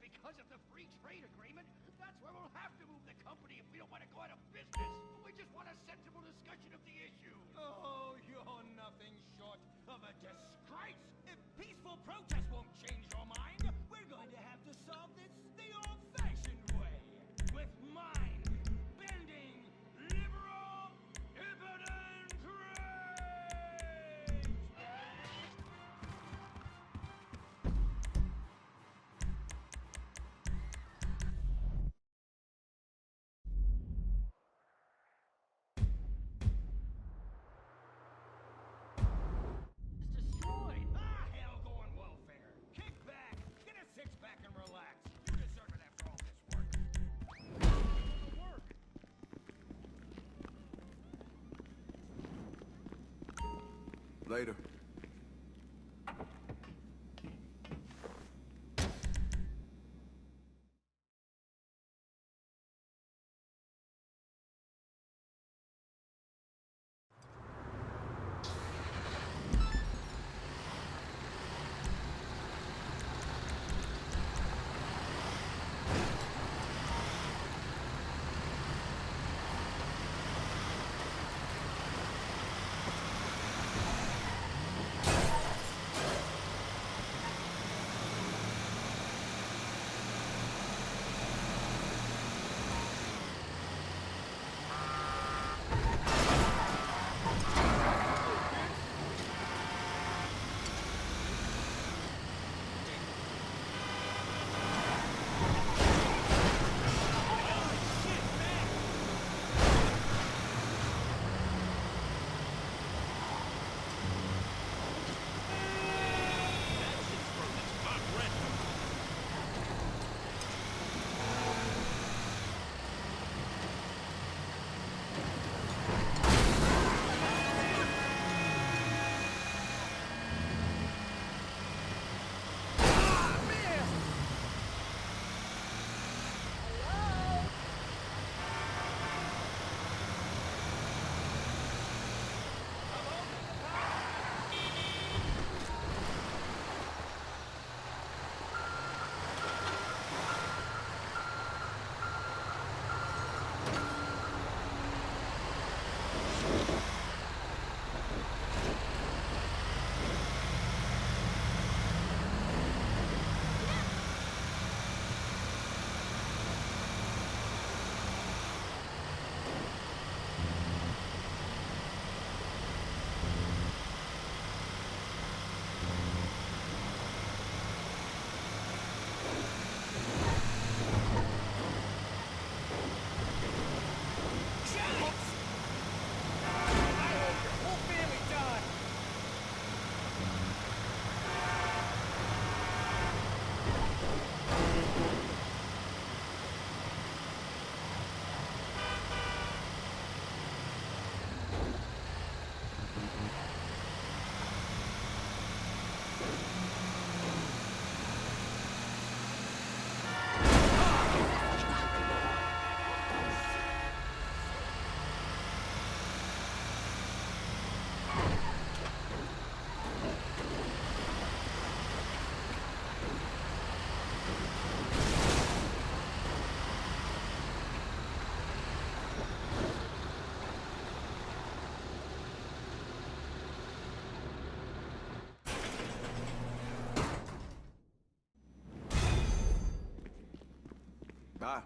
because of the free trade agreement, that's where we'll have to move the company if we don't want to go out of business. We just want a sensible discussion of the issue. Oh, you're nothing short of a disgrace. If peaceful protest won't change your mind, we're going to have to solve this the old-fashioned way. With mind-bending, liberal, impotent rage! Destroyed! Ah, hell going welfare! Kick back, get a six-pack and relax. You deserve it after all this work. Later. Bye.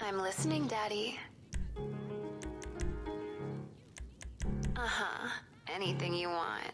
I'm listening, Daddy. Uh-huh. Anything you want.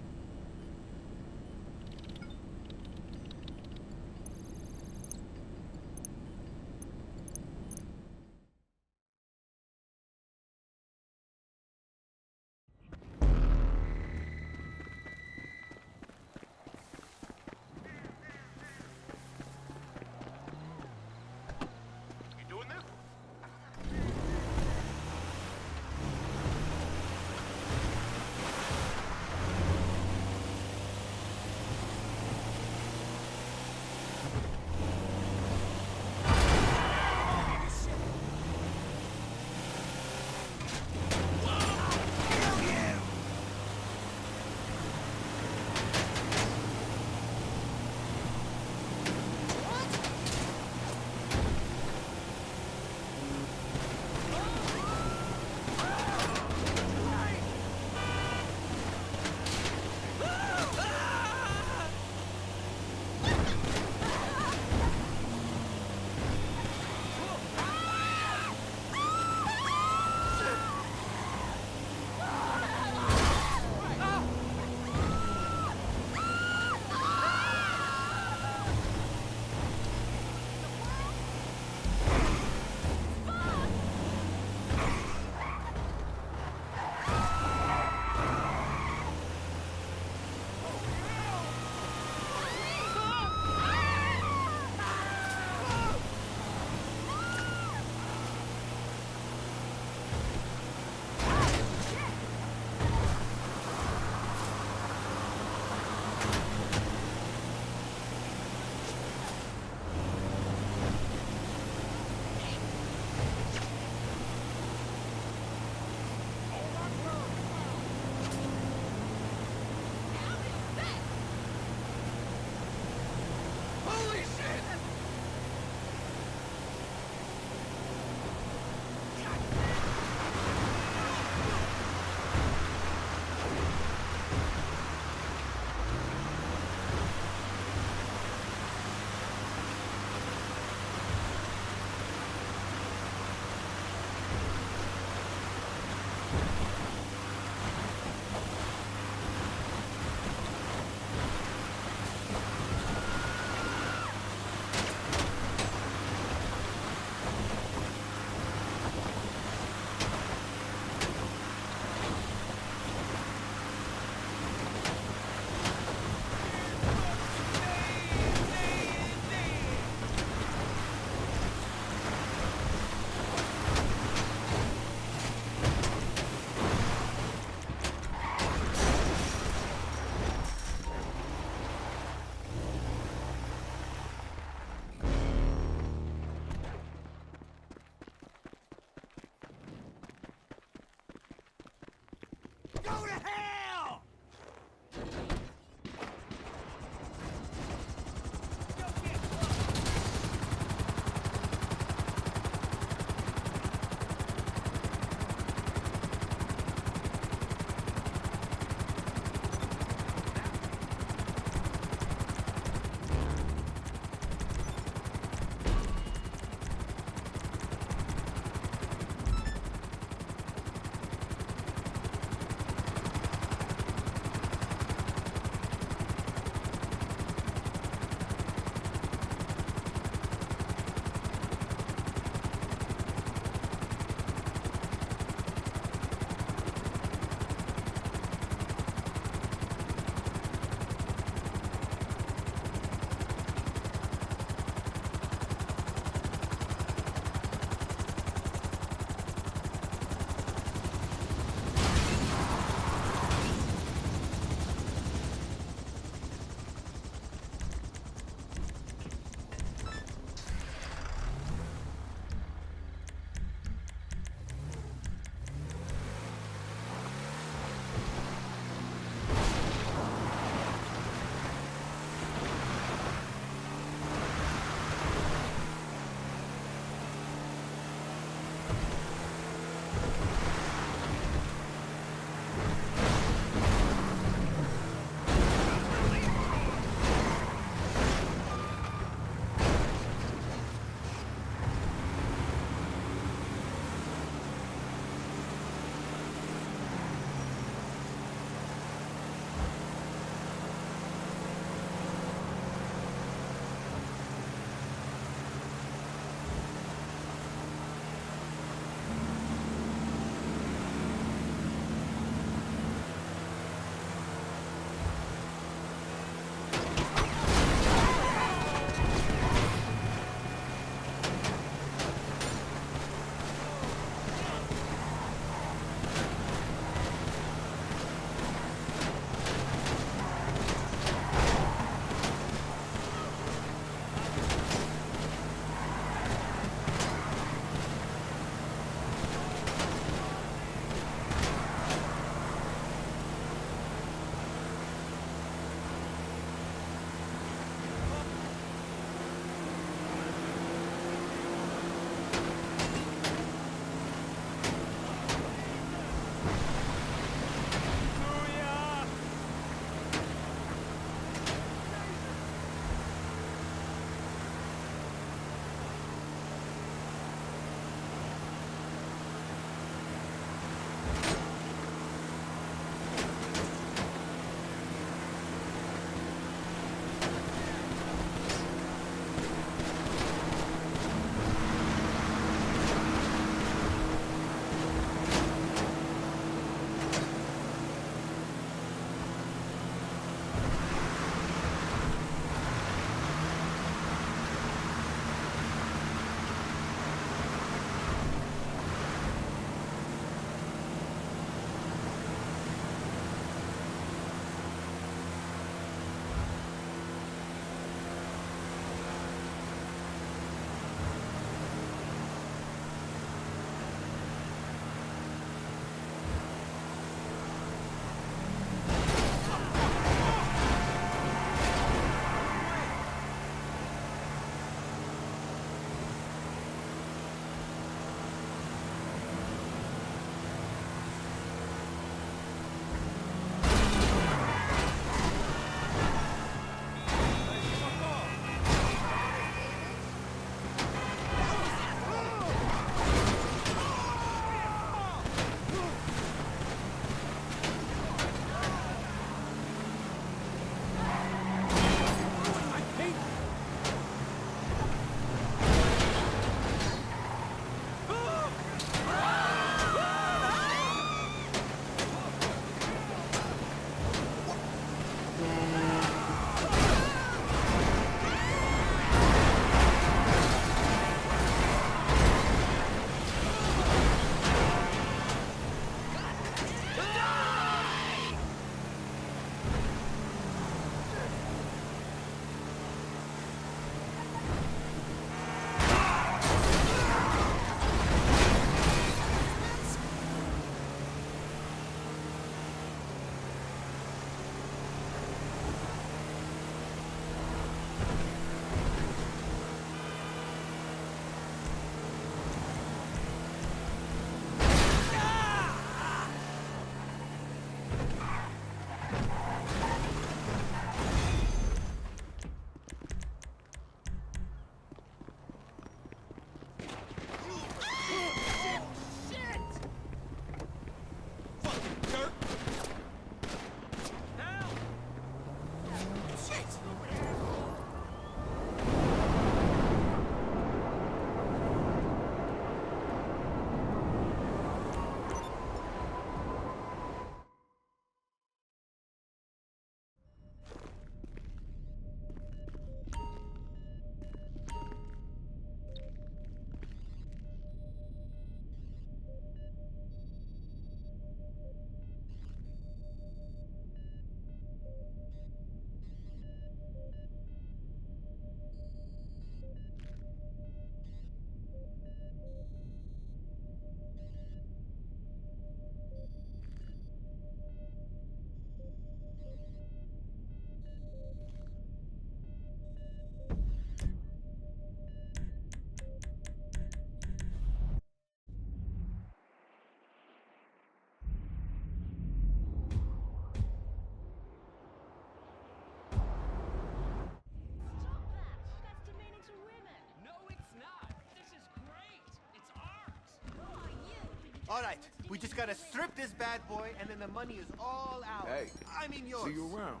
All right, we just gotta strip this bad boy, and then the money is all ours. Hey, I mean yours. see you around.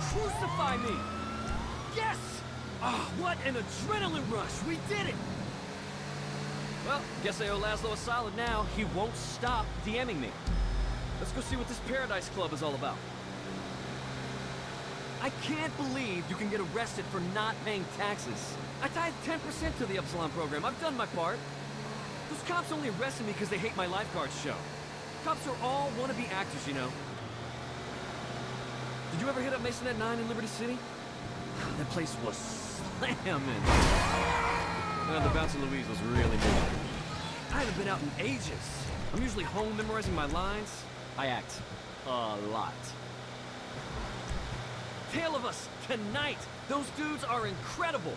Crucify me! Yes! Ah, what an adrenaline rush! We did it! Well, guess I owe Laszlo a solid now. He won't stop DMing me. Let's go see what this Paradise Club is all about. I can't believe you can get arrested for not paying taxes. I tied 10% to the Epsilon program. I've done my part. Those cops only arrested me because they hate my lifeguard show. Cops are all wannabe actors, you know. Did you ever hit up Masonette 9 in Liberty City? That place was slamming. The Bouncy Louise was really moving. I haven't been out in ages. I'm usually home memorizing my lines. I act a lot. tail of us tonight. Those dudes are incredible.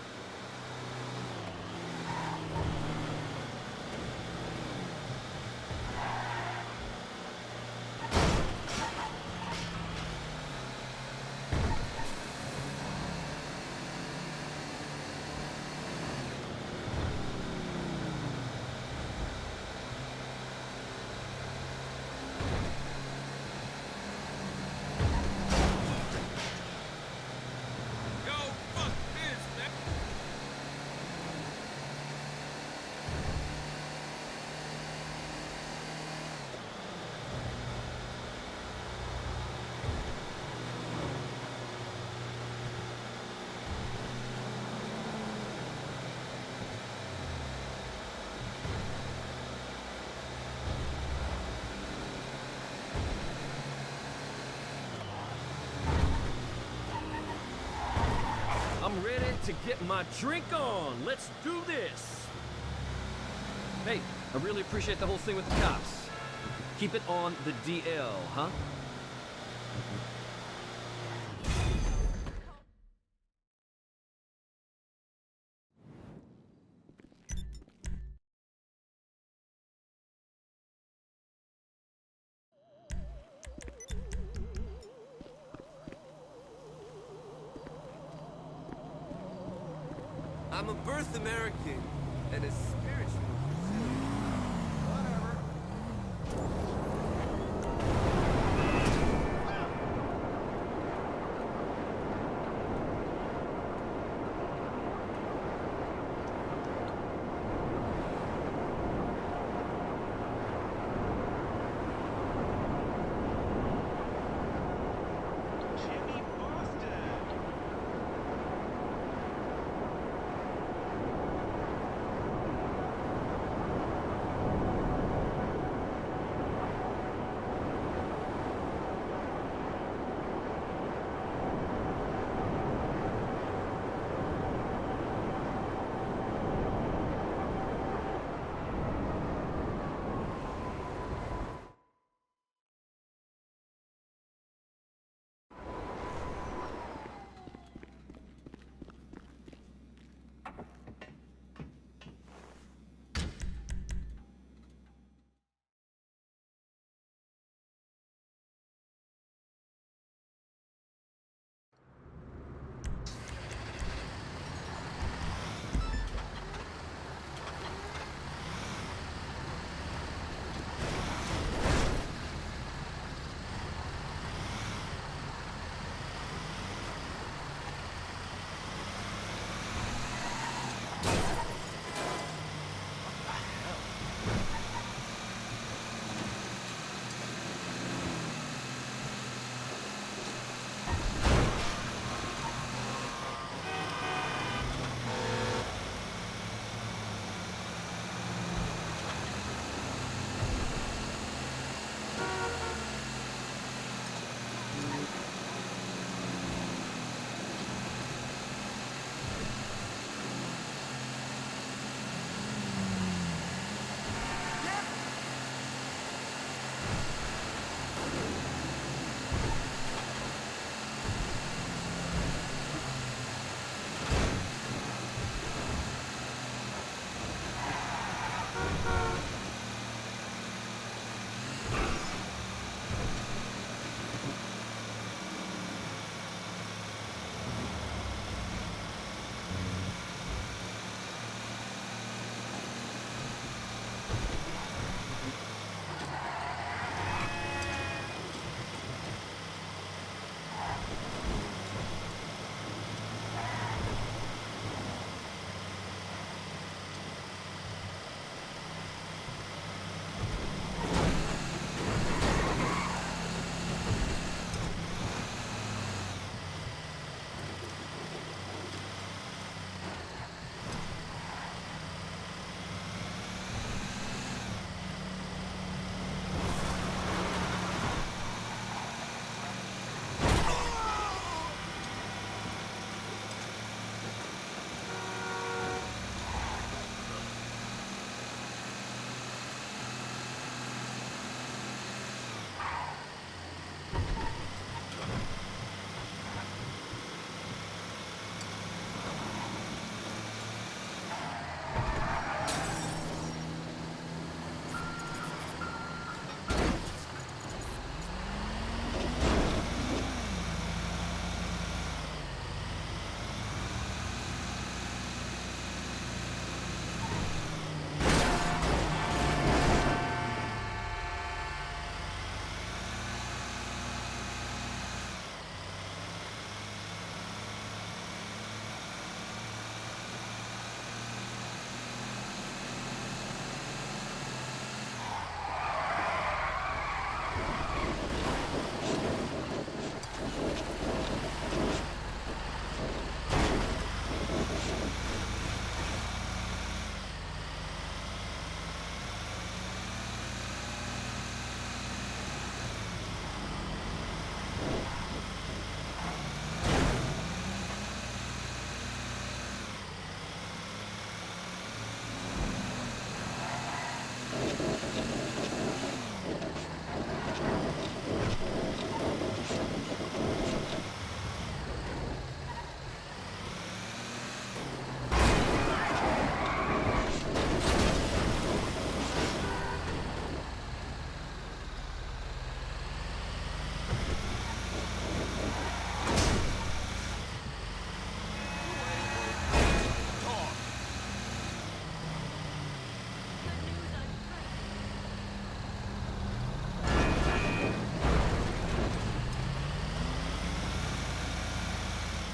I'm ready to get my drink on. Let's do this. Hey, I really appreciate the whole thing with the cops. Keep it on the DL, huh? I'm a birth American and a spiritual Brazilian.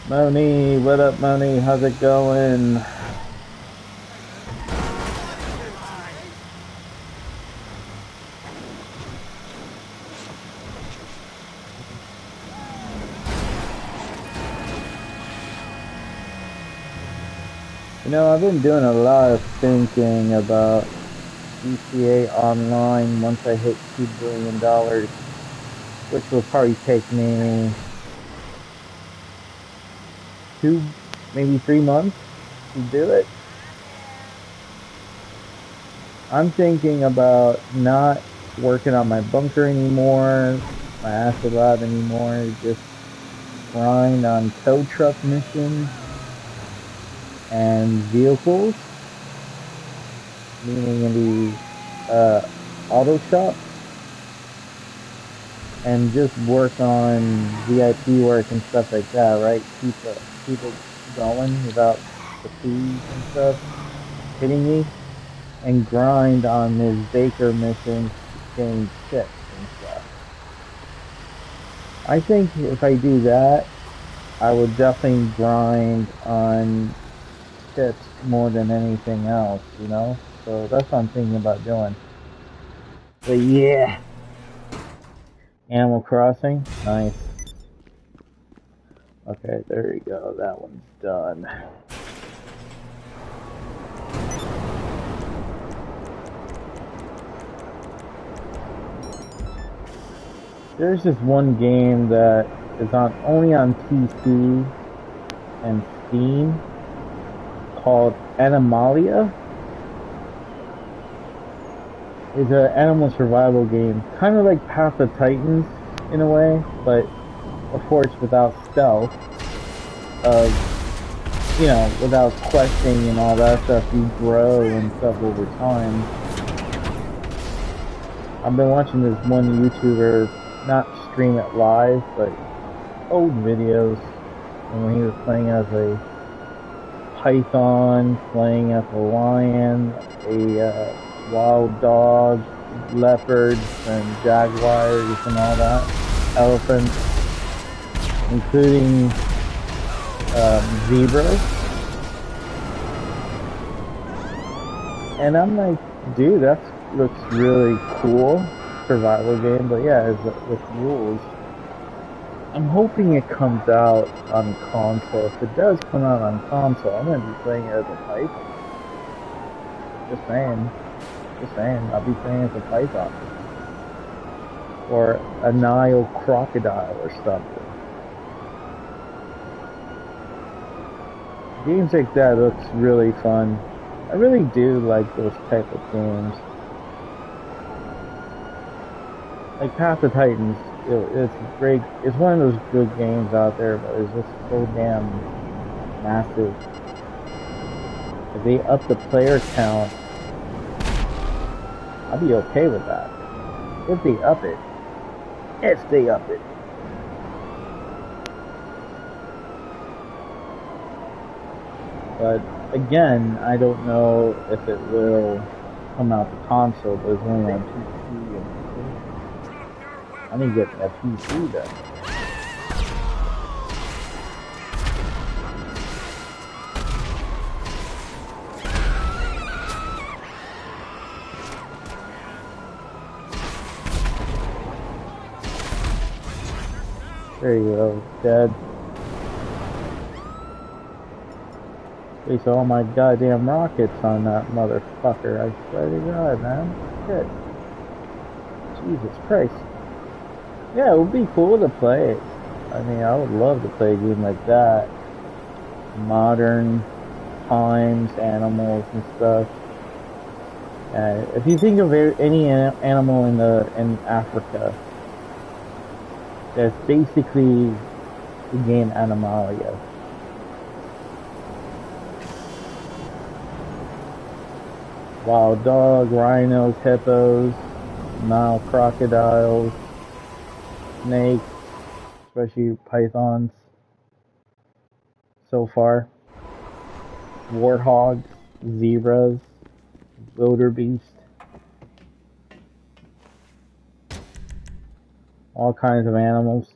Moni, what up, Moni? How's it going? You know, I've been doing a lot of thinking about GTA Online once I hit $2 billion, which will probably take me 2, maybe 3 months to do it. I'm thinking about not working on my bunker anymore, my acid lab anymore, just grind on tow truck missions and vehicles, meaning in the auto shop, and just work on VIP work and stuff like that, right? Keep it going without the fees and stuff hitting me, and grind on Ms. Baker missions, getting tips and stuff. I think if I do that, I would definitely grind on tips more than anything else, you know? So that's what I'm thinking about doing. But yeah. Animal Crossing, nice. Okay, there you go, that one's done. There's this one game that is only on PC and Steam called Animalia. It's an animal survival game, kind of like Path of Titans in a way, but of course without stealth, you know, without questing and all that stuff. You grow and stuff over time. I've been watching this one YouTuber not stream it live, but old videos, and when he was playing as a python, playing as a lion, a wild dog, leopards and jaguars and all that, elephants, including zebras. And I'm like, dude, that looks really cool, survival game, but yeah, with rules. I'm hoping it comes out on console. If it does come out on console, I'm gonna be playing it as a python. Just saying. I'll be playing as a python. Or a Nile crocodile or something. Games like that looks really fun. I really do like those type of games. Like Path of Titans, it's great. It's one of those good games out there, but it's just so damn massive. If they up the player count, I'll be okay with that. If they up it. But again, I don't know if it will come out to console, but it's only on PC and I need to get a PC then. There you go, dead. Waste all my goddamn rockets on that motherfucker, I swear to God, man. Shit. Jesus Christ. Yeah, it would be cool to play it. I mean, I would love to play a game like that. Modern times, animals and stuff. If you think of any animal in Africa, that's basically the game Animalia. Wild dog, rhinos, hippos, Nile crocodiles, snakes, especially pythons so far, warthogs, zebras, wildebeest, all kinds of animals.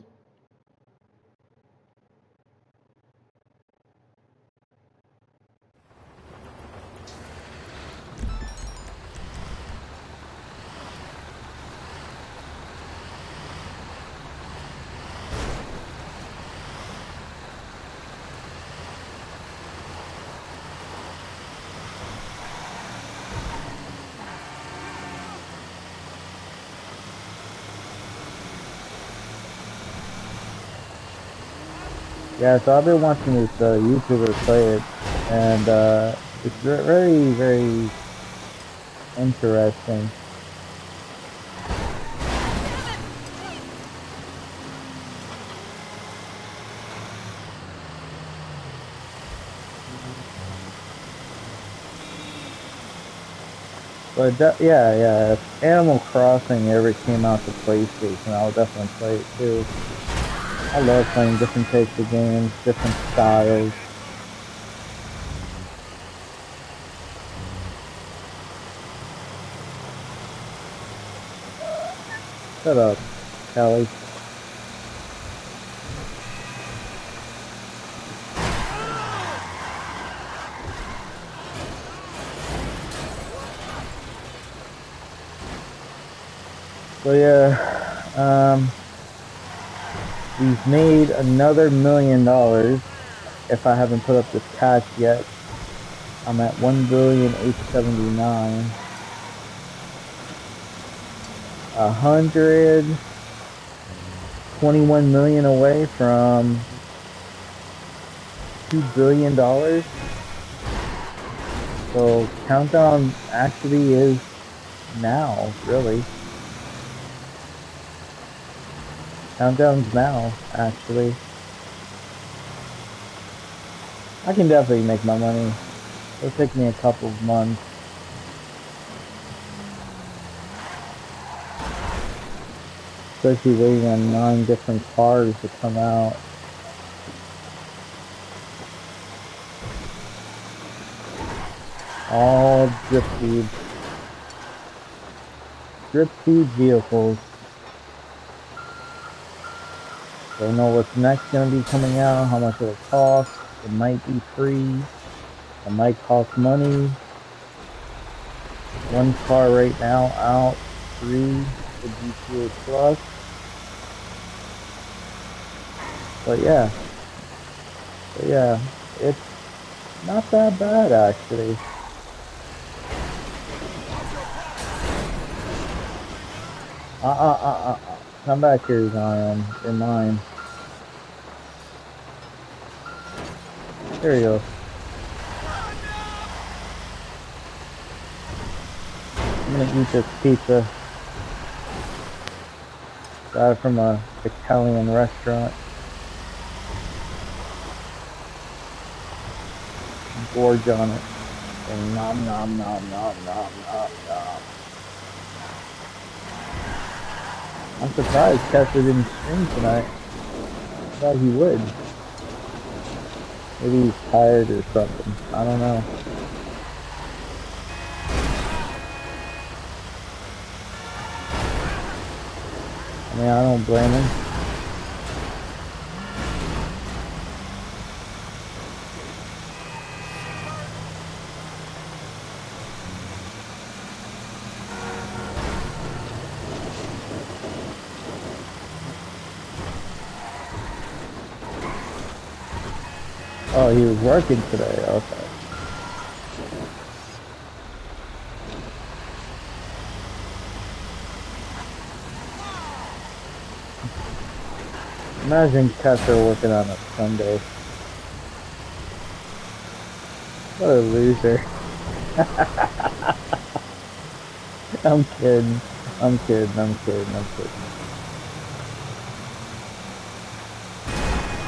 Yeah, so I've been watching this YouTuber play it, and it's very, very interesting. But yeah, if Animal Crossing ever came out to PlayStation, I would definitely play it too. I love playing different types of games, different styles. Shut up, Kelly. So yeah, we've made another $1 million. If I haven't put up this cash yet, I'm at 1,879,000. 121 million away from $2 billion. So countdown actually is now, really. Countdown's now, actually. I can definitely make my money. It'll take me a couple of months. Especially waiting on 9 different cars to come out. All drip feed. Drip feed vehicles. Don't know what's next gonna be coming out, how much it'll cost. It might be free. It might cost money. One car right now out, free, the GTA Plus. But yeah, it's not that bad actually. Come back here, Zion. You're mine. There you go. I'm gonna eat this pizza. Got it from a Italian restaurant. Gorge on it. And nom nom nom nom nom nom nom. I'm surprised Kessler didn't stream tonight. I thought he would. Maybe he's tired or something. I don't know. I mean, I don't blame him. Oh, he was working today. Okay. Imagine Kessler working on a Sunday. What a loser. I'm kidding. I'm kidding. I'm kidding. I'm kidding.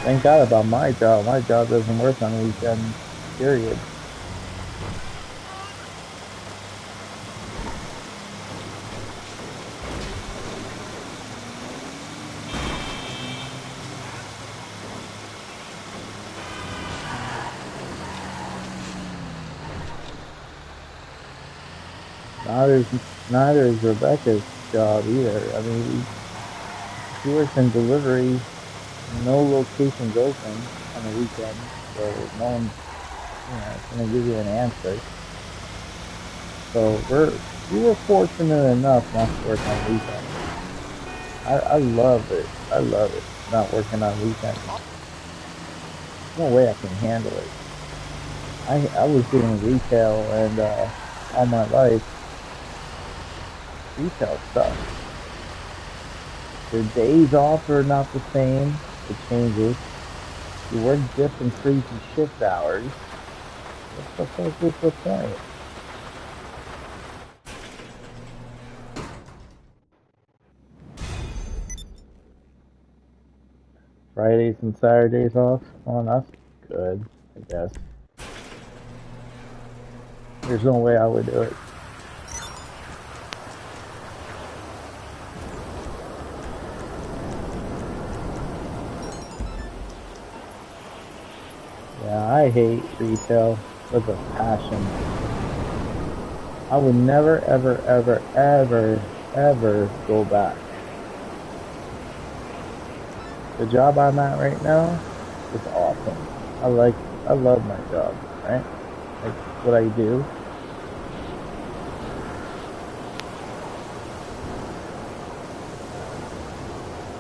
Thank God about my job. My job doesn't work on weekends, period. Neither is Rebecca's job either. I mean, she works in delivery. No locations open on the weekend, so no one's, gonna give you an answer. So we were fortunate enough not to work on weekends. I love it. I love it. Not working on weekends. No way I can handle it. I was doing retail and all my life. Retail stuff. The days off are not the same. It changes. You work different crazy shift hours. What the fuck is the point? Fridays and Saturdays off? Oh, that's good, I guess. There's no way I would do it. Yeah, I hate retail with a passion. I would never, ever, ever, ever, ever go back. The job I'm at right now is awesome. I love my job, right? Like what I do.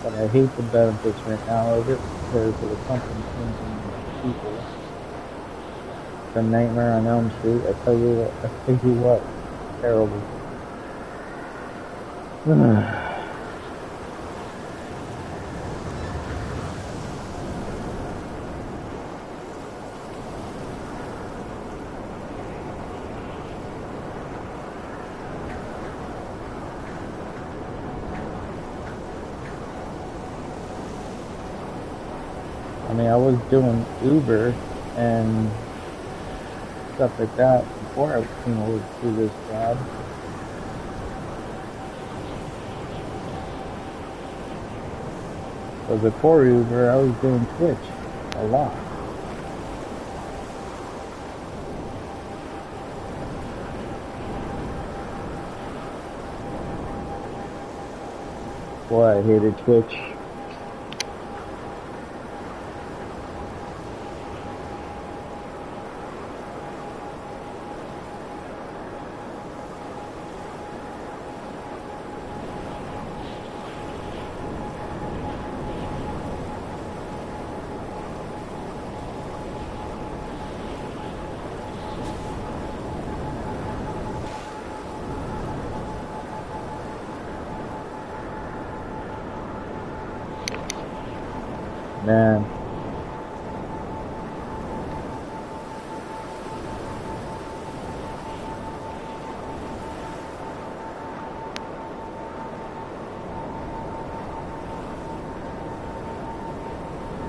But I hate the benefits right now of it because of the company changing people. The Nightmare on Elm Street, I tell you what, terrible. I mean, I was doing Uber and stuff like that before I came over to this job. But before Uber, I was doing Twitch a lot. Boy, I hated Twitch. Man.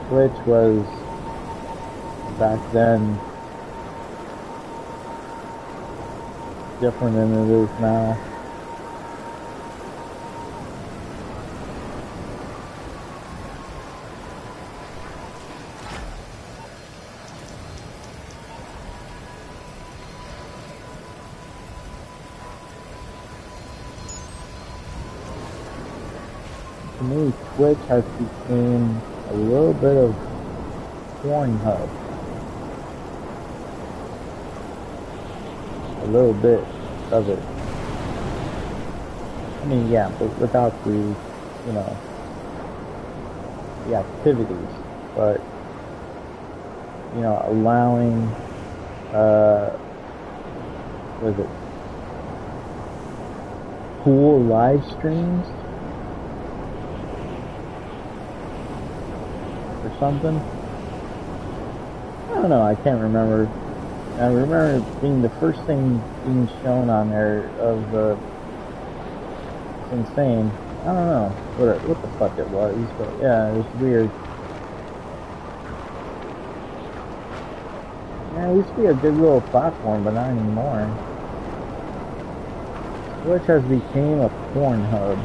Twitch was, back then, different than it is now. To me, Twitch has become a little bit of Pornhub. A little bit of it. I mean, yeah, but without the, you know, the activities. But, you know, allowing, what is it? Cool live streams? Or something. I don't know, I can't remember. I remember it being the first thing being shown on there of the insane. I don't know what the fuck it was, but yeah, it was weird. Yeah, it used to be a good little platform, but not anymore. Twitch has become a porn hub.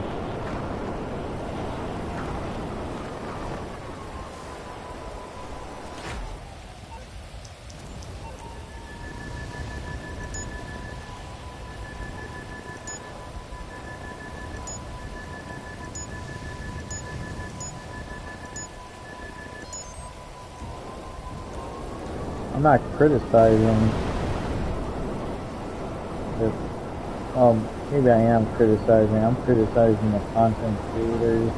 I'm not criticizing it. Maybe I am criticizing. I'm criticizing the content creators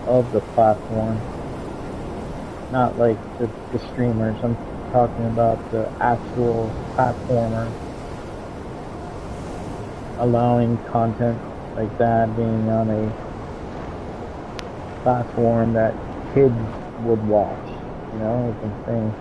of the platform. Not like the streamers. I'm talking about the actual platformer. Allowing content like that being on a platform that kids would watch, You know, it's insane.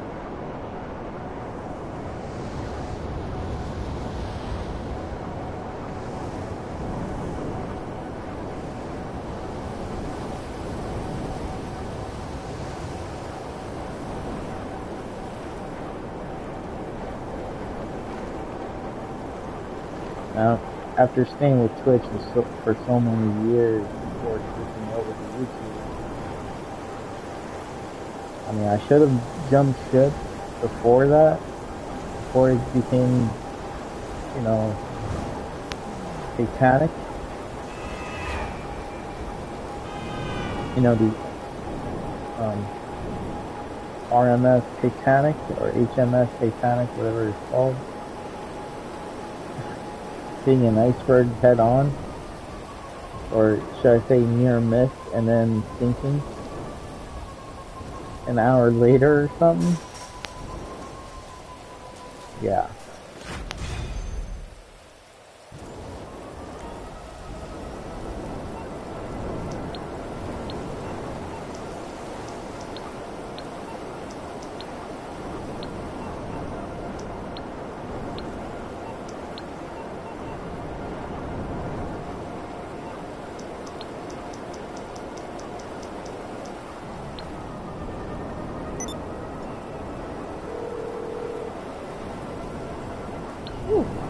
Now, after staying with Twitch for so many years before switching over to YouTube, I mean, I should have jumped ship before that, before it became, you know, satanic. You know, the RMS satanic or HMS satanic, whatever it's called. Seeing an iceberg head on, or should I say near miss and then sinking an hour later or something. Yeah.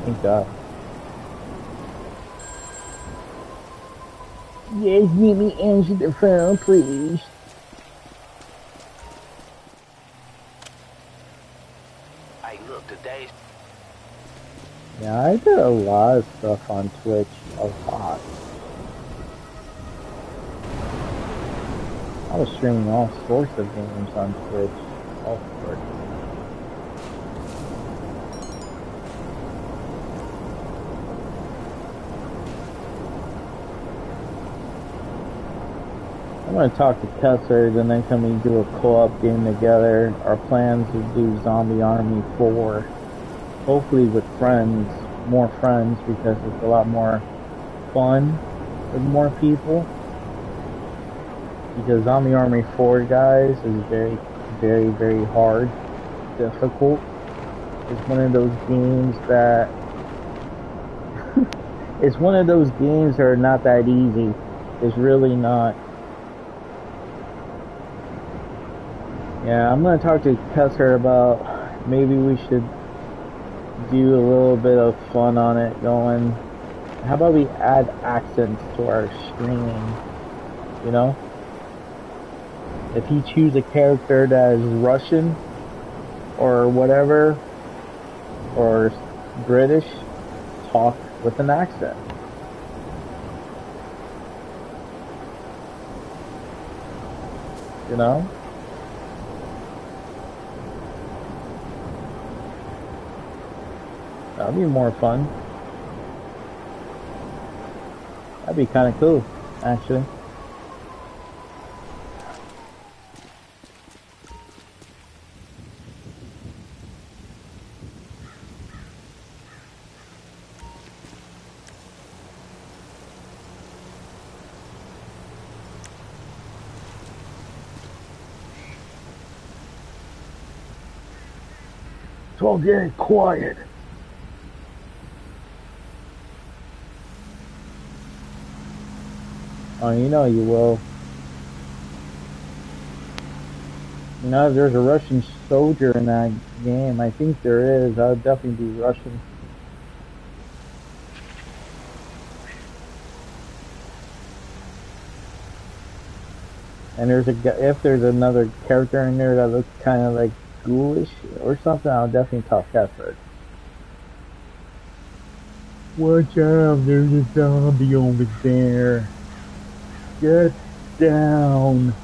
Thank God. Yes, let me answer the phone, please. Hey, look, today. Yeah, I did a lot of stuff on Twitch. A lot. I was streaming all sorts of games on Twitch. All sorts. I'm going to talk to Cussard and then can we do a co-op game together. Our plans is do Zombie Army 4. Hopefully with friends, more friends, because it's a lot more fun with more people. Because Zombie Army 4, guys, is very, very, very hard, difficult. It's one of those games that it's one of those games that are not that easy. It's really not. Yeah, I'm gonna talk to Kessler about maybe we should do a little bit of fun on it going. How about we add accents to our streaming, you know? If you choose a character that is Russian or whatever, or British, talk with an accent. You know? That'd be more fun. That'd be kind of cool, actually. It's all getting quiet. Oh, you know you will. You know, if there's a Russian soldier in that game, I think there is. I would definitely be Russian. And if there's another character in there that looks kind of like ghoulish or something, I'll definitely talk Catford. Watch out, there's a zombie over there. Get down.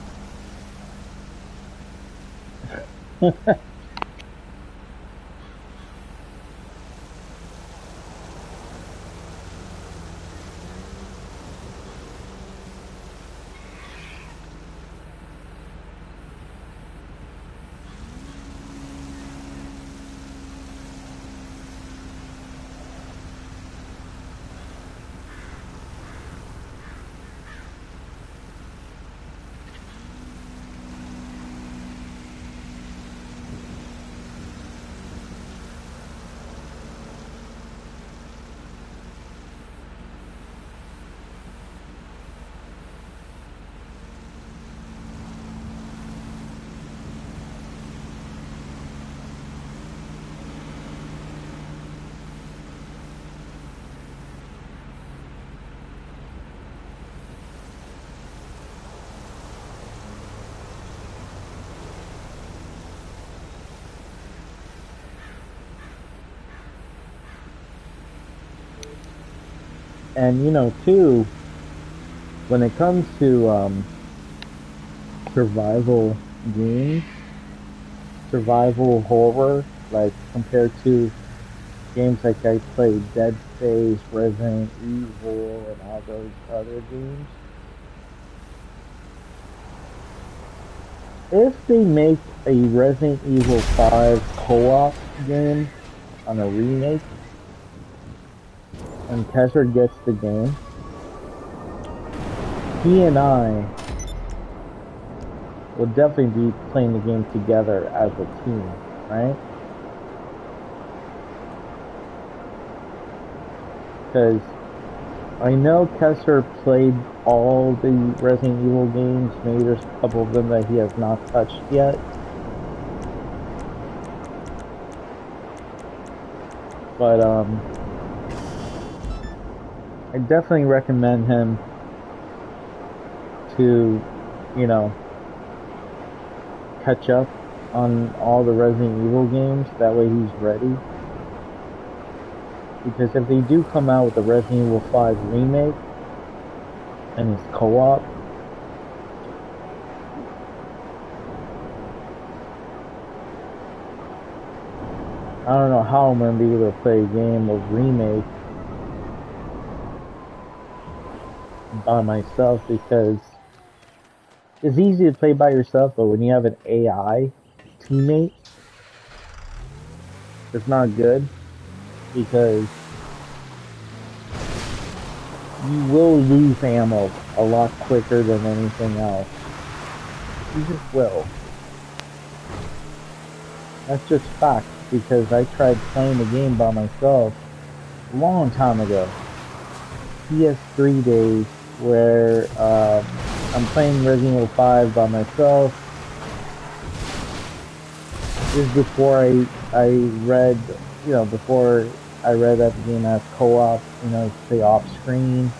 And you know, too, when it comes to survival games, survival horror, like compared to games like I played Dead Space, Resident Evil, and all those other games, if they make a Resident Evil 5 co-op game on a remake, and Kesser gets the game, he and I will definitely be playing the game together as a team, right? Because I know Kessler played all the Resident Evil games. Maybe there's a couple of them that he has not touched yet. But I definitely recommend him to, you know, catch up on all the Resident Evil games. That way he's ready. Because if they do come out with the Resident Evil 5 remake and it's co-op, I don't know how I'm going to be able to play a game of remake by myself, because it's easy to play by yourself, but when you have an AI teammate, it's not good, because you will lose ammo a lot quicker than anything else. You just will. That's just fact, because I tried playing the game by myself a long time ago. PS3 days, where I'm playing Resident Evil 5 by myself. This is before I read, you know, before I read that the game has co-op, you know, play off screen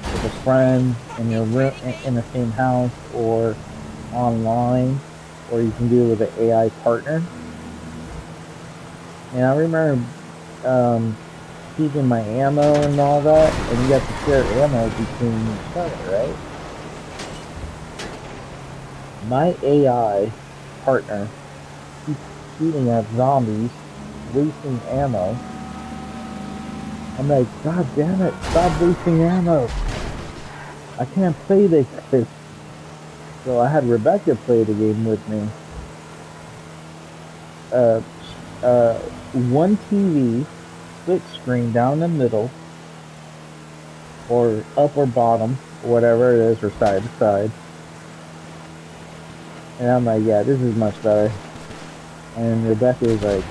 with a friend in your room, in the same house, or online, or you can do it with an AI partner. And I remember keeping my ammo and all that, and you have to share ammo between each other, right? My AI partner keeps shooting at zombies, wasting ammo. I'm like, God damn it, stop wasting ammo. I can't play this. So I had Rebecca play the game with me. One TV, split screen down the middle, or up or bottom, whatever it is, or side to side. And I'm like, yeah, this is much better. And Rebecca was like,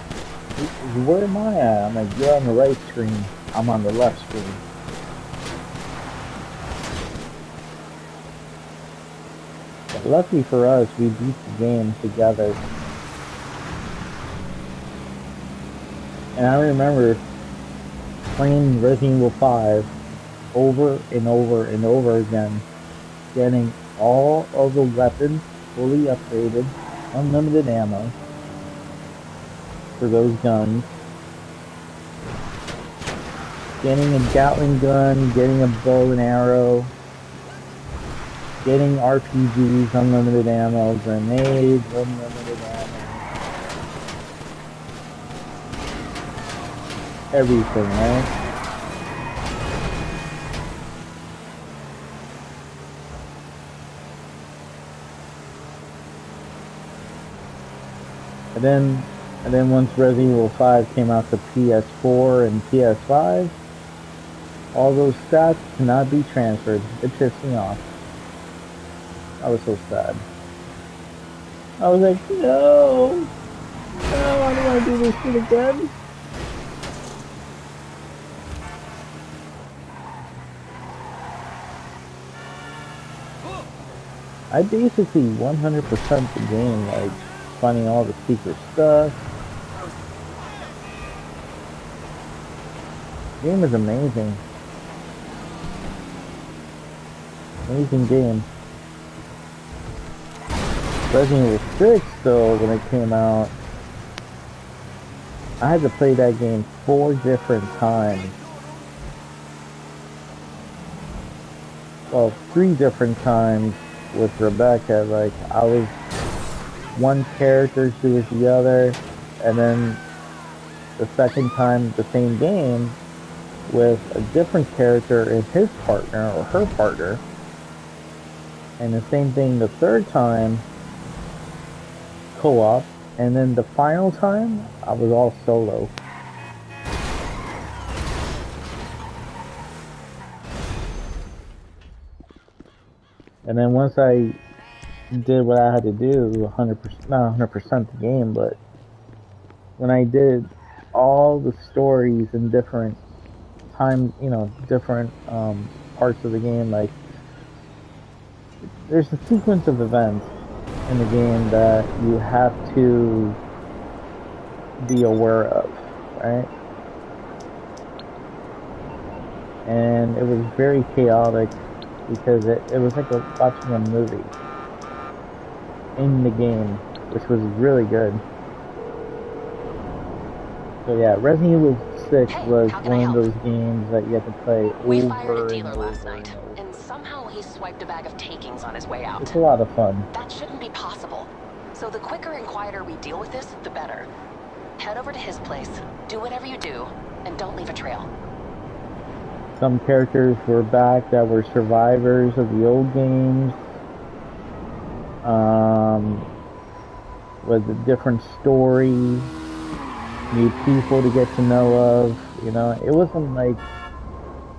where am I at? I'm like, you're on the right screen, I'm on the left screen. But lucky for us, we beat the game together. And I remember playing Resident Evil 5 over and over and over again, getting all of the weapons fully upgraded, unlimited ammo for those guns, getting a Gatling gun, getting a bow and arrow, getting RPGs, unlimited ammo, grenades, unlimited ammo. Everything, right? And then once Resident Evil 5 came out to PS4 and PS5, all those stats cannot be transferred. It pissed me off. I was so sad. I was like, no, I don't want to do this shit again. I basically 100% the game, like finding all the secret stuff. The game is amazing. Amazing game. Resident Evil 6 though, when it came out, I had to play that game 4 different times. well, 3 different times with Rebecca. Like, I was one character, she was the other, and then the second time the same game with a different character and his partner or her partner, and the same thing the third time co-op, and then the final time I was all solo. And then once I did what I had to do, 100%, not 100% the game, but when I did all the stories in different time, you know, different parts of the game, like there's a sequence of events in the game that you have to be aware of, right? And it was very chaotic because it was like watching a movie in the game, which was really good. So yeah, Resident Evil 6 was one of those games that you have to play We over fired a and dealer over last night, and over. and somehow he swiped a bag of takings on his way out. It's a lot of fun. That shouldn't be possible. So the quicker and quieter we deal with this, the better. Head over to his place, do whatever you do, and don't leave a trail. Some characters were back that were survivors of the old games. With a different story, new people to get to know of. You know, it wasn't like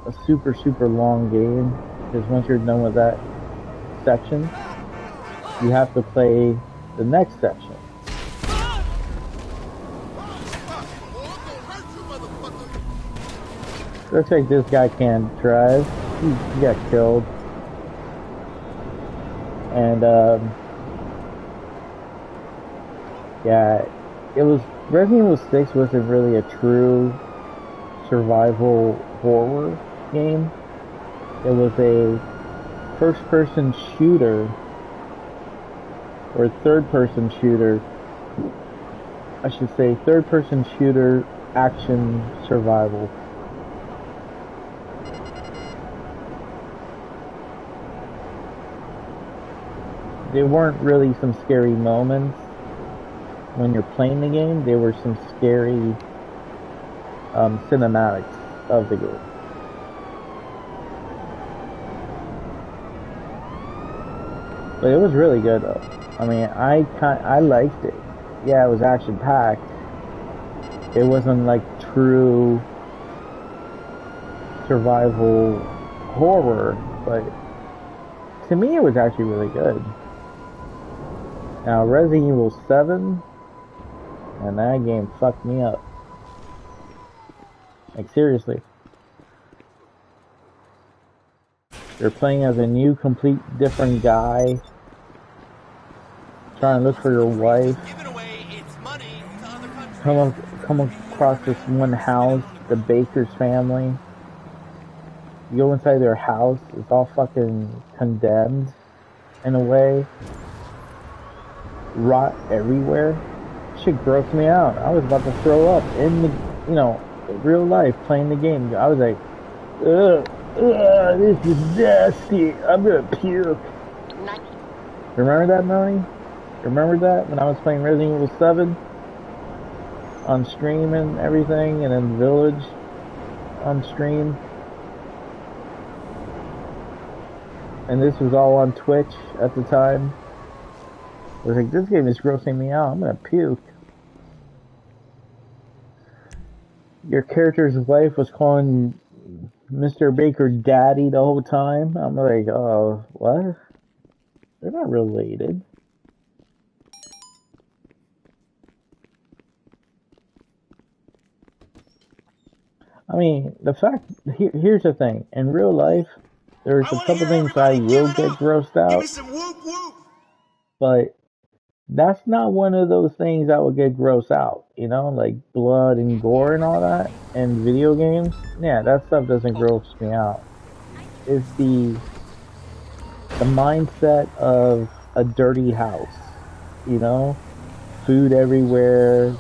a super long game, because once you're done with that section, you have to play the next section. Looks like this guy can't drive. He got killed. And, yeah, it was, Resident Evil 6 wasn't really a true survival horror game. It was a first-person shooter, or third-person shooter, I should say third-person shooter action survival. There weren't really some scary moments when you're playing the game. There were some scary cinematics of the game. But it was really good though. I mean, I liked it. Yeah, it was action packed. It wasn't like true survival horror, but to me it was actually really good. Now, Resident Evil 7, and that game fucked me up. Like, seriously. You're playing as a new, complete, different guy, trying to look for your wife. Come across this one house, the Baker's family. You go inside their house, it's all fucking condemned, in a way. Rot everywhere. Shit grossed me out. I was about to throw up in the, you know, real life playing the game. I was like, ugh, this is nasty. I'm gonna puke. Remember that, Melanie? Remember that when I was playing Resident Evil 7 on stream and everything, and in Village on stream? And this was all on Twitch at the time. I was like, this game is grossing me out. I'm gonna puke. Your character's wife was calling Mr. Baker Daddy the whole time. I'm like, oh, what? They're not related. I mean, the fact, here's the thing. In real life, there's a couple things I will get grossed out. But that's not one of those things that will get grossed out, you know, like blood and gore and all that, and video games. Yeah, that stuff doesn't gross me out. It's the mindset of a dirty house, you know, food everywhere,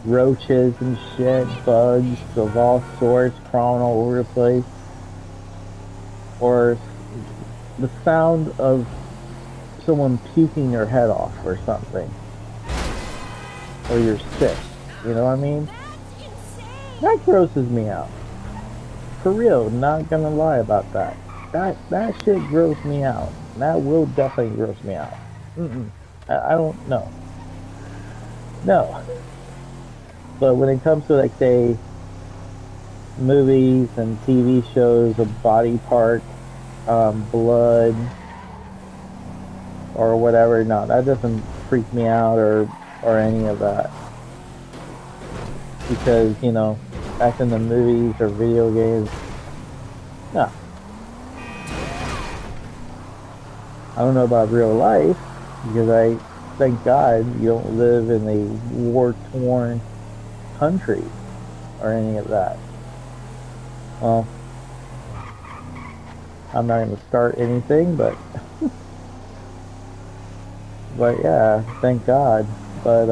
roaches and shit, bugs of all sorts crawling all over the place, or the sound of someone puking their head off or something. Or you're sick. You know what I mean? That grosses me out. For real, not gonna lie about that. That shit grosses me out. That will definitely gross me out. I don't know. No. But when it comes to, like, say, movies and TV shows of body part, blood, or whatever, no, that doesn't freak me out or any of that. Because, you know, back in the movies or video games, no. I don't know about real life, because thank God, you don't live in a war-torn country or any of that. Well, I'm not going to start anything, but but yeah, thank God. But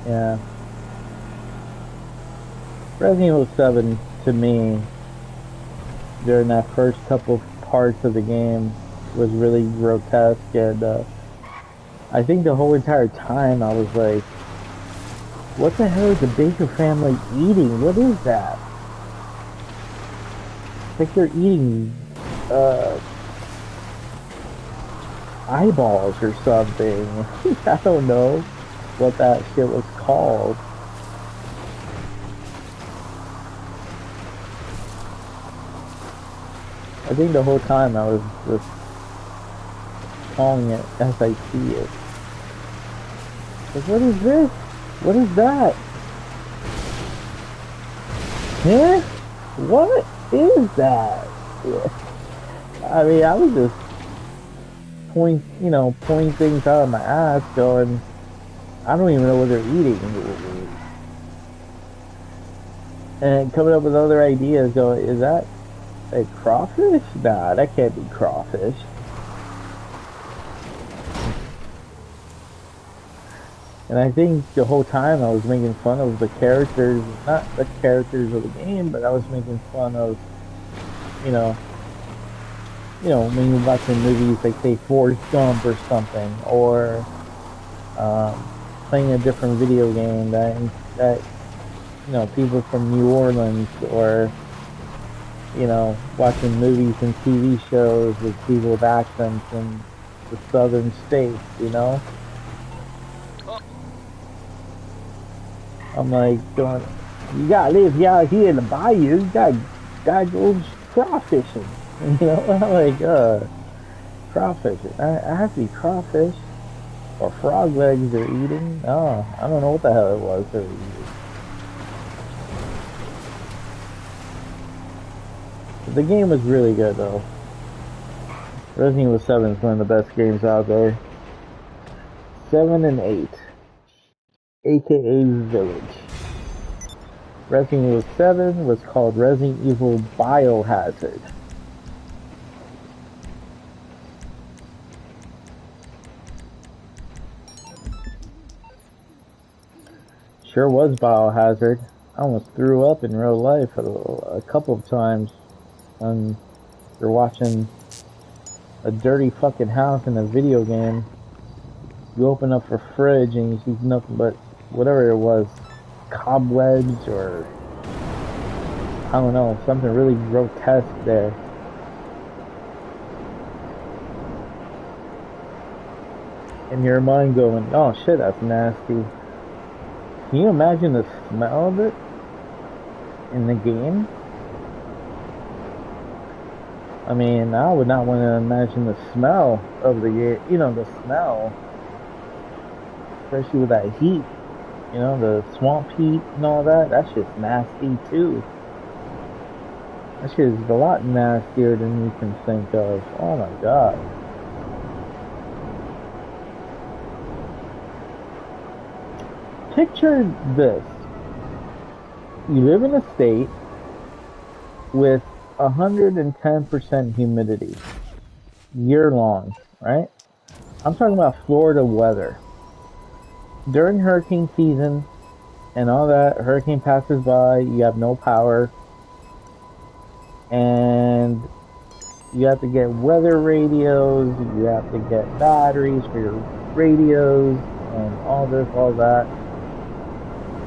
yeah, Resident Evil 7 to me during that first couple of parts of the game was really grotesque, and I think the whole entire time I was like, what the hell is the Baker family eating? What is that? It's like they're eating eyeballs or something. I don't know what that shit was called. I think the whole time I was just calling it as I see it. Like, what is this? What is that? Huh? What is that? I mean, I was just pointing things out of my ass going, I don't even know what they're eating. And coming up with other ideas going, is that a crawfish? Nah, that can't be crawfish. And I think the whole time I was making fun of the characters, not the characters of the game, but I was making fun of, when you're watching movies like, say, Forrest Gump or something, or playing a different video game that people from New Orleans, or watching movies and TV shows with people with accents in the southern states, I'm like going, you gotta live out here in the bayou, you gotta go crawfishing, I'm like, crawfishing, I have to be crawfish, or frog legs they're eating, oh, I don't know what the hell it was they were eating. But the game was really good though. Resident Evil 7 is one of the best games out there. 7 and 8. AKA Village. Resident Evil 7 was called Resident Evil Biohazard. Sure was Biohazard. I almost threw up in real life a couple of times when you're watching a dirty fucking house in a video game. You open up a fridge and you see nothing but whatever it was, cobwebs or I don't know, something really grotesque there. And your mind going, oh shit, that's nasty. Can you imagine the smell of it in the game? I mean, I would not want to imagine the smell of the game, the smell. Especially with that heat, the swamp heat and all that. That shit's nasty too. That shit is a lot nastier than you can think of. Oh my god. Picture this. You live in a state with 110% humidity year long, right? I'm talking about Florida weather. During hurricane season and all that, hurricane passes by, you have no power. and you have to get weather radios, you have to get batteries for your radios, and all this, all that.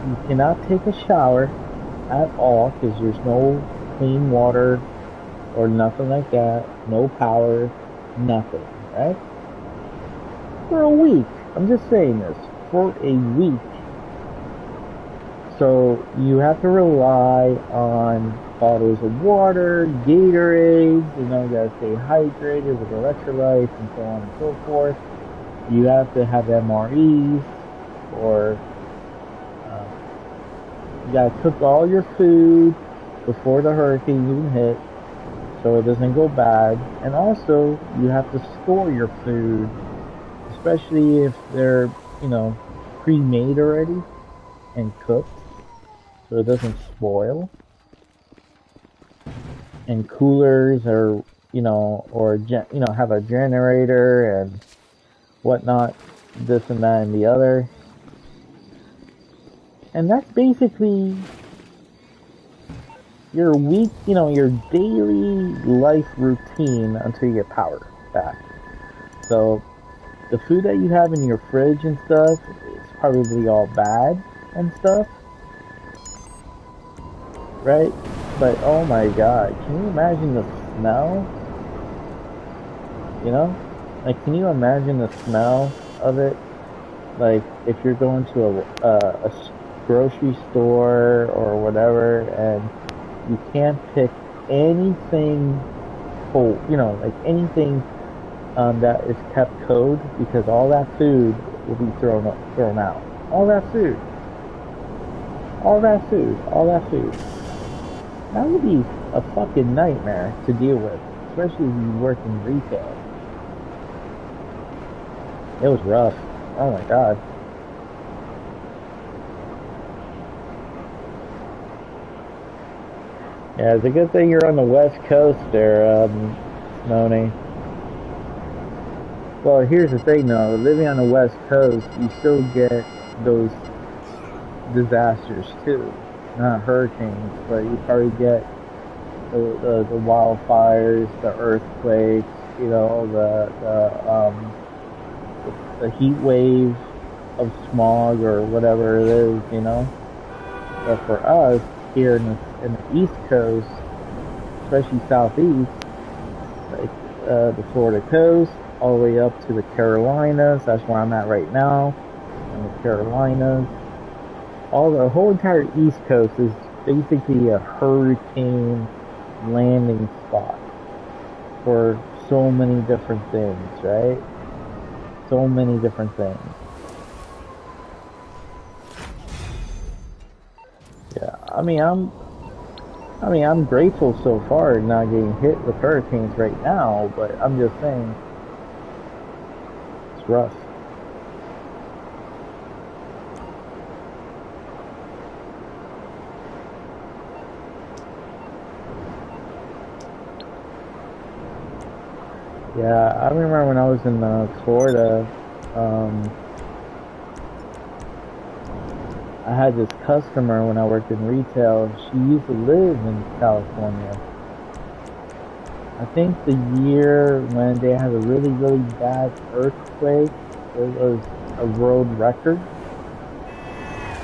You cannot take a shower at all because there's no clean water or nothing like that, no power, nothing, right? For a week, I'm just saying this, for a week. So you have to rely on bottles of water, Gatorades, you know, you gotta stay hydrated with electrolytes and so on and so forth. You have to have MREs, or you gotta cook all your food before the hurricane even hit, so it doesn't go bad. And also, you have to store your food, especially if they're, you know, pre-made already and cooked, so it doesn't spoil. And coolers, or you know, or have a generator and whatnot, this and that and the other. And that's basically your week, you know, your daily life routine until you get power back. So the food that you have in your fridge and stuff is probably all bad and stuff, right? But oh my god, can you imagine the smell? You know? Like, can you imagine the smell of it? Like, if you're going to a grocery store or whatever, and you can't pick anything whole, you know, like anything that is kept cold, because all that food will be thrown out. All that food. That would be a fucking nightmare to deal with, especially if you work in retail. It was rough. Oh my god. Yeah, it's a good thing you're on the West Coast there, Moni. Well, here's the thing though, living on the West Coast, you still get those disasters too. Not hurricanes, but you probably get the wildfires, the earthquakes, you know, the heat wave of smog or whatever it is, you know. But for us here in the East Coast, especially Southeast, like the Florida coast, all the way up to the Carolinas. That's where I'm at right now, in the Carolinas. The whole entire East Coast is basically a hurricane landing spot for so many different things, right? So many different things. Yeah, I mean, I'm grateful so far not getting hit with hurricanes right now, but I'm just saying, it's rough. Yeah, I remember when I was in Florida, I had this customer when I worked in retail. She used to live in California. I think the year when they had a really, really bad earthquake, it was a world record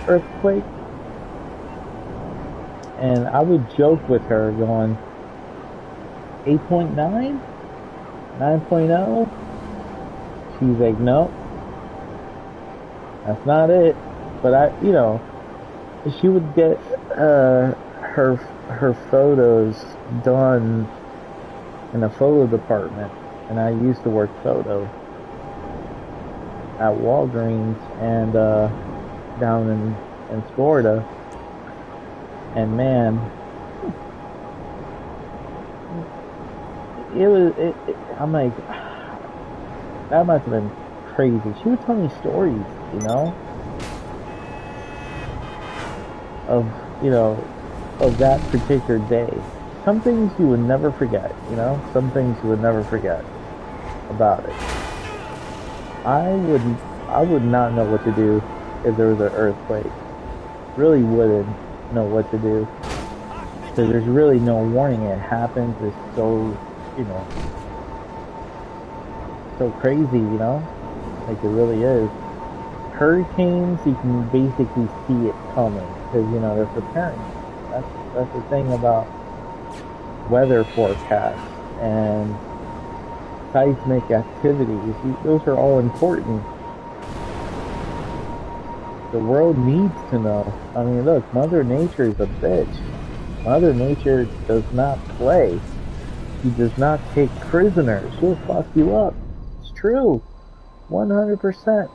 earthquake. And I would joke with her going, 8.9? 9.0? She's like, no, that's not it. But you know, she would get her photos done in a photo department, and I used to work photo at Walgreens and down in Florida. And man, I'm like, that must have been crazy. She would tell me stories, you know, of that particular day. Some things you would never forget, you know, some things you would never forget about it. I would not know what to do if there was an earthquake. Really wouldn't know what to do. Because there's really no warning. It happens. It's so, you know, so crazy, you know? Like it really is. Hurricanes, you can basically see it coming. Because, you know, they're preparing. That's the thing about weather forecasts and seismic activities. Those are all important. The world needs to know. I mean, look, Mother Nature is a bitch. Mother Nature does not play. She does not take prisoners. She'll fuck you up. It's true. 100%.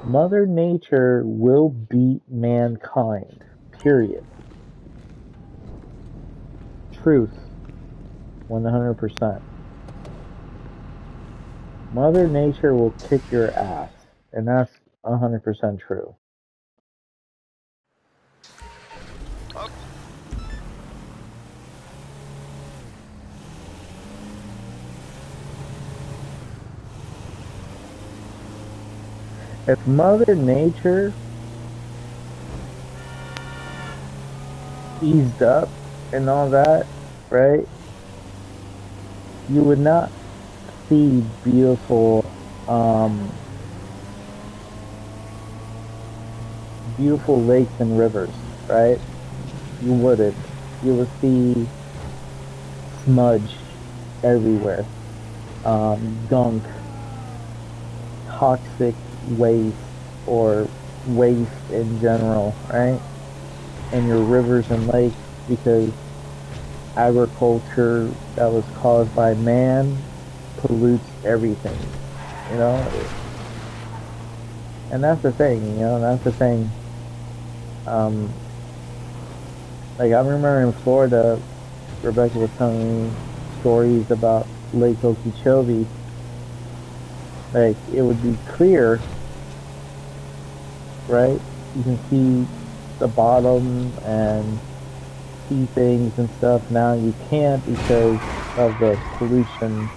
Mother Nature will beat mankind. Period. Truth. 100%. Mother Nature will kick your ass. And that's 100% true. If Mother Nature eased up and all that, right, you would not see beautiful, beautiful lakes and rivers, right? You wouldn't. You would see smudge everywhere, gunk, toxic waste, or waste in general, right? In your rivers and lakes, because agriculture that was caused by man pollutes everything, you know? And that's the thing, you know, that's the thing. Like I remember in Florida, Rebecca was telling me stories about Lake Okeechobee. Like, it would be clear, right? You can see the bottom and see things and stuff. Now you can't because of the pollution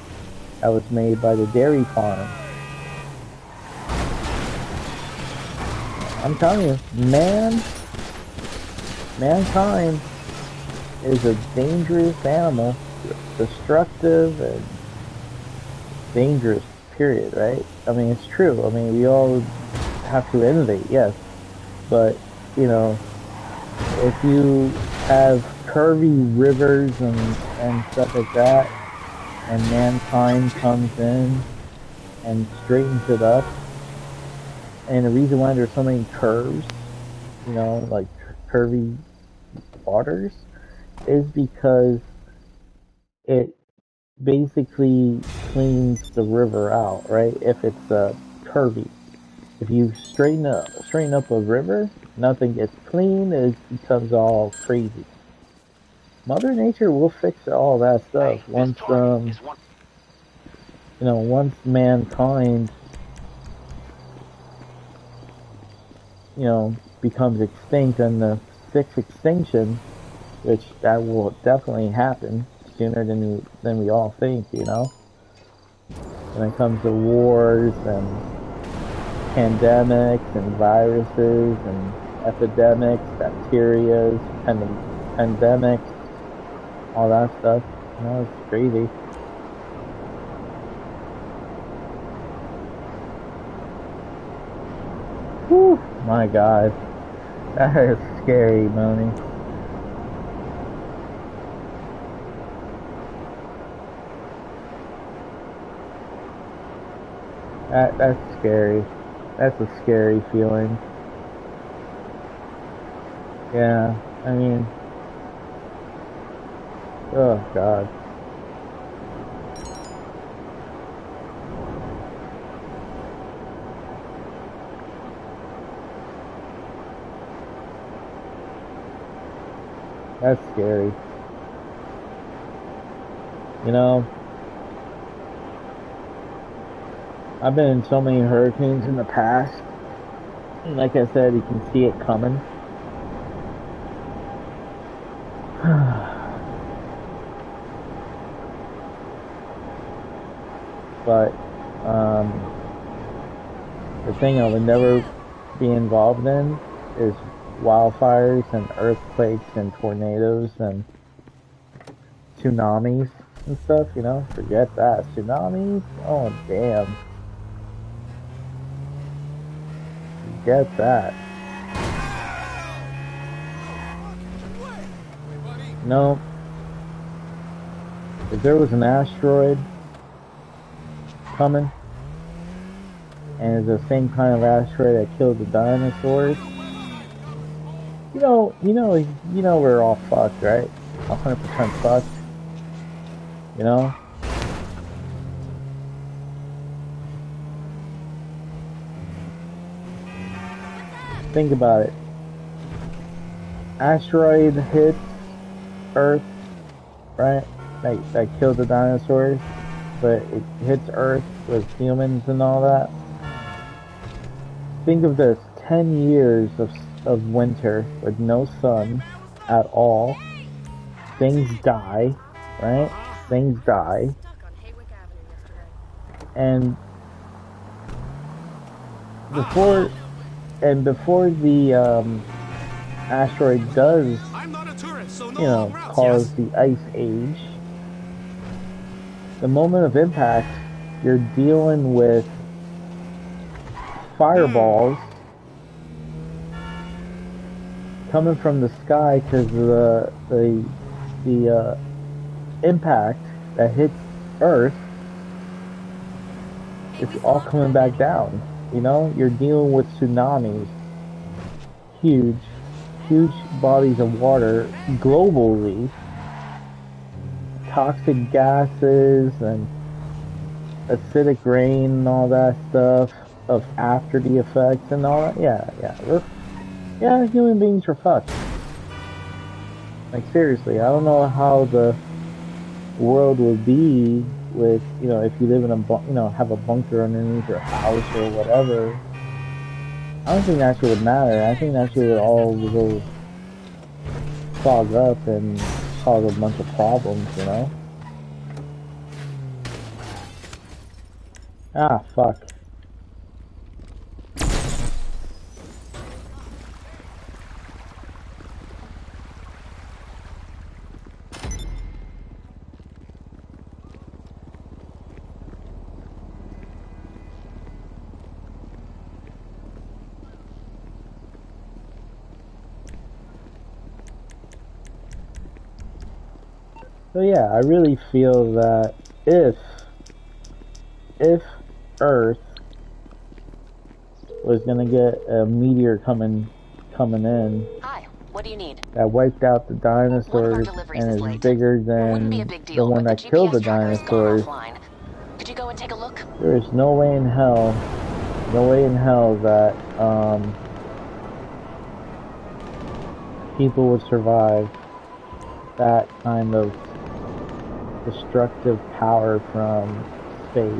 that was made by the dairy farm. I'm telling you, mankind is a dangerous animal, destructive and dangerous, period, right? I mean, it's true. I mean, we all have to innovate, yes. But, you know, if you have curvy rivers and stuff like that, and mankind comes in and straightens it up, and the reason why there's so many curves, you know, like curvy waters, is because it basically cleans the river out, right? If it's curvy. If you straighten up a river, nothing gets clean, it becomes all crazy. Mother Nature will fix all that stuff once you know, once mankind, you know, becomes extinct, and the sixth extinction, which that will definitely happen sooner than we all think, you know. When it comes to wars and pandemics and viruses and epidemics, bacterias, pandemics, all that stuff, you know, it's crazy. Whew, my God, that is scary, Moni. That's scary. That's a scary feeling. Yeah, I mean, oh God. That's scary. You know, I've been in so many hurricanes in the past. And like I said, you can see it coming. But the thing I would never be involved in is wildfires and earthquakes and tornadoes and tsunamis and stuff, you know? Forget that. Tsunamis? Oh, damn. Forget that. No. If there was an asteroid coming, and it's the same kind of asteroid that killed the dinosaurs, you know we're all fucked, right? 100% fucked. You know? Think about it. Asteroid hits Earth, right? That killed the dinosaurs, but it hits Earth with humans and all that. Think of this, 10 years of winter with no sun at all. Things die, right? Things die. And before the asteroid does, you know, cause the ice age, the moment of impact, you're dealing with fireballs coming from the sky because of the impact that hits Earth. It's all coming back down. You know, you're dealing with tsunamis, huge bodies of water globally, toxic gases and acidic rain and all that stuff of after the effects and all that. Yeah, human beings are fucked. Like seriously, I don't know how the world would be with, you know, if you live in a have a bunker underneath your house or whatever. I don't think that shit would matter. I think that shit would all go clog up and cause a bunch of problems, you know? Ah, fuck. So yeah, I really feel that if Earth was gonna get a meteor coming in. Hi, what do you need? That wiped out the dinosaurs and is bigger than the one that killed the dinosaurs. Could you go and take a look? There is no way in hell that people would survive that kind of destructive power from space.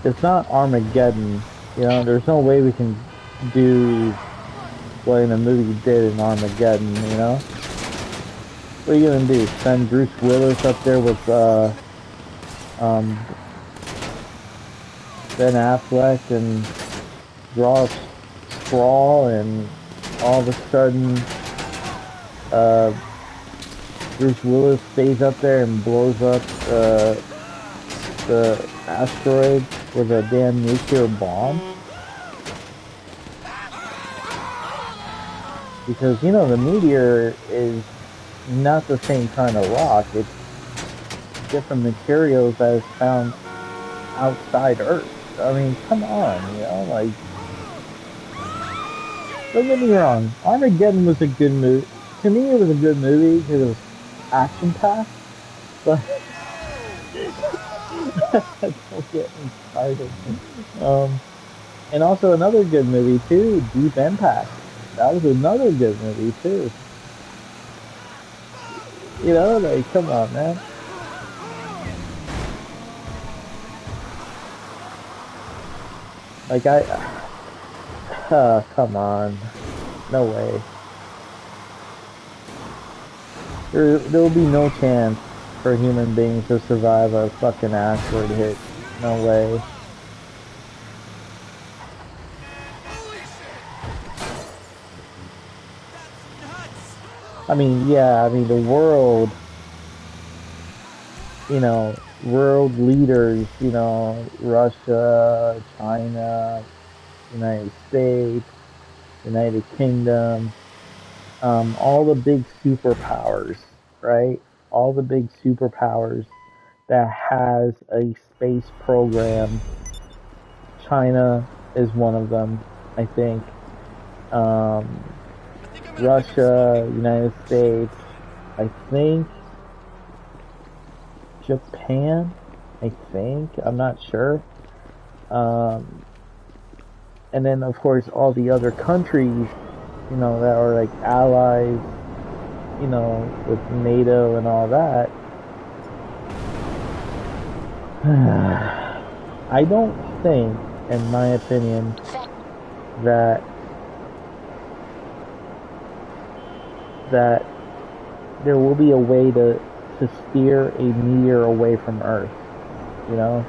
It's not Armageddon, you know, there's no way we can do what in the movie did in Armageddon, you know? What are you gonna do? Send Bruce Willis up there with Ben Affleck and draw a sprawl, and all of a sudden Bruce Willis stays up there and blows up the asteroid with a damn nuclear bomb? Because, you know, the meteor is not the same kind of rock. It's different materials that is found outside Earth. I mean, come on, you know, like, don't get me wrong, Armageddon was a good movie. To me, it was a good movie because it was action-packed, but don't get me started. And also another good movie too, Deep Impact. That was another good movie too. You know, like, come on, man. Like, come on. No way. There will be no chance for human beings to survive a fucking asteroid hit. No way. I mean, yeah, I mean, the world, you know, world leaders, you know, Russia, China, United States, United Kingdom, all the big superpowers, right? All the big superpowers that has a space program. China is one of them, I think. Russia, United States, I think Japan, I think, I'm not sure. And then of course all the other countries, you know, that are like allies, you know, with NATO and all that. I don't think, in my opinion, that there will be a way to steer a meteor away from Earth, you know?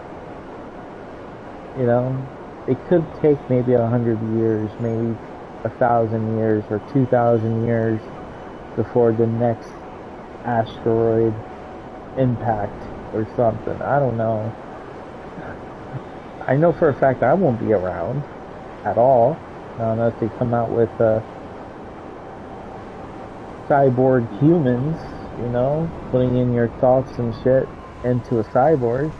You know? It could take maybe 100 years, maybe 1,000 years, or 2,000 years before the next asteroid impact or something. I don't know. I know for a fact I won't be around at all, unless they come out with cyborg humans, you know, putting in your thoughts and shit into a cyborg.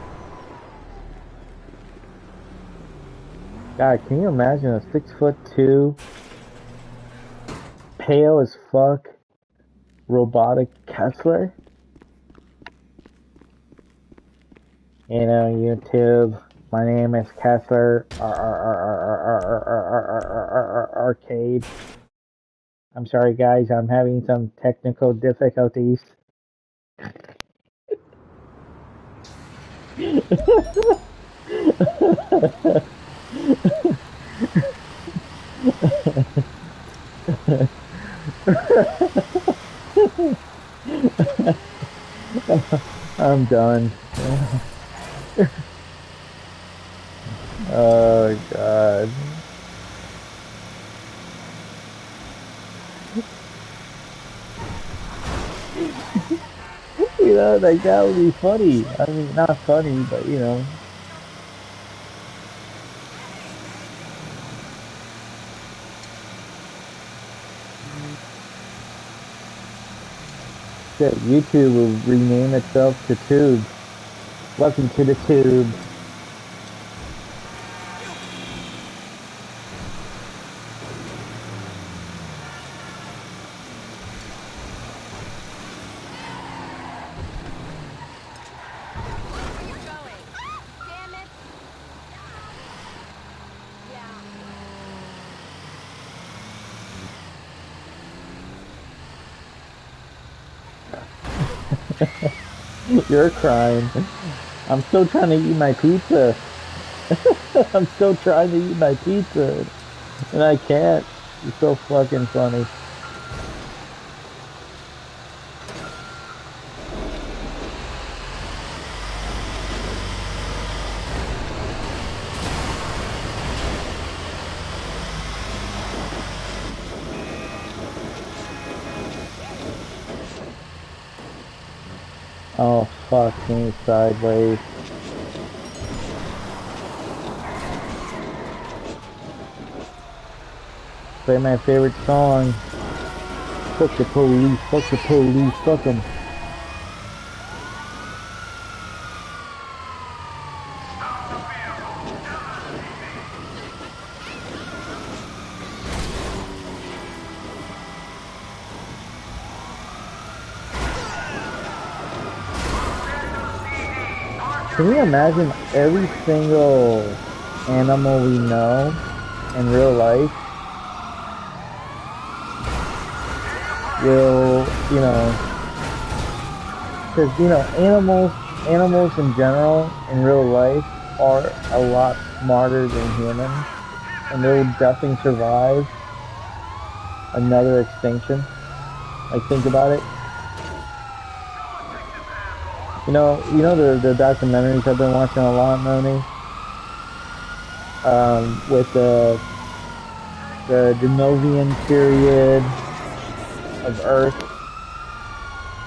God, can you imagine a 6'2", pale as fuck, robotic Kessler? You know, YouTube, my name is Kessler, arcade. I'm sorry guys, I'm having some technical difficulties. I'm done. Oh god. You know, like that would be funny. I mean, not funny, but you know. Shit, YouTube will rename itself to Tube. Welcome to the Tube. You're crying. I'm still trying to eat my pizza. I'm still trying to eat my pizza. And I can't. It's so fucking funny. Oh, fuck me sideways. Play my favorite song. Fuck the police, fuck them. Can you imagine every single animal we know in real life will, you know, because, you know, animals in general in real life are a lot smarter than humans, and they will definitely survive another extinction. Like, think about it. the documentaries I've been watching a lot, Noni? With the Denovian period of Earth,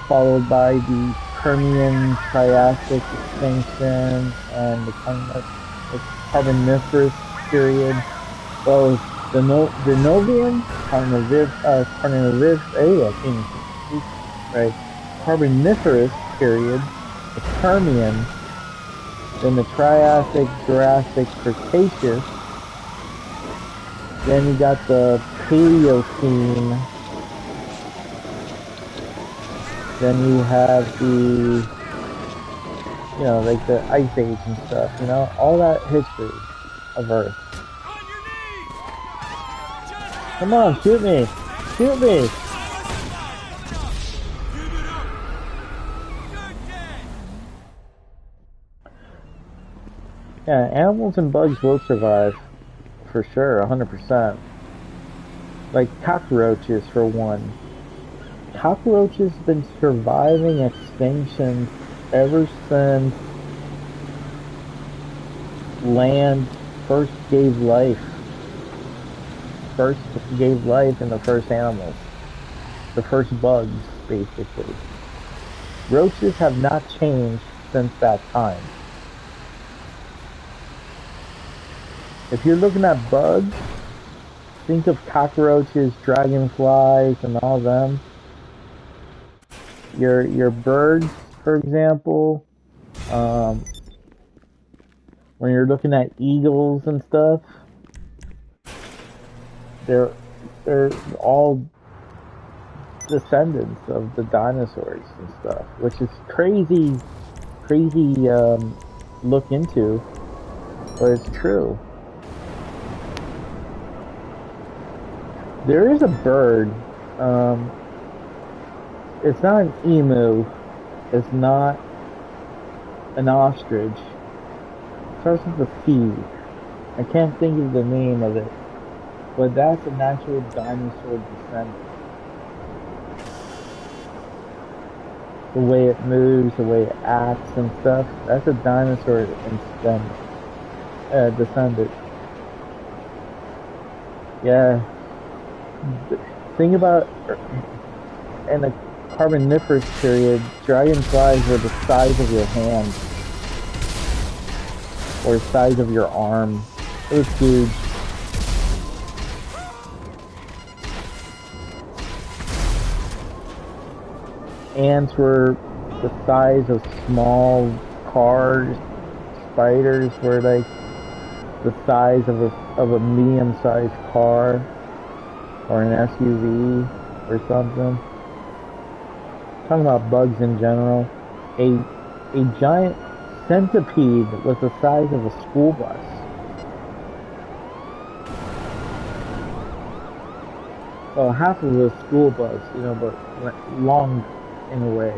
followed by the Permian Triassic extinction and the Carboniferous period. Well, the Denovian, Carboniferous period, the Permian, then the Triassic, Jurassic, Cretaceous. Then you got the Paleocene. Then you have the, like the Ice Age and stuff, all that history of Earth. Come on, shoot me! Shoot me! Yeah, animals and bugs will survive. For sure, 100%. Like cockroaches, for one. Cockroaches have been surviving extinction ever since land first gave life in the first animals. The first bugs, basically. Roaches have not changed since that time. If you're looking at bugs, think of cockroaches, dragonflies, and all them. Your birds, for example, when you're looking at eagles and stuff, they're all descendants of the dinosaurs and stuff, which is crazy look into, but it's true. There is a bird, it's not an emu, it's not an ostrich, it starts with a C. I can't think of the name of it, but that's a natural dinosaur descendant. The way it moves, the way it acts and stuff, that's a dinosaur descendant. Yeah. Think about, in the Carboniferous period, dragonflies were the size of your hand, or the size of your arm. It was huge. Ants were the size of small cars. Spiders were like the size of a medium-sized car, or an SUV, or something. Talking about bugs in general. A giant centipede was the size of a school bus. Well, half of a school bus, but long in a way.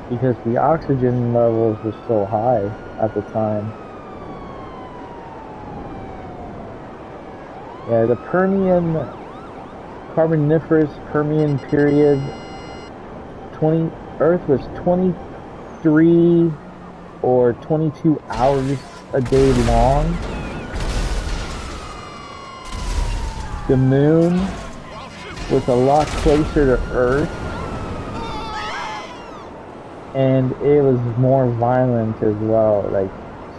Because the oxygen levels were so high at the time. Yeah, the Carboniferous Permian period, Earth was 23 or 22 hours a day long. The moon was a lot closer to Earth, and it was more violent as well, like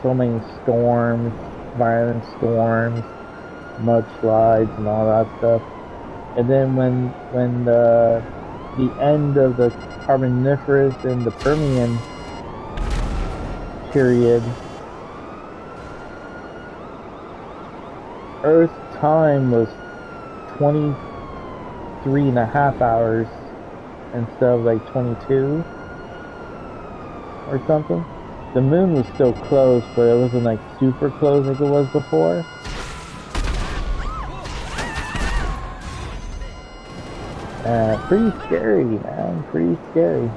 so many storms, violent storms, mudslides and all that stuff. And then when the end of the Carboniferous and the Permian period, Earth's time was 23.5 hours instead of like 22 or something. The moon was still close, but it wasn't like super close like it was before. Pretty scary, man. Pretty scary.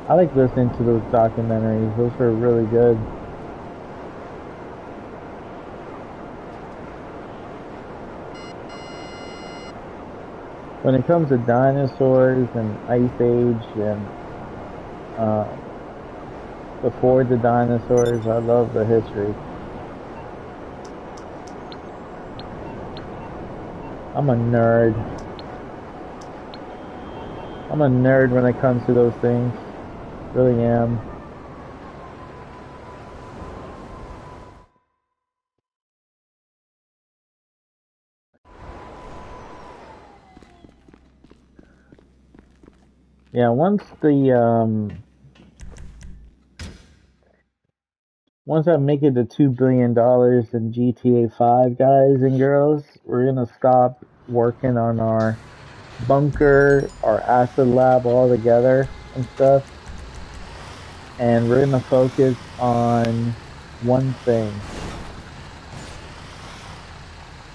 I like listening to those documentaries. Those are really good. When it comes to dinosaurs and Ice Age and before the dinosaurs, I love the history. I'm a nerd. I'm a nerd when it comes to those things. Really am. Yeah, once I make it to $2 billion in GTA 5, guys and girls, we're gonna stop working on our bunker, our acid lab all together and stuff. And we're gonna focus on one thing.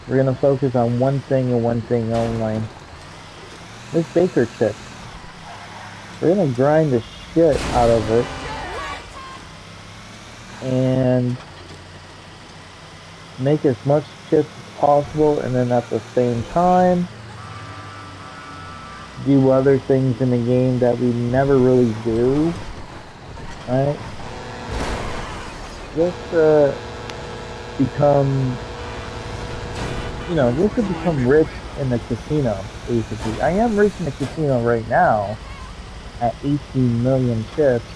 We're gonna focus on one thing and one thing only. This Baker chip. We're gonna grind the shit out of it. And make as much chips as possible, and then at the same time do other things in the game that we never really do, right? Just become, just to become rich in the casino, basically. I am rich in the casino right now at 18 million chips,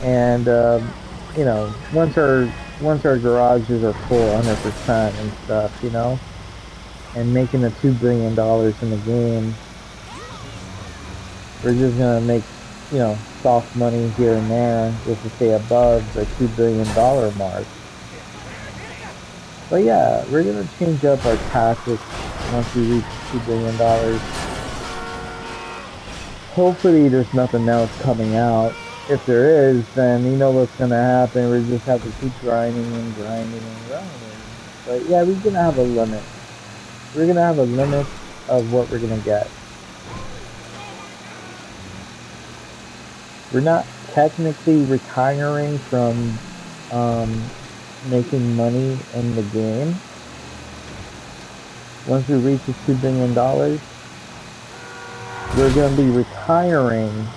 and once our garages are full 100% and stuff, and making the $2 billion in the game, we're just gonna make, soft money here and there just to stay above the $2 billion mark. But yeah, we're gonna change up our tactics once we reach $2 billion. Hopefully there's nothing else coming out. If there is, then you know what's gonna happen. We just have to keep grinding and grinding and grinding. But yeah, we're gonna have a limit. We're gonna have a limit of what we're gonna get. We're not technically retiring from making money in the game. Once we reach the $2 billion, we're going to be retiring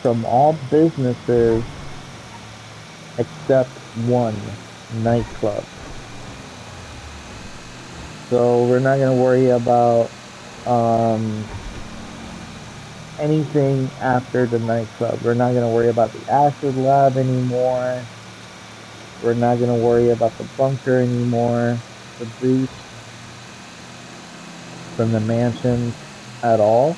from all businesses except one, nightclub. So we're not going to worry about anything after the nightclub. We're not going to worry about the acid lab anymore. We're not going to worry about the bunker anymore, the boost from the mansions at all.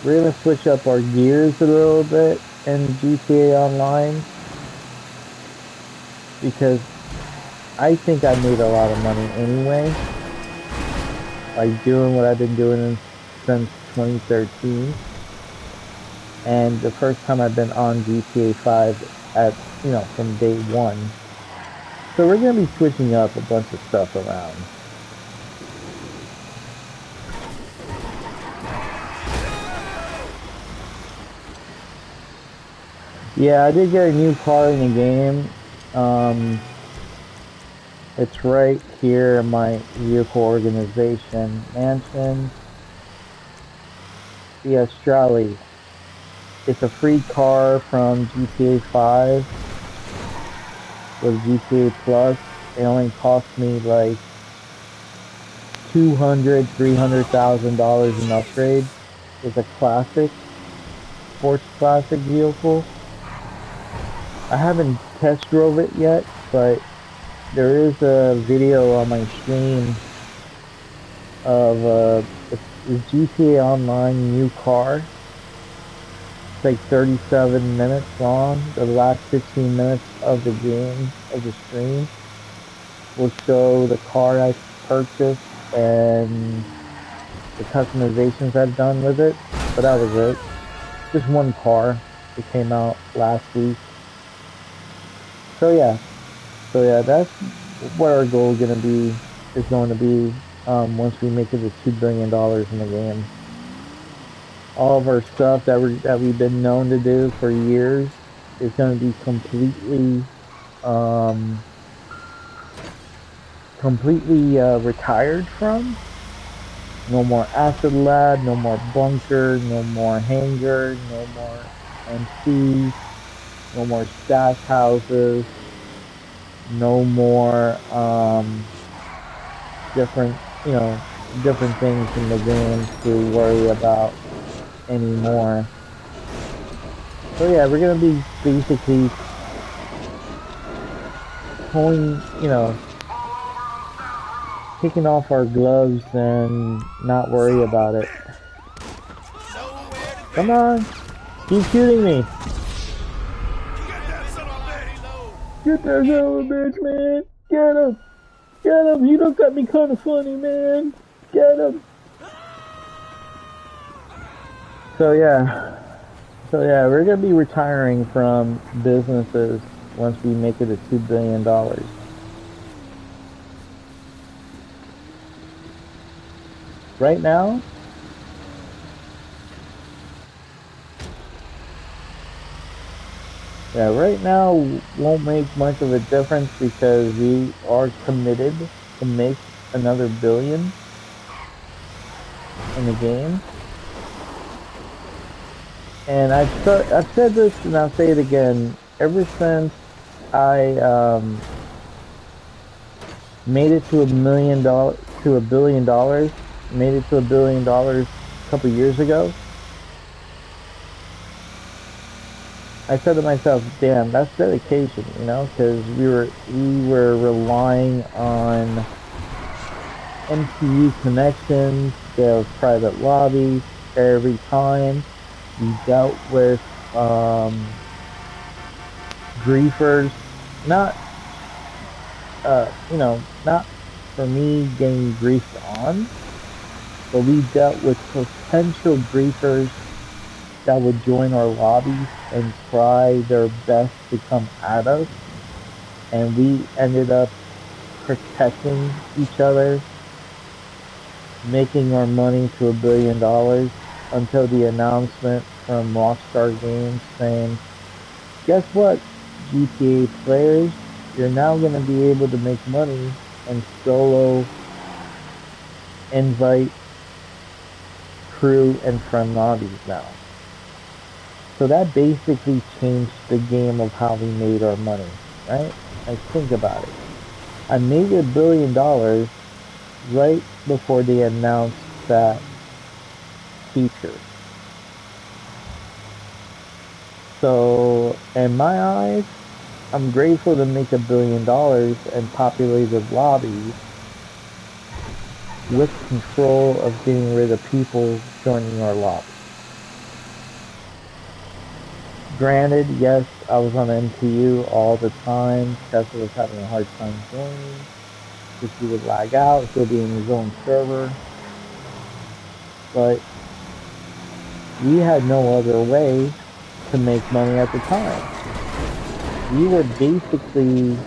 We're going to switch up our gears a little bit in GTA Online, because I think I made a lot of money anyway by doing what I've been doing since 2013. And the first time I've been on GTA 5 from day one. So we're going to be switching up a bunch of stuff around. Yeah, I did get a new car in the game. It's right here in my vehicle organization mansion. The Australi. It's a free car from GTA 5 with GTA Plus. It only cost me like $200,000-$300,000 in upgrade. It's a classic, sports classic vehicle. I haven't test drove it yet, but there is a video on my stream of it's GTA Online new car. It's like 37 minutes long. The last 15 minutes of the game, of the stream, will show the car I purchased and the customizations I've done with it. But that was it. Just one car. It came out last week. So yeah, that's what our goal is going to be once we make it to $2 billion in the game. All of our stuff that we've been known to do for years is going to be completely completely retired from. No more acid lab, no more bunker, no more hangar, no more MC, no more stash houses, no more different, different things in the game to worry about anymore. So yeah, we're gonna be basically pulling, taking off our gloves and not worry about it. Come on, keep shooting me. Get that son of a bitch, man. Get him. Get him. You done got me kind of funny, man. Get him. So yeah, we're gonna be retiring from businesses once we make it to $2 billion. Right now, won't make much of a difference because we are committed to make another $1 billion in the game. And I've said this and I'll say it again. Ever since I made it to $1 billion, made it to $1 billion a couple years ago, I said to myself, damn, that's dedication, because we were relying on MCU connections, there was private lobbies every time. We dealt with griefers, not not for me getting griefed on, but we dealt with potential griefers that would join our lobbies and try their best to come at us, and we ended up protecting each other, making our money to $1 billion until the announcement from Rockstar Games saying, guess what, GTA players, you're now going to be able to make money and solo invite crew and friend lobbies now. So that basically changed the game of how we made our money, right? Like, think about it. I made $1 billion right before they announced that feature. So, in my eyes, I'm grateful to make $1 billion and populated lobbies with control of getting rid of people joining our lobby. Granted, yes, I was on MTU all the time. Tessa was having a hard time joining because he would lag out, he'll be in his own server. But we had no other way to make money at the time. We were basically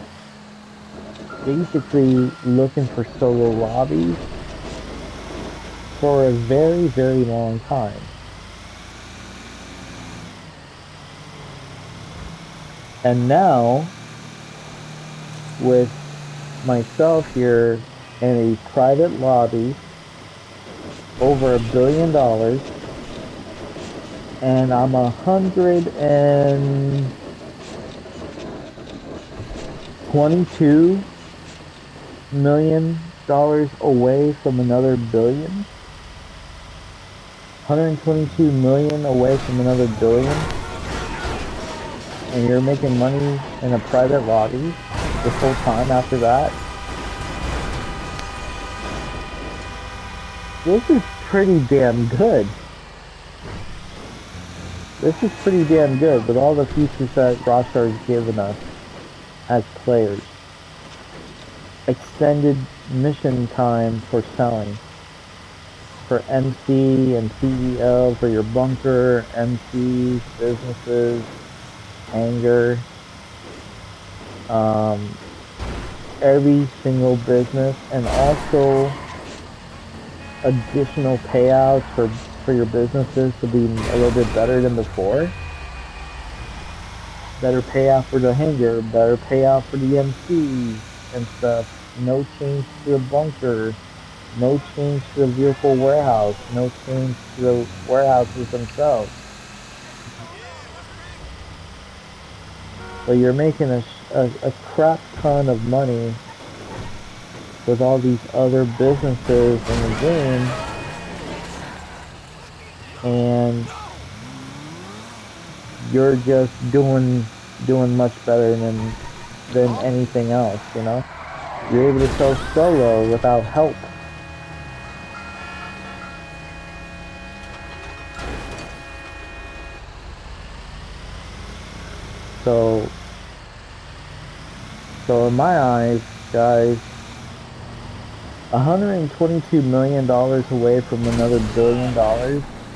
looking for solo lobbies for a very, very long time. And now, with myself here in a private lobby, over $1 billion, and I'm $122 million away from another billion. 122 million away from another billion. And you're making money in a private lobby this whole time after that. This is pretty damn good. This is pretty damn good with all the features that Rockstar has given us as players. Extended mission time for selling. For MC and CEO, for your bunker, MCs, businesses, hangar, every single business, and also additional payouts for your businesses to be a little bit better than before. Better payout for the hangar, better payout for the MCs and stuff. no change to the bunker, no change to the vehicle warehouse, no change to the warehouses themselves. But you're making a crap ton of money with all these other businesses in the game, and you're just doing much better than anything else, you know? You're able to sell solo without help. So in my eyes, guys, $122 million away from another $1 billion,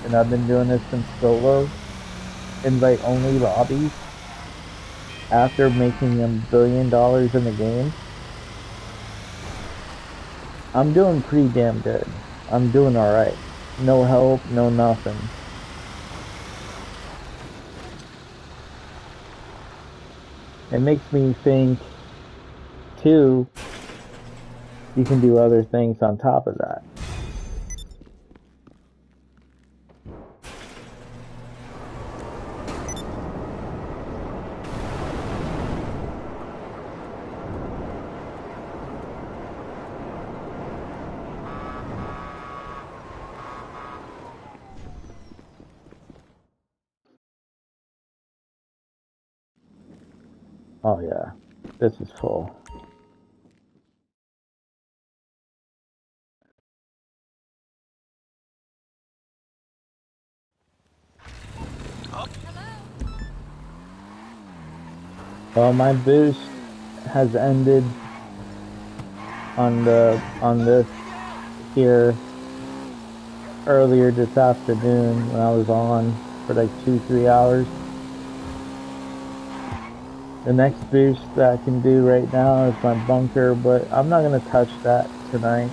and I've been doing this since solo, invite-only lobbies, after making $1 billion in the game. I'm doing pretty damn good. I'm doing alright. No help, no nothing. It makes me think, too, you can do other things on top of that. Oh yeah, this is full. Well, my boost has ended on this here earlier this afternoon when I was on for like 2-3 hours. The next boost that I can do right now is my bunker, but I'm not gonna touch that tonight.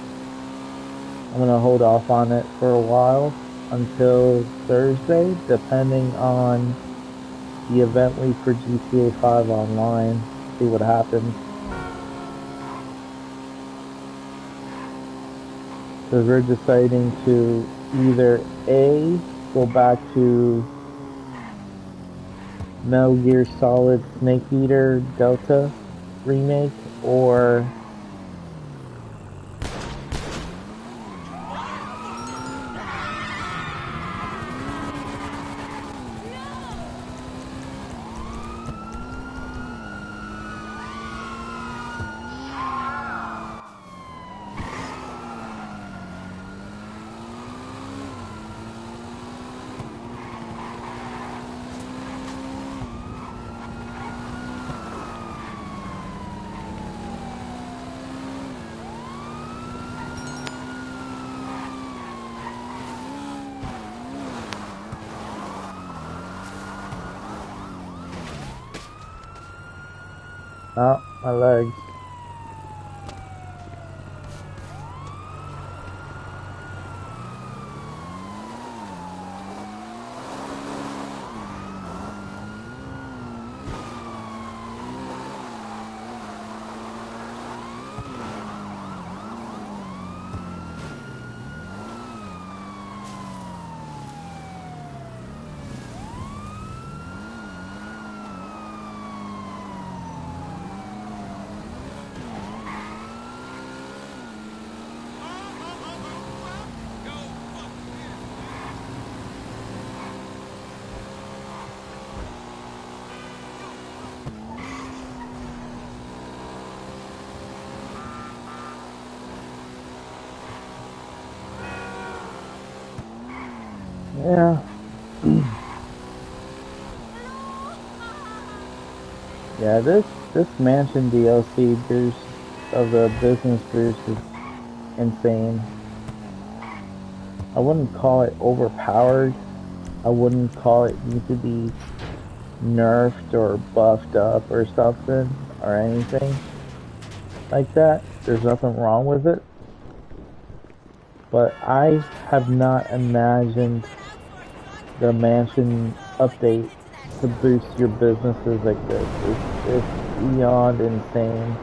I'm gonna hold off on it for a while until Thursday, depending on the event week for GTA 5 online. See what happens. Because we're deciding to either A, go back to Metal Gear Solid Snake Eater Delta remake, or oh, my legs. Yeah. Yeah, this mansion DLC boost of the business boost is insane. I wouldn't call it overpowered. I wouldn't call it need to be nerfed or buffed up or something or anything like that. There's nothing wrong with it. But I have not imagined the mansion update to boost your businesses like this. It's beyond insane.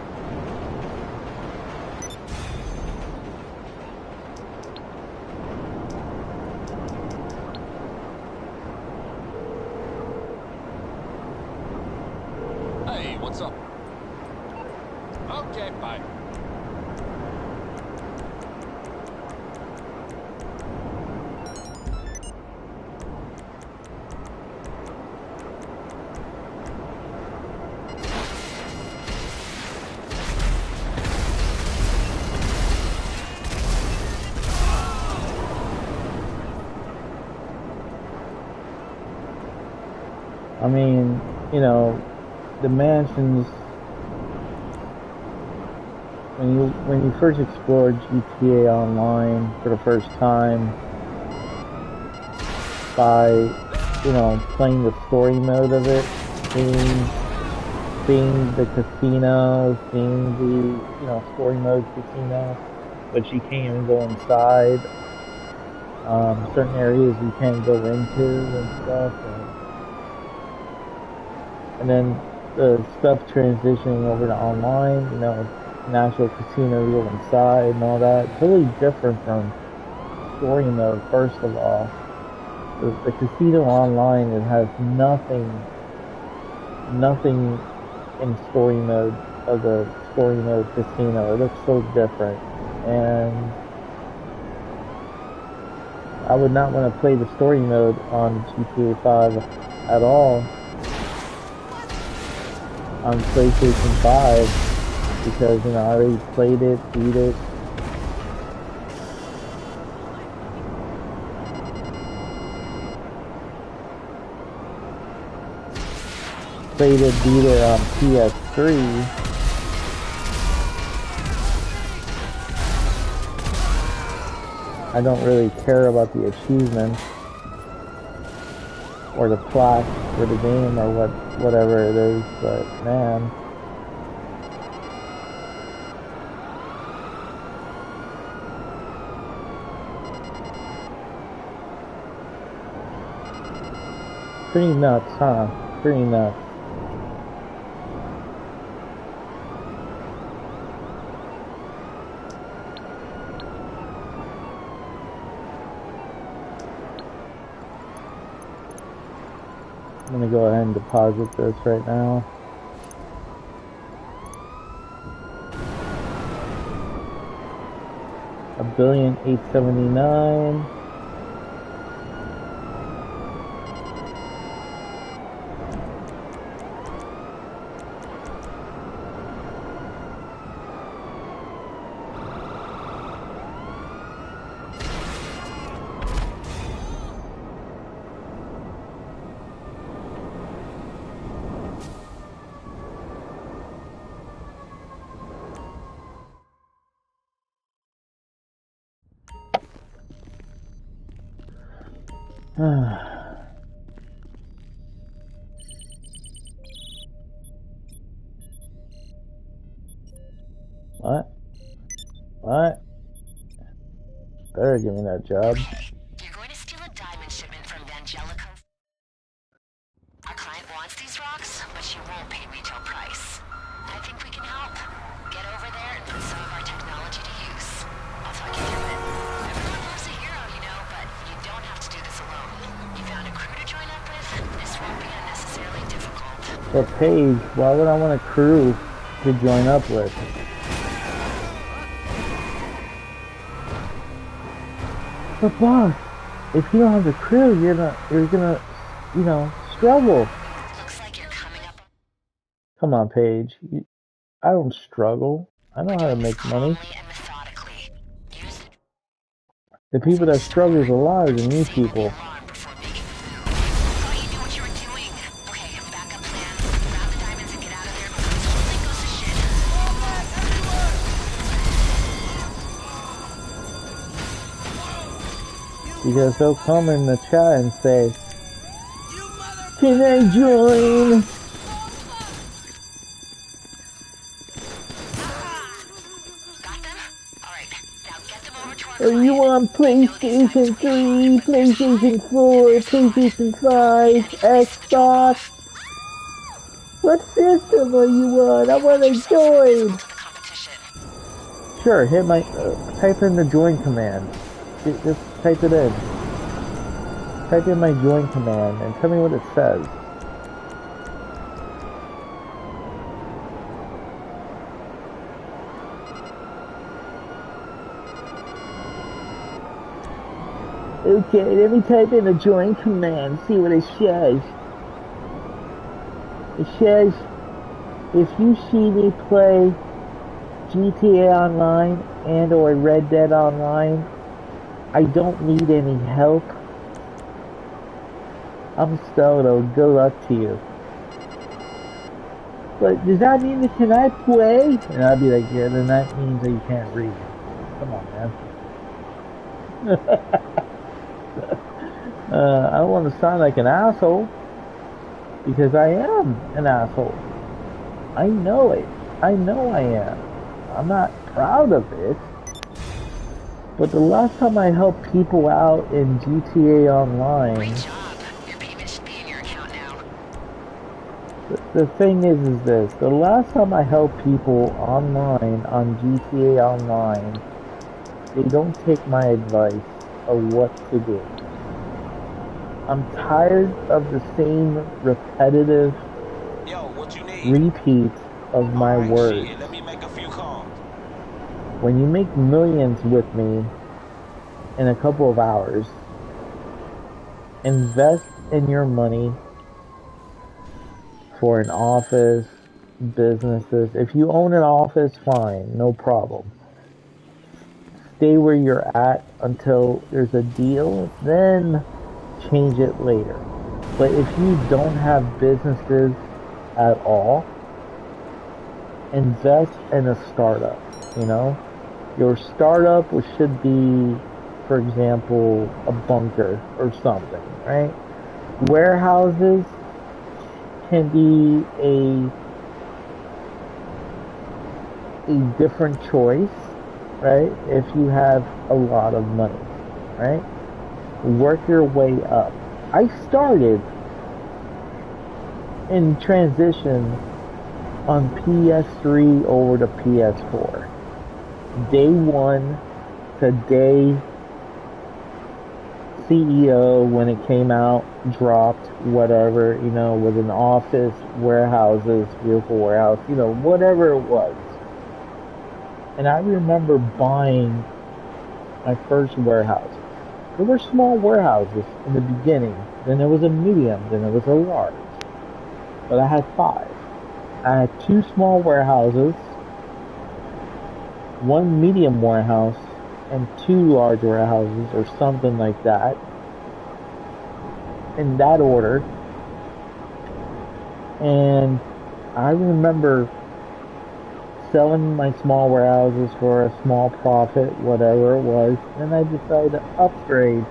Okay, bye. I mean, you know, the mansions, when you first explored GTA Online for the first time by, you know, playing the story mode of it, seeing the casino, seeing the, you know, story mode casino, but you can't even go inside. Certain areas you can't go into and stuff. And then the stuff transitioning over to online, you know, national casino, you go inside and all that. Totally different from story mode, first of all. The casino online, it has nothing in story mode of the story mode casino. It looks so different. And I would not want to play the story mode on GTA 5 at all on PlayStation 5 because, you know, I already played it, beat it. Played it, beat it on PS3. I don't really care about the achievements or the plot for the game or whatever it is, but man, pretty nuts, huh? Pretty nuts. I'm gonna go ahead and deposit this right now. $1,879,000. What? Better give me that job. Okay, you're going to steal a diamond shipment from Vangelico. Our client wants these rocks, but she won't pay retail price. I think we can help. Get over there and put some of our technology to use. I'll talk you through it. Everyone loves a hero, you know, but you don't have to do this alone. You found a crew to join up with? This won't be unnecessarily difficult. But Paige, why would I want a crew to join up with? But boss, if you don't have the crew, you're gonna, you know, struggle. Looks like you're coming up. Come on, Paige. I don't struggle. I know how to make money. And methodically. Use it. The people that struggle a lot are the new people. Because they'll come in the chat and say, "Can I join?" Are you on PlayStation 3, PlayStation 4, PlayStation 5, Xbox? What system are you on? I want to join. Sure, hit my, type in the join command. Just type it in. Type in my join command and tell me what it says. Okay, let me type in a join command, see what it says. It says, if you see me play GTA Online and or Red Dead Online, I don't need any help. I'm Stoto, good luck to you. But does that mean that can I play? And I'd be like, yeah, then that means that you can't read. Come on, man. I don't want to sound like an asshole, because I am an asshole. I know it. I know I am. I'm not proud of it. But the last time I helped people out in GTA Online, Great job. Your payment should be in your account now. the thing is this. The last time I helped people online on GTA Online, they don't take my advice of what to do. I'm tired of the same repetitive repeat of my words. Shit, let me make a few calls. When you make millions with me in a couple of hours, invest in your money for an office, businesses. If you own an office, fine, no problem. Stay where you're at until there's a deal, then change it later. But if you don't have businesses at all, invest in a startup, you know? Your startup should be, for example, a bunker or something, right? Warehouses can be a different choice, right? If you have a lot of money, right? Work your way up. I started in transition on PS3 over to PS4. Day one to day CEO when it came out, dropped, whatever, you know, with an office, warehouses, vehicle warehouse, you know, whatever it was. And I remember buying my first warehouse. There were small warehouses in the beginning, then there was a medium, then there was a large. But I had 5. I had 2 small warehouses, 1 medium warehouse, and 2 large warehouses, or something like that, in that order. And I remember selling my small warehouses for a small profit, whatever it was. Then I decided to upgrade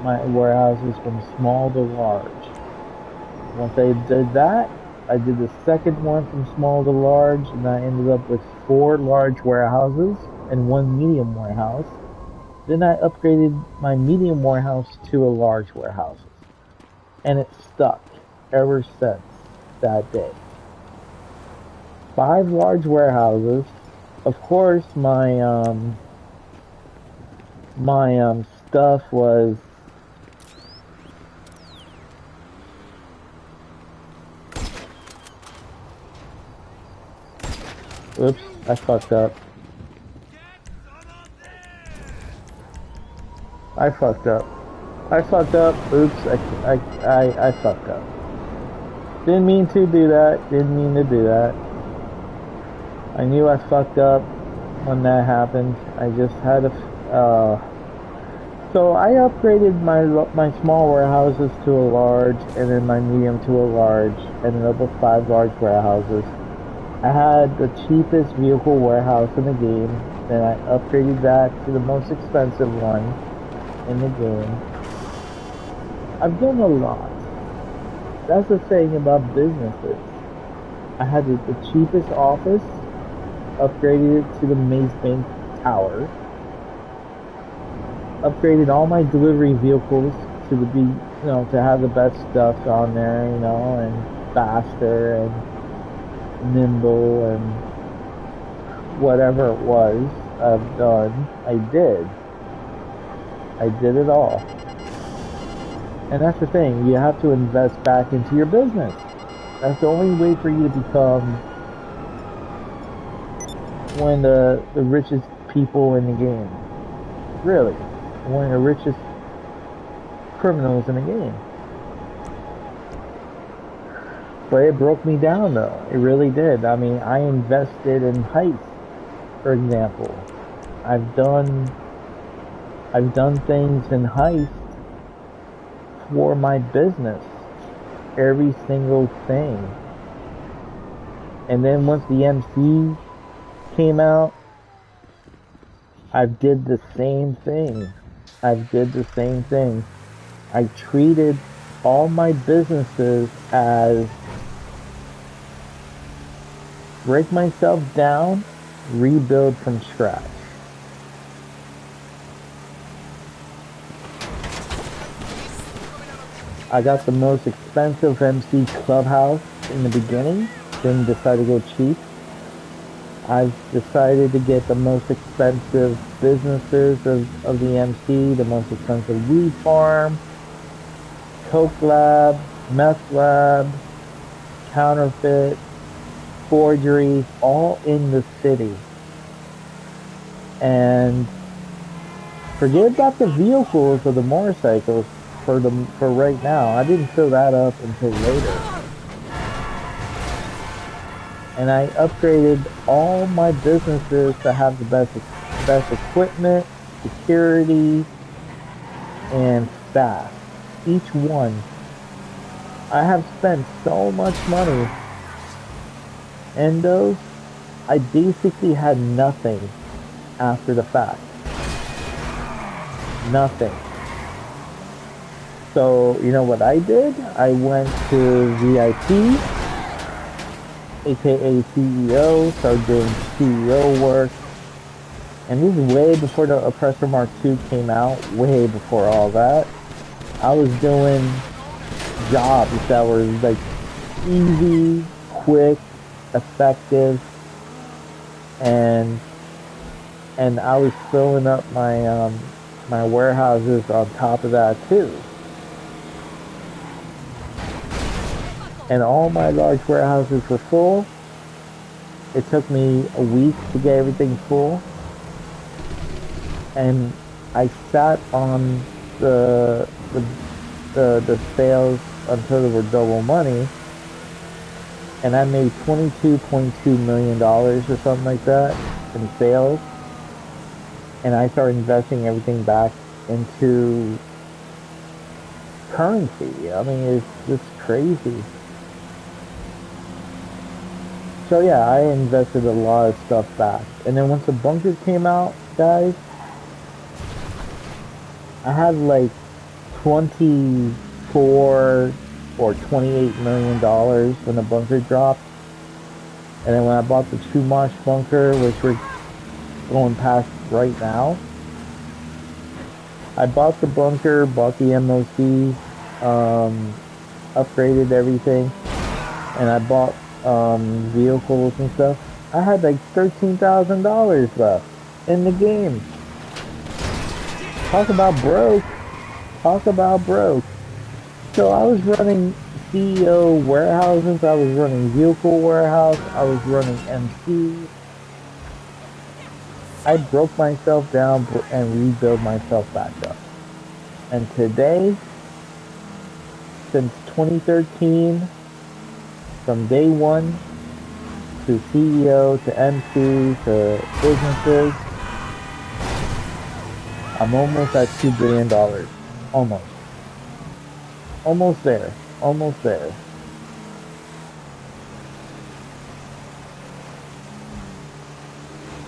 my warehouses from small to large. Once I did that, I did the second one from small to large, and I ended up with 4 large warehouses and 1 medium warehouse. Then I upgraded my medium warehouse to a large warehouse. And it stuck ever since that day. 5 large warehouses. Of course, my stuff was oops, I fucked up. I fucked up. Oops, I fucked up. Didn't mean to do that. I knew I fucked up when that happened. I just had to, so I upgraded my small warehouses to a large, and then my medium to a large, ended up with 5 large warehouses. I had the cheapest vehicle warehouse in the game, then I upgraded that to the most expensive one in the game. I've done a lot. That's the thing about businesses. I had the cheapest office, upgraded it to the Maze Bank Tower, upgraded all my delivery vehicles to to have the best stuff on there, you know, and faster and nimble and whatever it was I've done, I did it all. And that's the thing, you have to invest back into your business. That's the only way for you to become one of the richest people in the game. Really. One of the richest criminals in the game. But it broke me down though. It really did. I mean, I invested in heists, for example. I've done things in heist for my business. Every single thing. And then once the MC came out, I did the same thing. I treated all my businesses as break myself down, rebuild from scratch. I got the most expensive MC clubhouse in the beginning, then decided to go cheap. I've decided to get the most expensive businesses of the MC, the most expensive weed farm, coke lab, meth lab, counterfeit, forgery, all in the city. And forget about the vehicles or the motorcycles for right now. I didn't fill that up until later. And I upgraded all my businesses to have the best equipment, security, and staff. Each one. I have spent so much money. And those, I basically had nothing after the fact. Nothing. So, you know what I did? I went to VIP, aka CEO, started doing CEO work. And this is way before the Oppressor Mark II came out, way before all that. I was doing jobs that were like easy, quick, effective, and I was filling up my my warehouses on top of that too. And all my large warehouses were full. It took me a week to get everything full. And I sat on the sales until they were double money. And I made $22.2 million or something like that in sales. And I started investing everything back into currency. I mean, it's just crazy. So yeah, I invested a lot of stuff back. And then once the bunker came out, guys, I had like 24 or $28 million when the bunker dropped. And then when I bought the Chumash bunker, which we're going past right now, I bought the bunker, bought the MOC, upgraded everything, and I bought vehicles and stuff. I had like $13,000 left in the game. Talk about broke. So I was running CEO warehouses, I was running vehicle warehouse, I was running MC. I broke myself down and rebuilt myself back up. And today, since 2013, from day one to CEO to MC to businesses, I'm almost at $2 billion. Almost there.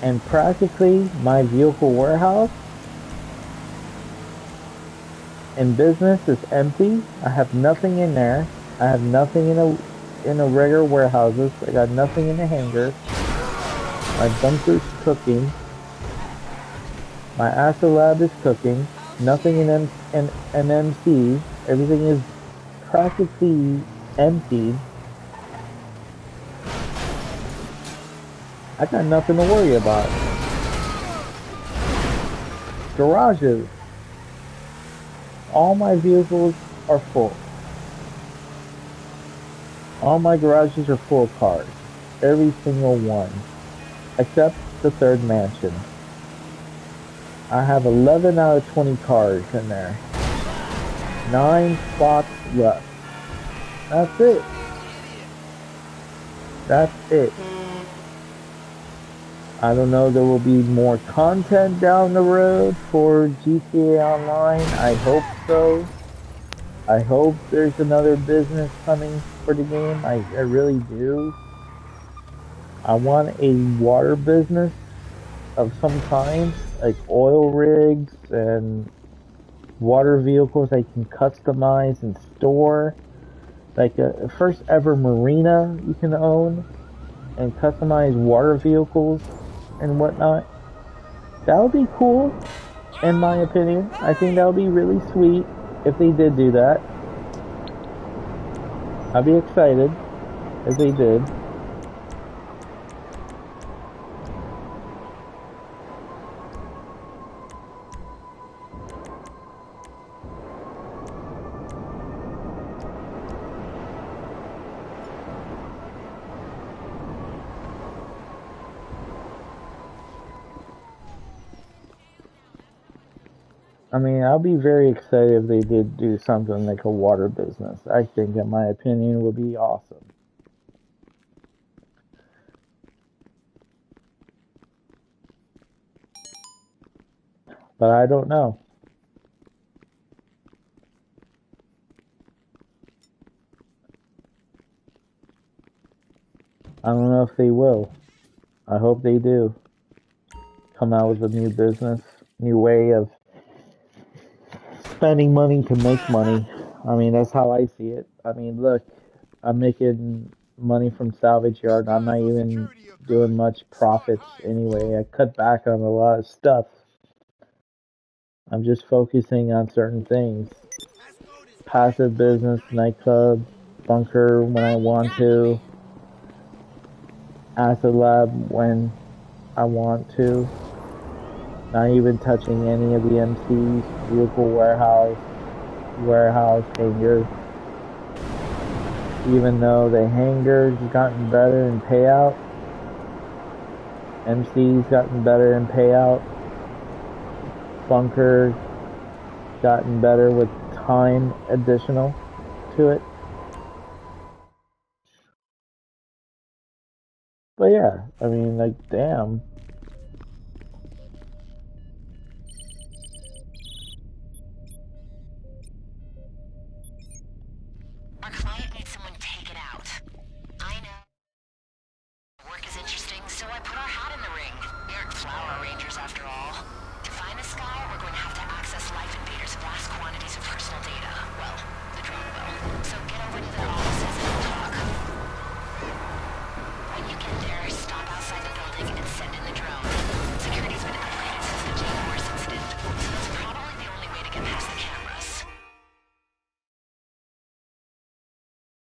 And practically my vehicle warehouse in business is empty. I have nothing in there. I have nothing in the regular warehouses. I got nothing in the hangar. My bunker's cooking. My Astrolab is cooking. Nothing in MC. Everything is practically empty. I got nothing to worry about. Garages. All my vehicles are full. All my garages are full of cars. Every single one. Except the third mansion. I have 11 out of 20 cars in there. 9 spots left. That's it. That's it. I don't know, there will be more content down the road for GTA Online. I hope so. I hope there's another business coming for the game. I really do. I want a water business of some kind, like oil rigs and water vehicles I can customize and store. Like a first ever marina you can own and customize water vehicles and whatnot. That would be cool, in my opinion. I think that would be really sweet if they did do that. I'd be excited if they did. I mean, I'll be very excited if they did do something like a water business. I think, in my opinion, would be awesome. But I don't know. I don't know if they will. I hope they do come out with a new business, new way of spending money to make money. I mean, that's how I see it. I mean, look, I'm making money from salvage yard. I'm not even doing much profits anyway. I cut back on a lot of stuff. I'm just focusing on certain things. Passive business, nightclub, bunker when I want to, acid lab when I want to. Not even touching any of the MCs, vehicle warehouse, hangar. Even though the hangar's gotten better in payout, MC's gotten better in payout, bunker gotten better with time additional to it. But yeah, I mean, like, damn. Our client needs someone to take it out. I know. Work is interesting, so I put our hat in the ring. We aren't flower arrangers after all. To find this guy, we're going to have to access Life Invader's vast quantities of personal data. Well, the drone will. So get over to their offices and we'll talk. When you get there, stop outside the building and send in the drone. Security's been upgraded since the Jaguars incident, so that's probably the only way to get past the cameras.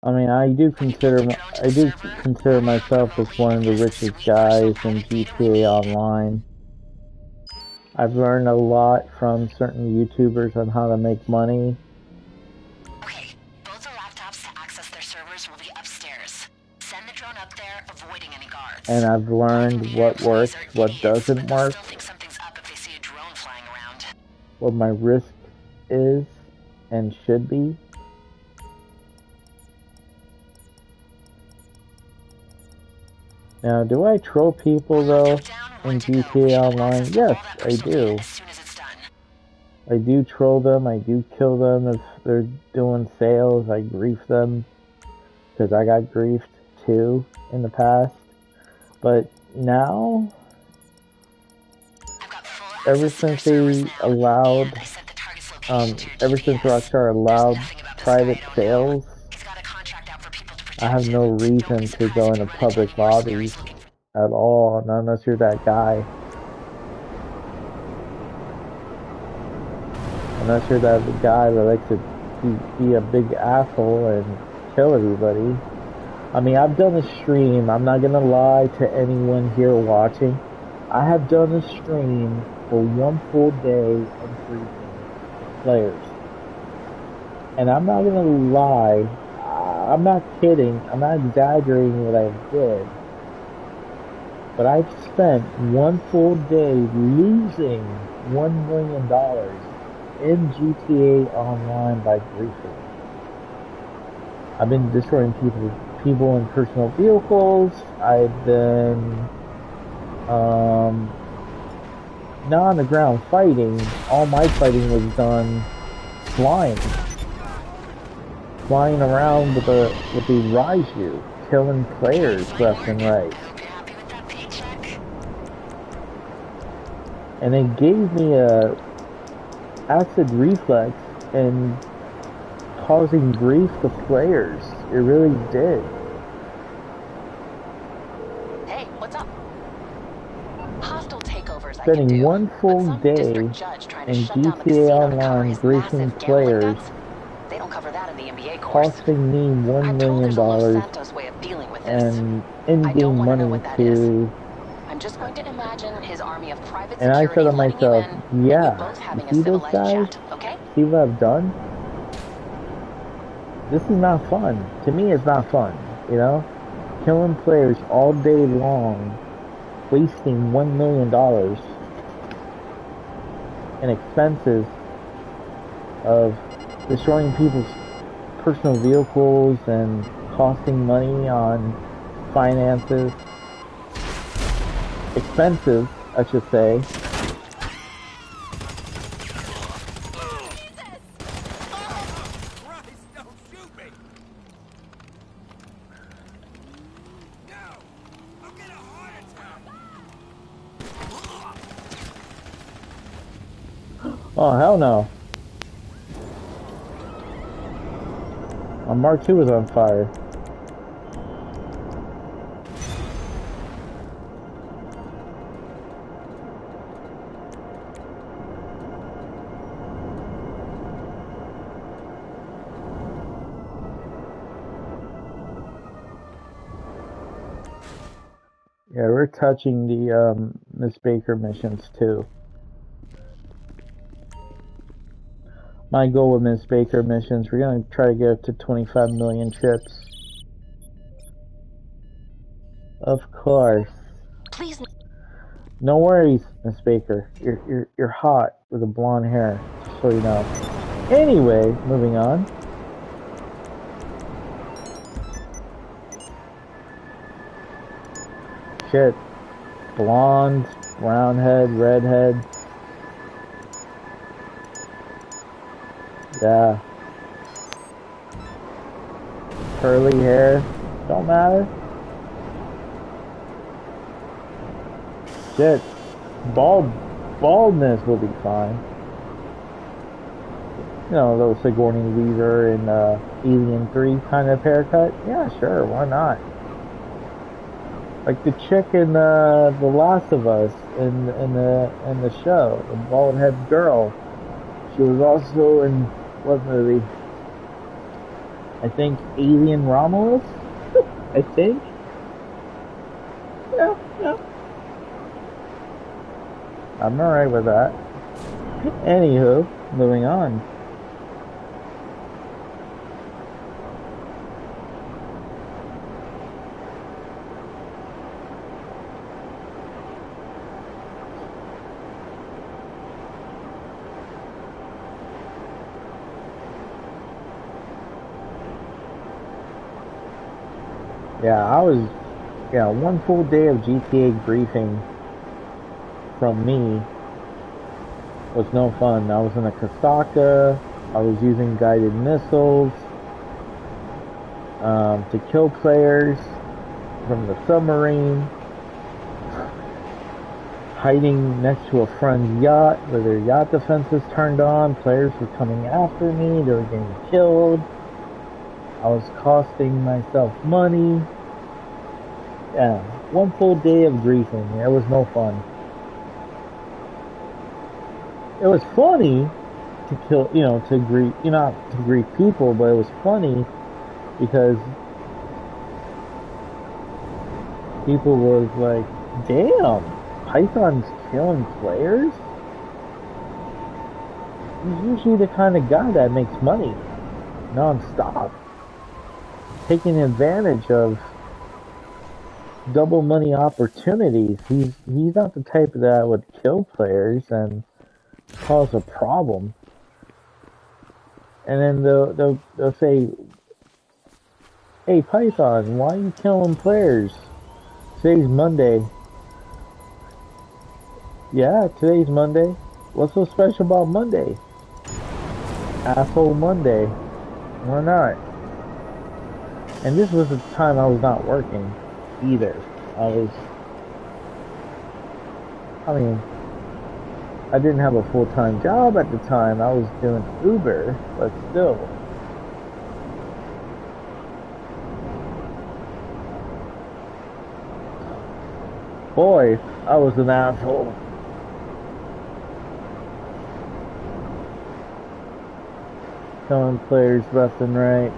I mean, I do consider myself as one of the richest guys in GTA Online. I've learned a lot from certain YouTubers on how to make money. Okay, both the laptops to access their servers will be upstairs. Send the drone up there, avoiding any guards. And I've learned what works, what doesn't work, Still think something's up if they see a drone flying around. what my risk is and should be. Now, do I troll people, though, in GTA Online? Yes, I do. I do troll them, I do kill them if they're doing sales, I grief them, because I got griefed, too, in the past. But now, ever since they allowed, ever since Rockstar allowed private sales, I have no reason to go into public lobbies at all, not unless you're that guy. Unless you're that guy that likes to be a big asshole and kill everybody. I mean, I've done a stream, I'm not gonna lie to anyone here watching. I have done a stream for 1 full day of briefing players. And I'm not gonna lie, I'm not kidding, I'm not exaggerating what I did. But I've spent 1 full day losing $1 million in GTA Online by griefing. I've been destroying people in personal vehicles. I've been not on the ground fighting. All my fighting was done flying around with the Raiju, killing players left and right. And it gave me a acid reflex and causing grief to players. It really did. Hey, what's up? Hostile takeovers. Spending one full day in GTA Online griefing players They don't cover that in the MBA course. costing me $1 million and in-game money to... I'm just going to imagine his army of private And I said to security myself, yeah, you you see those guys? chat, okay? See what I've done? This is not fun. To me, it's not fun, you know? Killing players all day long, wasting $1 million in expenses of destroying people's personal vehicles and costing money on finances. Expensive, I should say. Oh, hell no. Mark II was on fire. Yeah, we're touching the Miss Baker missions too. My goal with Miss Baker missions, we're gonna try to get up to 25 million chips. Of course. Please. No worries, Miss Baker. You're hot with the blonde hair, just so you know. Anyway, moving on. Shit. Blonde, brown head, red head. Yeah. Curly hair. Don't matter. Shit. Baldness will be fine. You know, those Sigourney Weaver and Alien 3 kind of haircut? Yeah, sure, why not? Like the chick in The Last of Us in the show, the bald head girl. She was also in what movie? I think Alien Romulus? I think. Yeah. I'm alright with that. Anywho, moving on. Yeah, one full day of GTA griefing from me was no fun. I was in a Kasaka, I was using guided missiles to kill players from the submarine, hiding next to a friend's yacht where their yacht defenses turned on. Players were coming after me, they were getting killed. I was costing myself money. Yeah, one full day of griefing. It was no fun. It was funny to kill, to grief, not to grief people, but it was funny because people was like, damn, Python's killing players? He's usually the kind of guy that makes money non-stop, taking advantage of double money opportunities. He's not the type that would kill players and cause a problem. And then they'll say, "Hey Python, why are you killing players? Today's Monday." Yeah, today's Monday. What's so special about Monday? Asshole Monday. Why not? And this was the time I was not working either. I didn't have a full-time job at the time. I was doing Uber, but still. Boy, I was an asshole. Killing players left and right.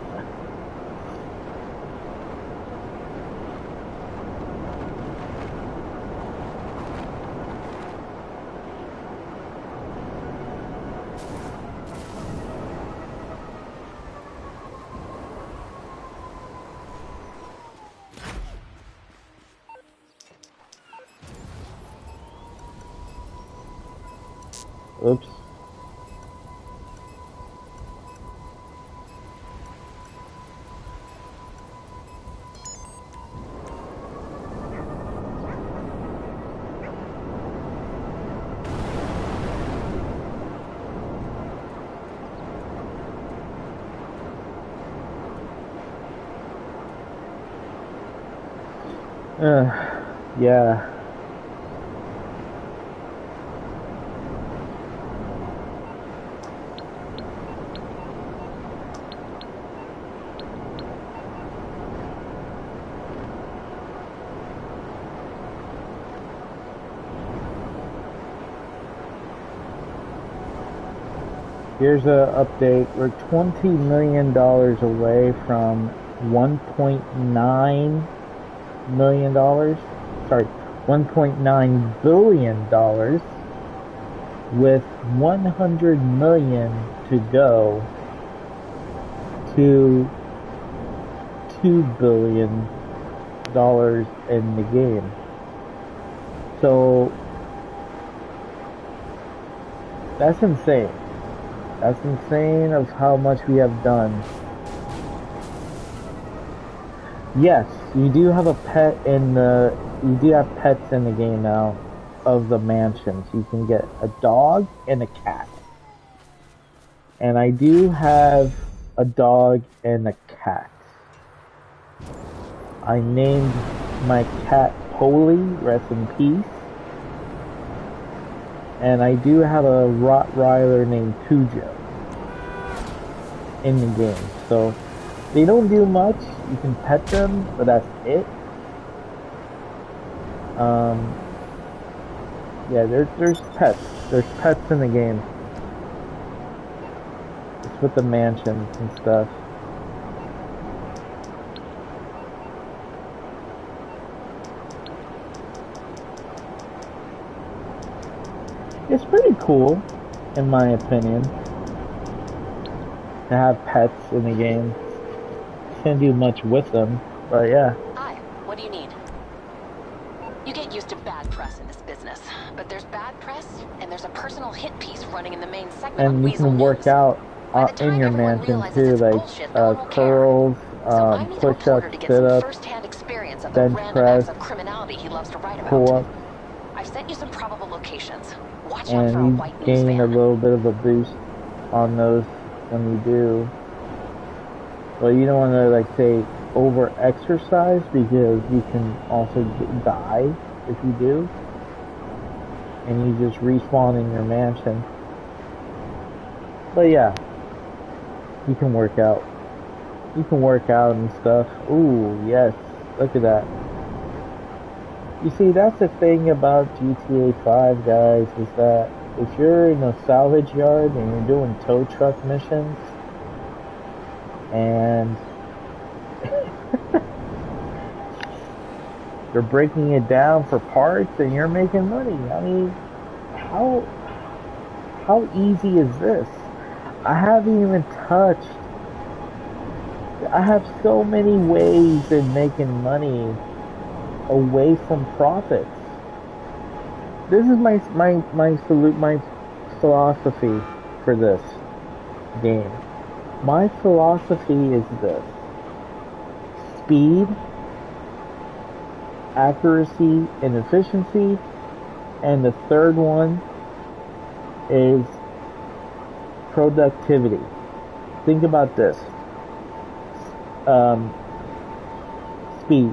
Oops. Yeah. Here's an update. We're $20 million away from $1.9 million. Sorry, $1.9 billion with 100 million to go to $2 billion in the game. So that's insane. That's insane of how much we have done. Yes, you do have a pet in the... You do have pets in the game now of the mansions. You can get a dog and a cat. And I do have a dog and a cat. I named my cat Polly, rest in peace. And I do have a Rottweiler named Cujo in the game. So they don't do much. You can pet them, but that's it. Yeah, there's pets. There's pets in the game. It's with the mansions and stuff. It's pretty cool, in my opinion, to have pets in the game. Can't do much with them, but yeah. Hi, what do you need? You get used to bad press in this business, but there's bad press, and there's a personal hit piece running in the main segment. And you can work out in your mansion too, like curls, push-ups, sit-ups, bench press, pull-ups. I've sent you some probable locations. Watch out and for a you white gain news a van. little bit of a boost on those when you do. But you don't want to, like, say, over-exercise, because you can also die if you do. And you just respawn in your mansion. But yeah, you can work out. You can work out and stuff. Ooh, yes, look at that. You see, that's the thing about GTA 5, guys, is that if you're in a salvage yard and you're doing tow truck missions, and you're breaking it down for parts and you're making money, I mean, how easy is this? I haven't even touched. I have so many ways in making money away from profits. This is my philosophy for this game. My philosophy is this: speed, accuracy, and efficiency. And the third one is productivity. Think about this. Speed.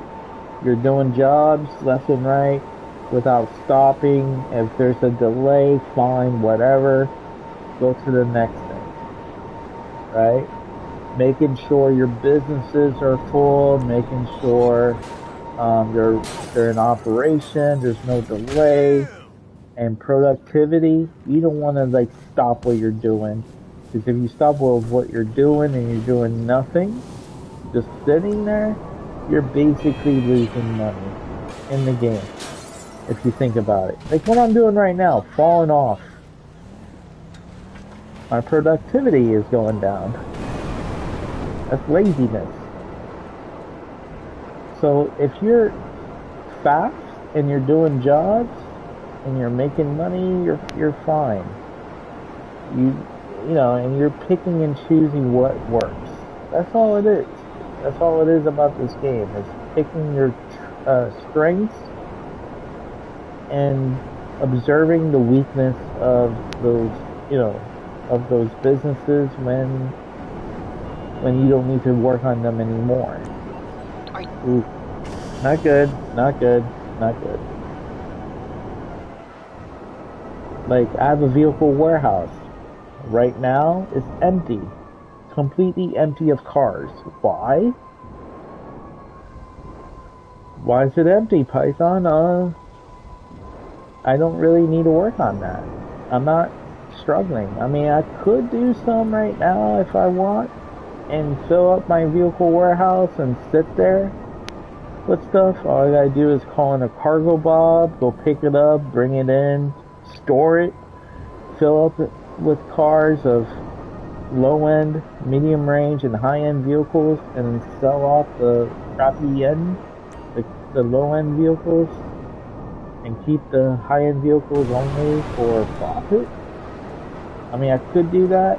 You're doing jobs left and right without stopping. If there's a delay, fine, whatever. Go to the next thing. Right? Making sure your businesses are full, making sure they're in operation, there's no delay. And productivity, you don't want to like stop what you're doing, because if you stop with what you're doing and you're doing nothing, just sitting there, you're basically losing money in the game, if you think about it. Like what I'm doing right now, falling off. My productivity is going down. That's laziness. So if you're fast and you're doing jobs and you're making money, you're fine. You know, and you're picking and choosing what works. That's all it is. That's all it is about this game. It's picking your strengths and observing the weakness of those, you know, of those businesses when you don't need to work on them anymore. Ooh, not good, not good, not good. Like, I have a vehicle warehouse. Right now, it's empty. Completely empty of cars. Why? Why is it empty, Python? I don't really need to work on that. I'm not struggling. I mean, I could do some right now if I want and fill up my vehicle warehouse and sit there with stuff. All I gotta do is call in a cargo bob, go pick it up, bring it in, store it, fill up it with cars of low-end, medium range, and high-end vehicles, and sell off the crappy end, the low-end vehicles, and keep the high-end vehicles only for profit. I mean, I could do that.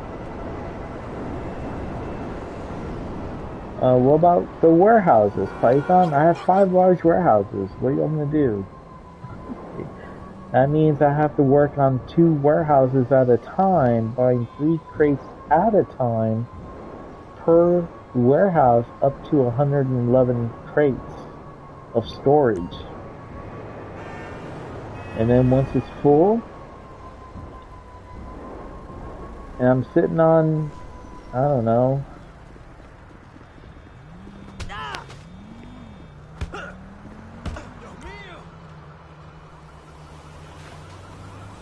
What about the warehouses, Python? I have 5 large warehouses. What are you going to do? That means I have to work on 2 warehouses at a time, buying 3 crates at a time per warehouse, up to 111 crates of storage. And then once it's full, and I'm sitting on, I don't know,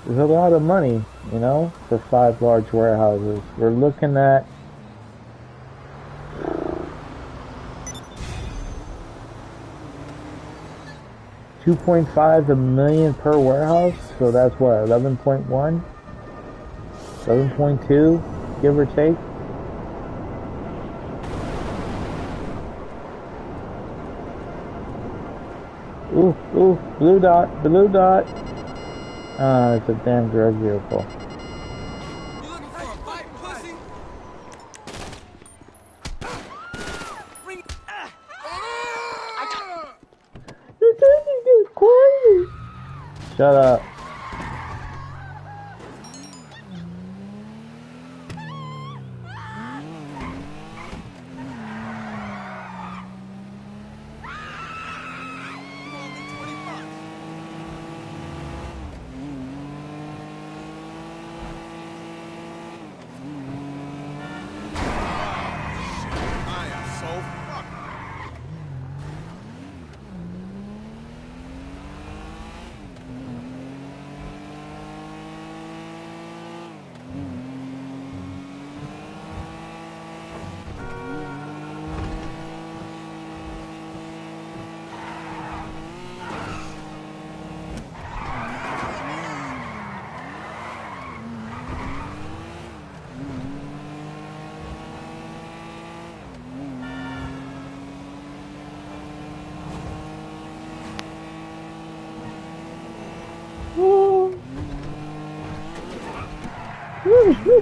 there's a lot of money, you know, for 5 large warehouses. We're looking at $2.5 million per warehouse, so that's what, 11.1, 11.2, give or take. Ooh, ooh, blue dot, blue dot. Ah, it's a damn drug vehicle. You looking for a fight, pussy? You're taking this crazy. Shut up.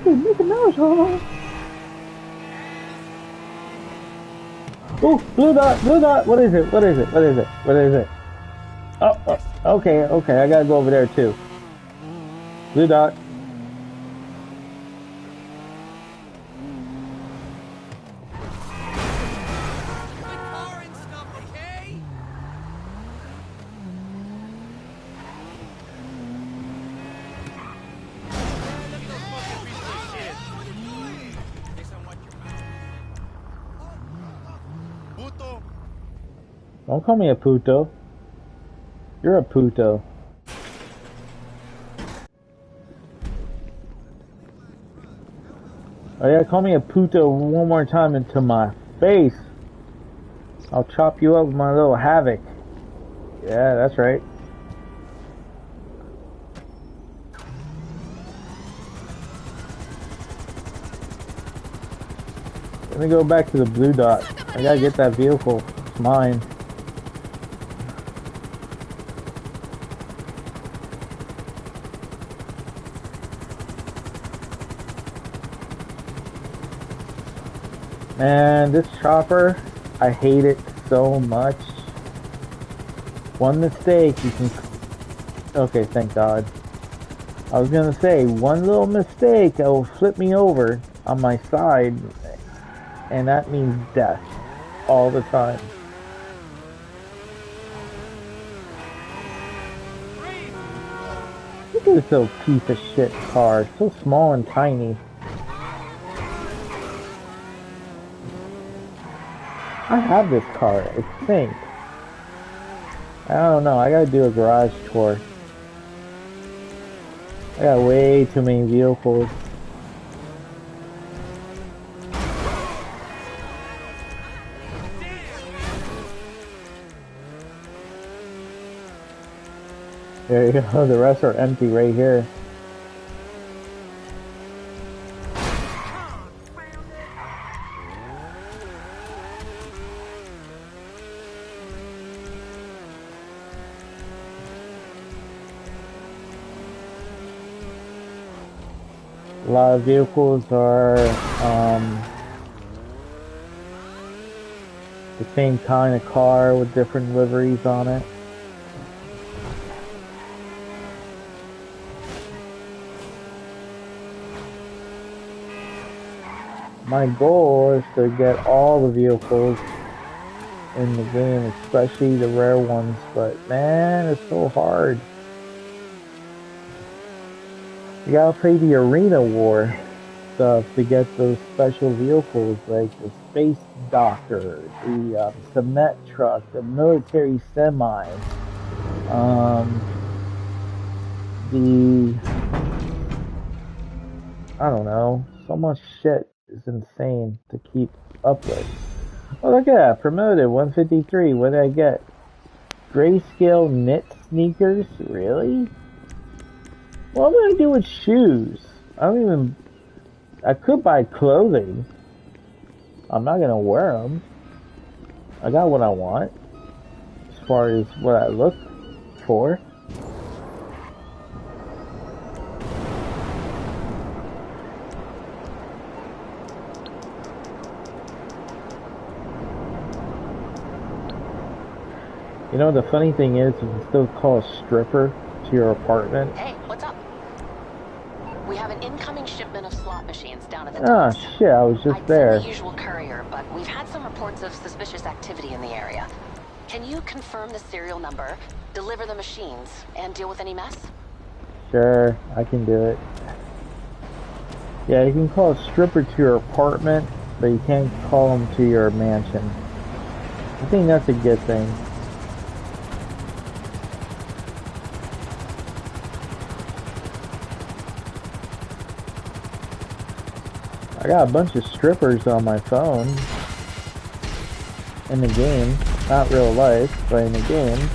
Mickey Mouse, huh? Ooh, blue dot, blue dot. What is it? What is it? What is it? What is it? Oh, okay, okay. I gotta go over there too. Blue dot. Don't call me a puto. You're a puto. Oh yeah, call me a puto one more time into my face. I'll chop you up with my little havoc. Yeah, that's right. Let me go back to the blue dot. I gotta get that vehicle. It's mine. Man, this chopper, I hate it so much. One mistake, you can... Okay, thank God. I was gonna say, one little mistake, it will flip me over on my side, and that means death all the time. Look at this little piece of shit car, so small and tiny. I have this car, I think. I don't know, I gotta do a garage tour. I got way too many vehicles. There you go, the rest are empty right here. A lot of vehicles are the same kind of car with different liveries on it. My goal is to get all the vehicles in the game, especially the rare ones, but man, it's so hard. You gotta play the arena war stuff to get those special vehicles like the space docker, the cement truck, the military semi, I don't know, so much shit is insane to keep up with. Oh, look at that, promoted, 153, what did I get? Grayscale knit sneakers, really? What would I do with shoes? I could buy clothing. I'm not gonna wear them. I got what I want, as far as what I look for. You know, the funny thing is, you can still call a stripper to your apartment. Hey, what's up? We have an incoming shipment of slot machines down at the Ah, docks. shit, I was just there. I'd send the usual courier, but we've had some reports of suspicious activity in the area. Can you confirm the serial number, deliver the machines, and deal with any mess? Sure, I can do it. Yeah, you can call a stripper to your apartment, but you can't call them to your mansion. I think that's a good thing. I got a bunch of strippers on my phone in the game, not real life, but in the game.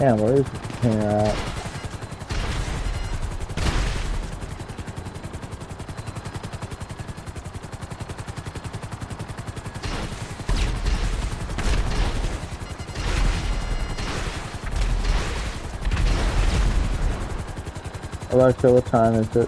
Damn, where is the container at? Alexa, what time is it?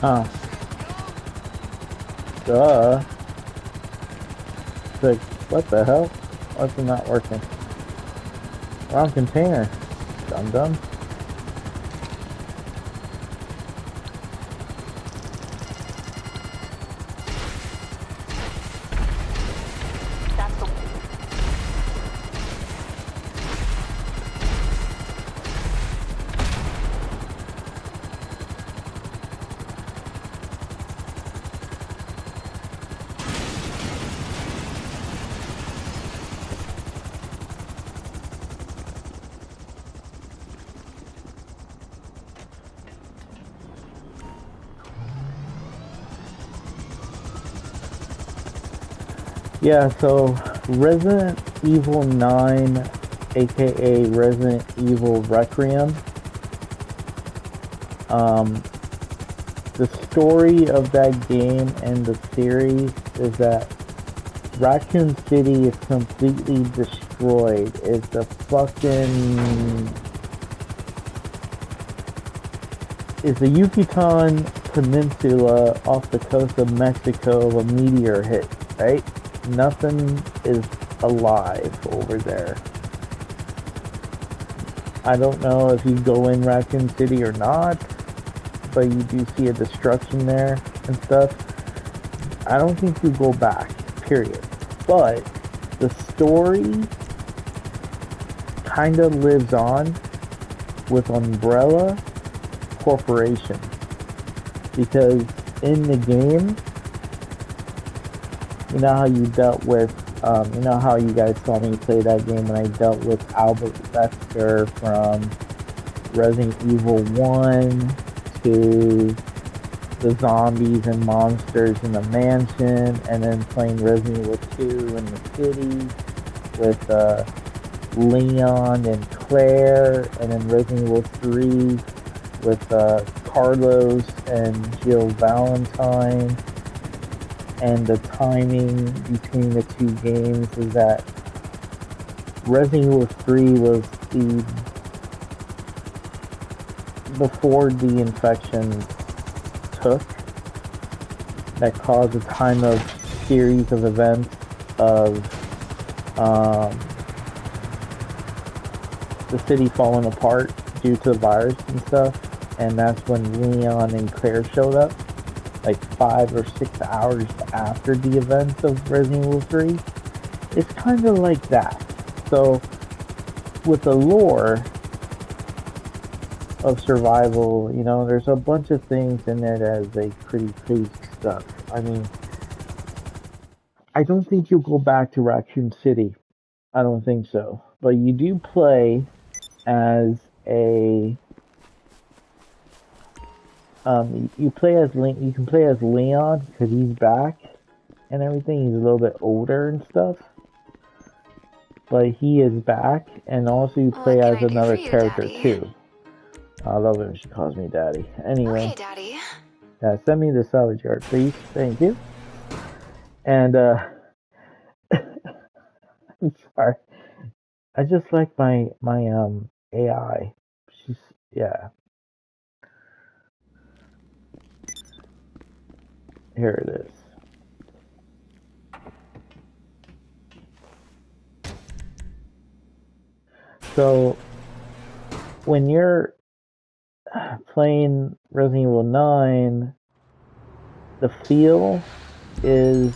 Oh. Duh. It's like, what the hell? Why's it not working? Wrong container. Dum-dum. Yeah, so Resident Evil 9, aka Resident Evil Requiem. The story of that game and the series is that Raccoon City is completely destroyed. It's a fucking... It's the Yucatan Peninsula off the coast of Mexico. A meteor hit, right? Nothing is alive over there. I don't know if you go in Raccoon City or not, but you do see a destruction there and stuff. I don't think you go back, period. But the story kind of lives on with Umbrella Corporation. Because in the game, you know how you dealt with, you know how you guys saw me play that game when I dealt with Albert Wesker from Resident Evil 1 to the zombies and monsters in the mansion, and then playing Resident Evil 2 in the city with Leon and Claire, and then Resident Evil 3 with Carlos and Jill Valentine. And the timing between the two games is that Resident Evil 3 was before the infection took, that caused a time of series of events of the city falling apart due to the virus and stuff, and that's when Leon and Claire showed up, like 5 or 6 hours after the events of Resident Evil 3. It's kind of like that. So, with the lore of survival, you know, there's a bunch of things in there that is like pretty crazy stuff. I mean, I don't think you'll go back to Raccoon City. I don't think so. But you do play as a you can play as Leon because he's back and everything. He's a little bit older and stuff, but he is back. And also you play as another character Daddy? too. I love it when she calls me Daddy. Anyway, Okay, Daddy. yeah, send me the salvage yard, please. Thank you. And I'm sorry. I just like my AI. She's yeah. Here it is. So when you're playing Resident Evil 9, the feel is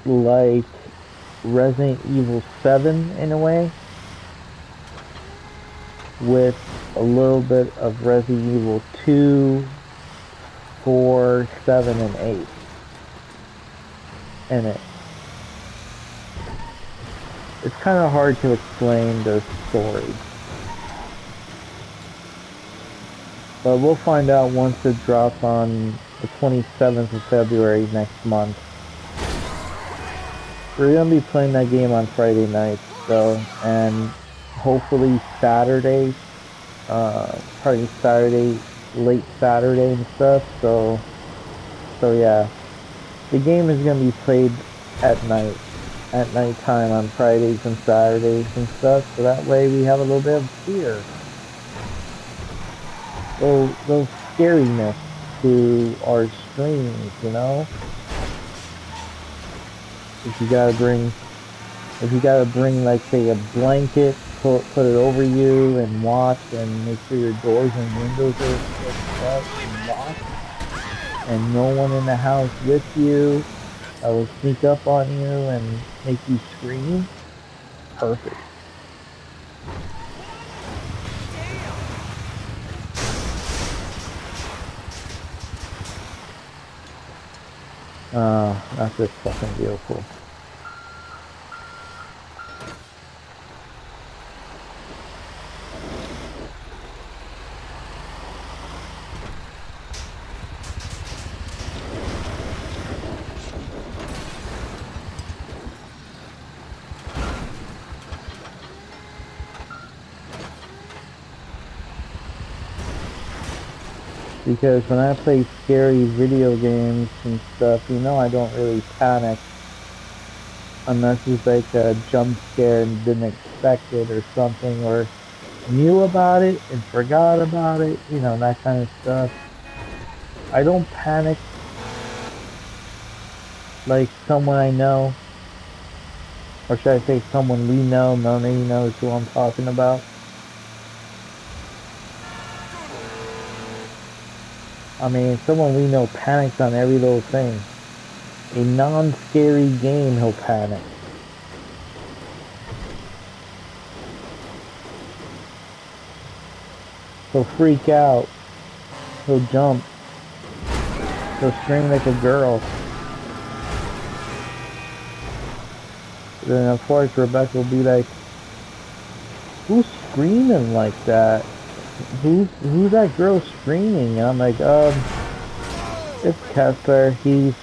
like Resident Evil 7 in a way, with a little bit of Resident Evil 2, 4, 7, and 8 in it. It's kind of hard to explain the story, but we'll find out once it drops on the 27th of February next month. We're going to be playing that game on Friday nights, though, and hopefully Saturday, probably Saturday, late Saturday and stuff, so yeah. The game is going to be played at nighttime on Fridays and Saturdays and stuff, so that way we have a little bit of fear. Those scariness to our streams, you know? If you gotta bring like, say, a blanket, put it over you and watch, and make sure your doors and windows are shut and locked, and no one in the house with you that will sneak up on you and make you scream. Perfect. Oh, that's just fucking beautiful. Because when I play scary video games and stuff, you know, I don't really panic unless it's like a jump scare and didn't expect it or something, or knew about it and forgot about it, you know, that kind of stuff. I don't panic like someone I know, or should I say someone we know. None knows who I'm talking about. I mean, someone we know panics on every little thing. A non-scary game, he'll panic. He'll freak out. He'll jump. He'll scream like a girl. Then of course Rebecca will be like, "Who's screaming like that? Who's that girl screaming?" And I'm like, it's Kessler. He's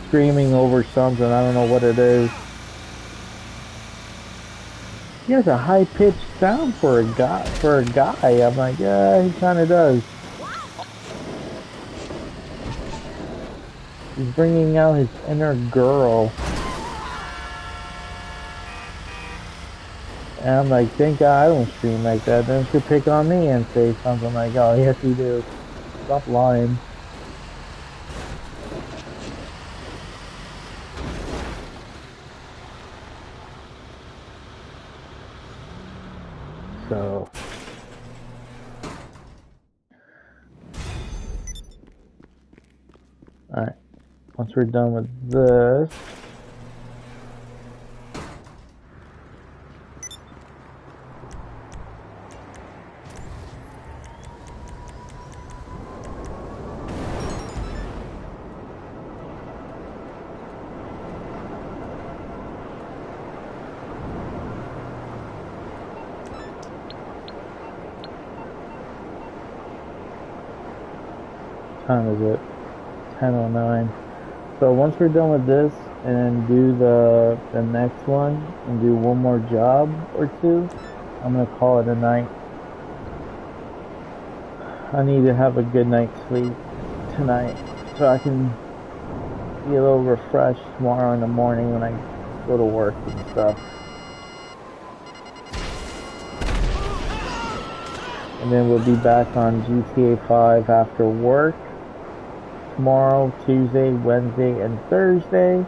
screaming over something. I don't know what it is. He has a high-pitched sound for a guy. I'm like, yeah, he kind of does. He's bringing out his inner girl. And I'm like, thank God I don't scream like that. Then she'll pick on me and say something like, oh, yes you do. Stop lying. So... Alright. Once we're done with this... time is it? 10:09. So once we're done with this and do the next one and do one more job or two, I'm gonna call it a night. I need to have a good night's sleep tonight so I can be a little refreshed tomorrow in the morning when I go to work and stuff. And then we'll be back on GTA 5 after work. Tomorrow, Tuesday, Wednesday, and Thursday.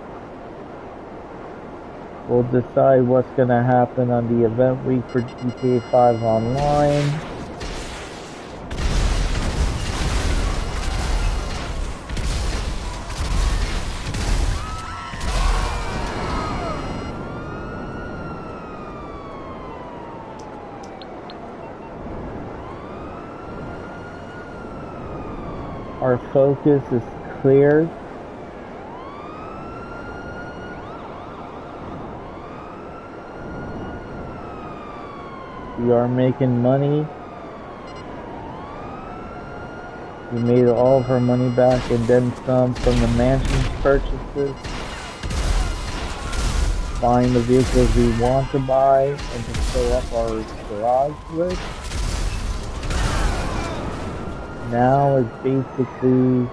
We'll decide what's gonna happen on the event week for GTA 5 Online. Our focus is clear. We are making money. We made all of our money back and then some from the mansion's purchases. Buying the vehicles we want to buy and to fill up our garage with. Now is basically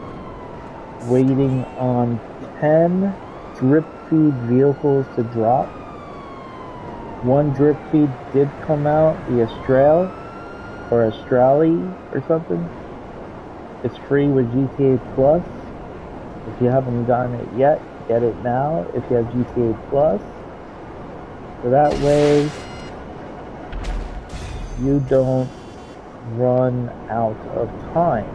waiting on 10 drip feed vehicles to drop. One drip feed did come out, the Astral, or Astrali, or something. It's free with GTA Plus. If you haven't gotten it yet, get it now if you have GTA Plus. So that way, you don't run out of time.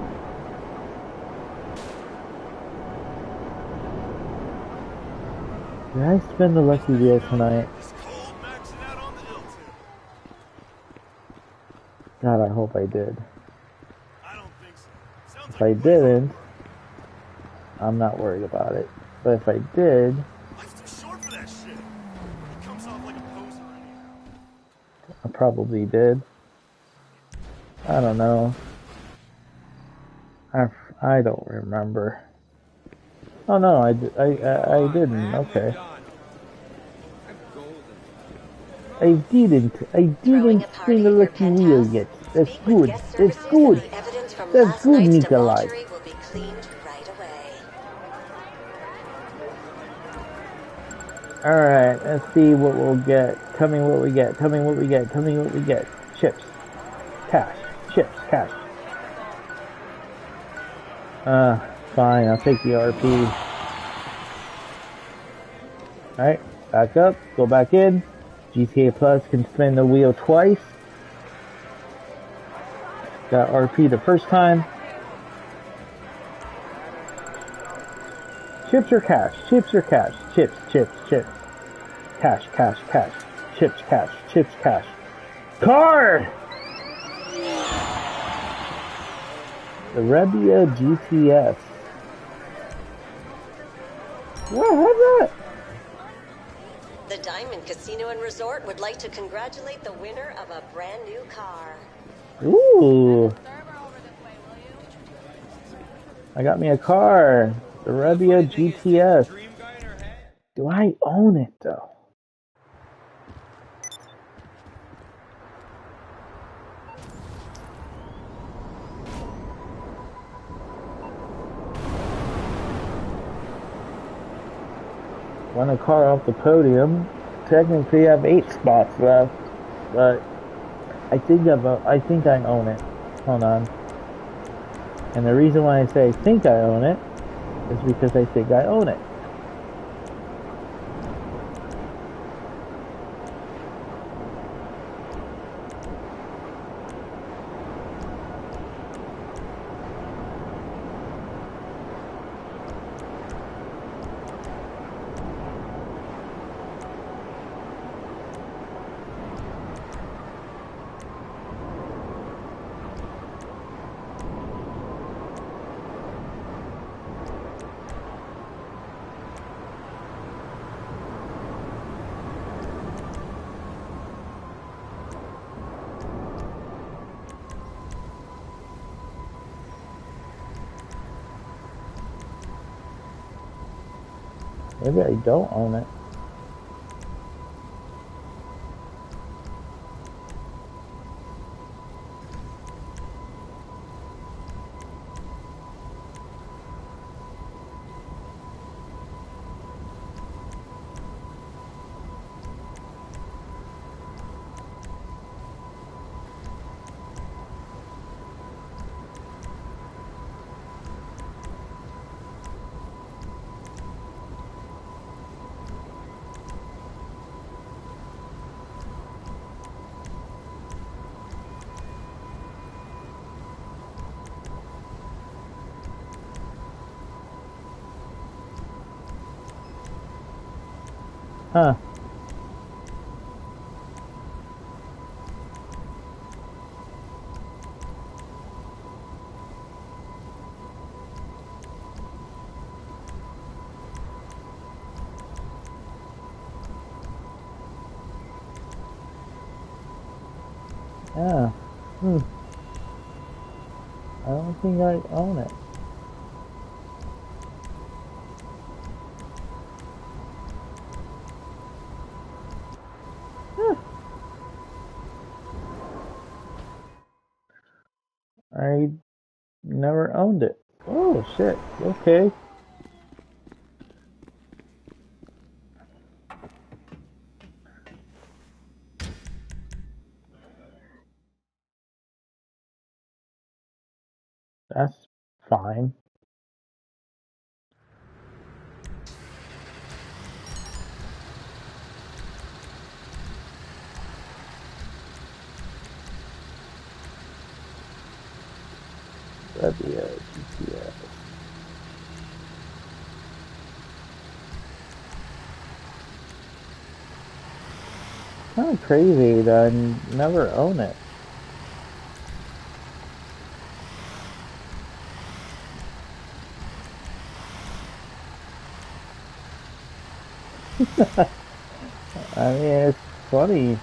Did I spend the lucky wheel tonight? God, I hope I did. If I didn't, I'm not worried about it. But if I did, I probably did. I don't know. I don't remember. Oh no, I didn't. Okay. I didn't spin the lucky wheel yet. That's good. That's good. That's good, Nikolai. Alright, let's see what we'll get. Tell me what we get. Tell me what we get. Tell me what we get. Chips. Cash. Chips. Cash. Fine. I'll take the RP. Alright, back up. Go back in. GTA Plus can spin the wheel twice. Got RP the first time. Chips or cash? Chips or cash? Chips, chips, chips. Cash, cash, cash. Chips, cash, chips, cash. Card! The Rebia GTS. What? How's that? The Diamond Casino and Resort would like to congratulate the winner of a brand new car. Ooh. I got me a car. The Rebia GTS. Do I own it though? Won a car off the podium. Technically, I have 8 spots left, but I think I own it. Hold on. And the reason why I say I think I own it is because I think I own it. Maybe I don't own it. Huh. Yeah. Hmm. I don't think I own it. Huh. I never owned it. Oh shit. Okay. That's fine. GPS. Kind of crazy that I never own it. I mean, it's funny.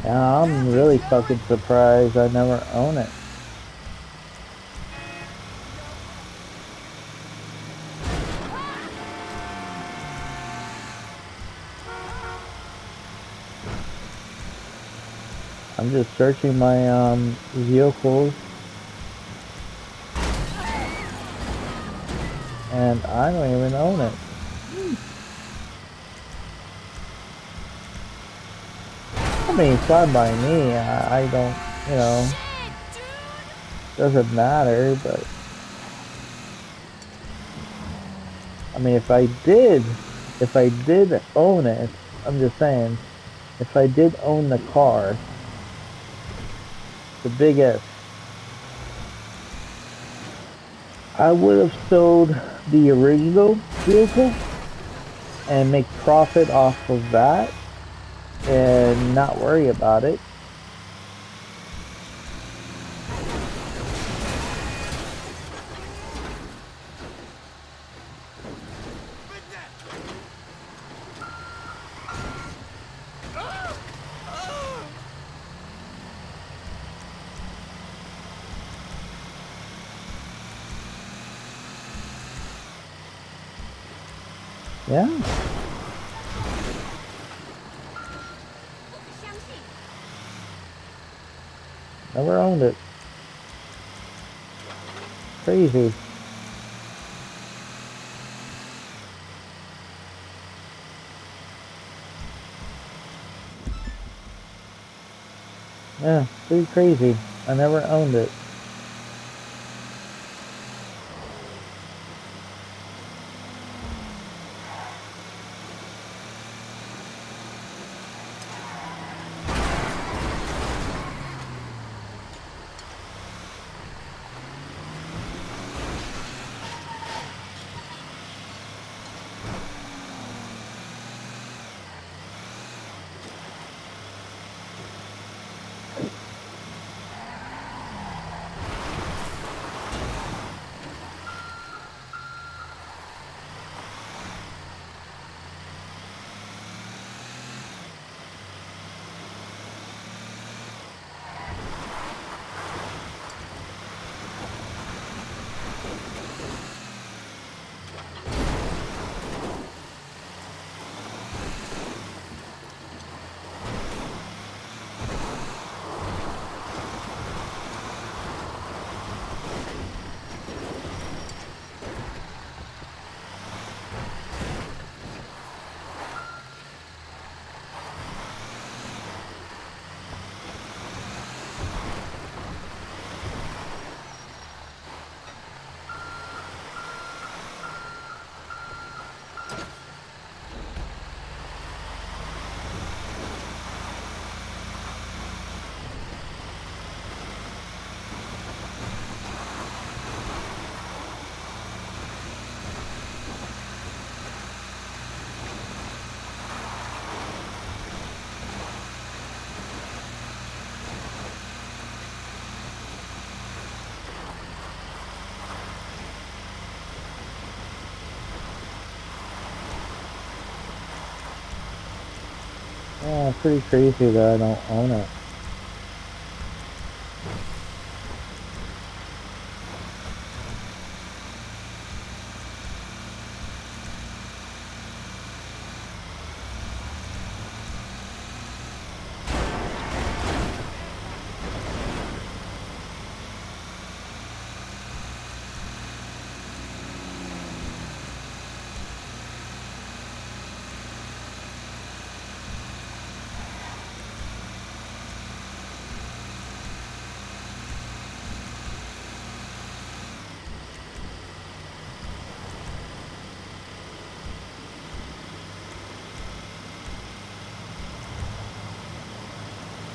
Yeah, I'm really fucking surprised I never own it. I'm just searching my vehicles, and I don't even own it. I mean, it's fine by me. I don't, you know, doesn't matter, but I mean, if I did own it, I'm just saying, if I did own the car, the big S, I would have sold the original vehicle and make profit off of that and not worry about it. Yeah. Never owned it. Crazy. Yeah, pretty crazy. I never owned it. Yeah, pretty crazy that I don't own it.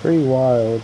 Pretty wild.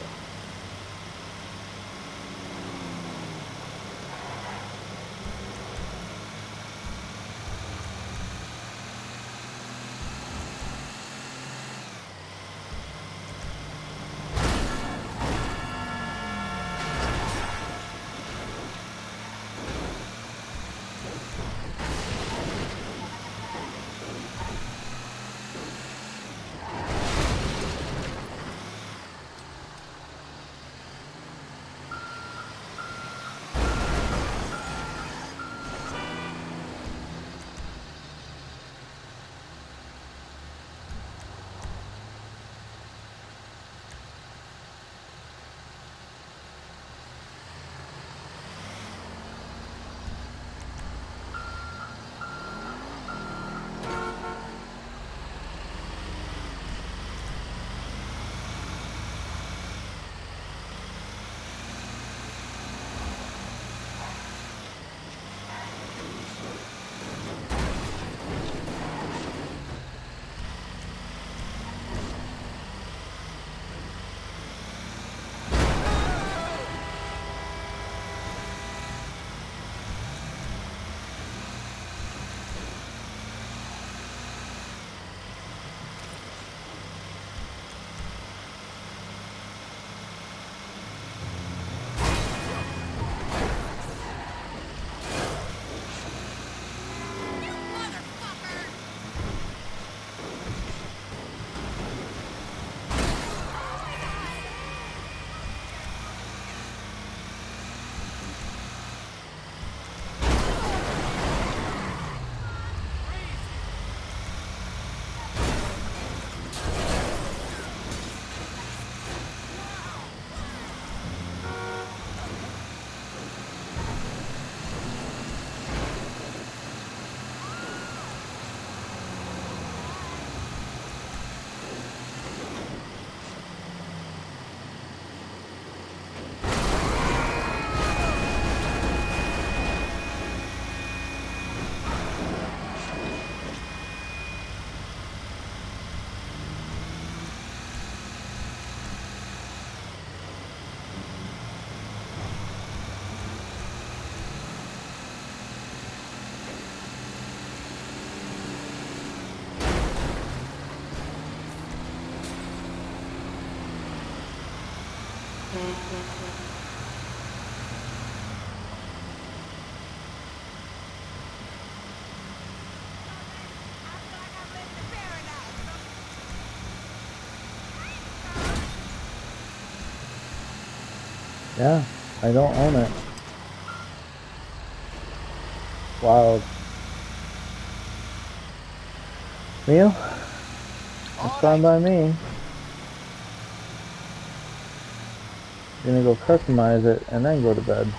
Yeah, I don't own it. Wild. Well, that's fine by me. Gonna go customize it and then go to bed.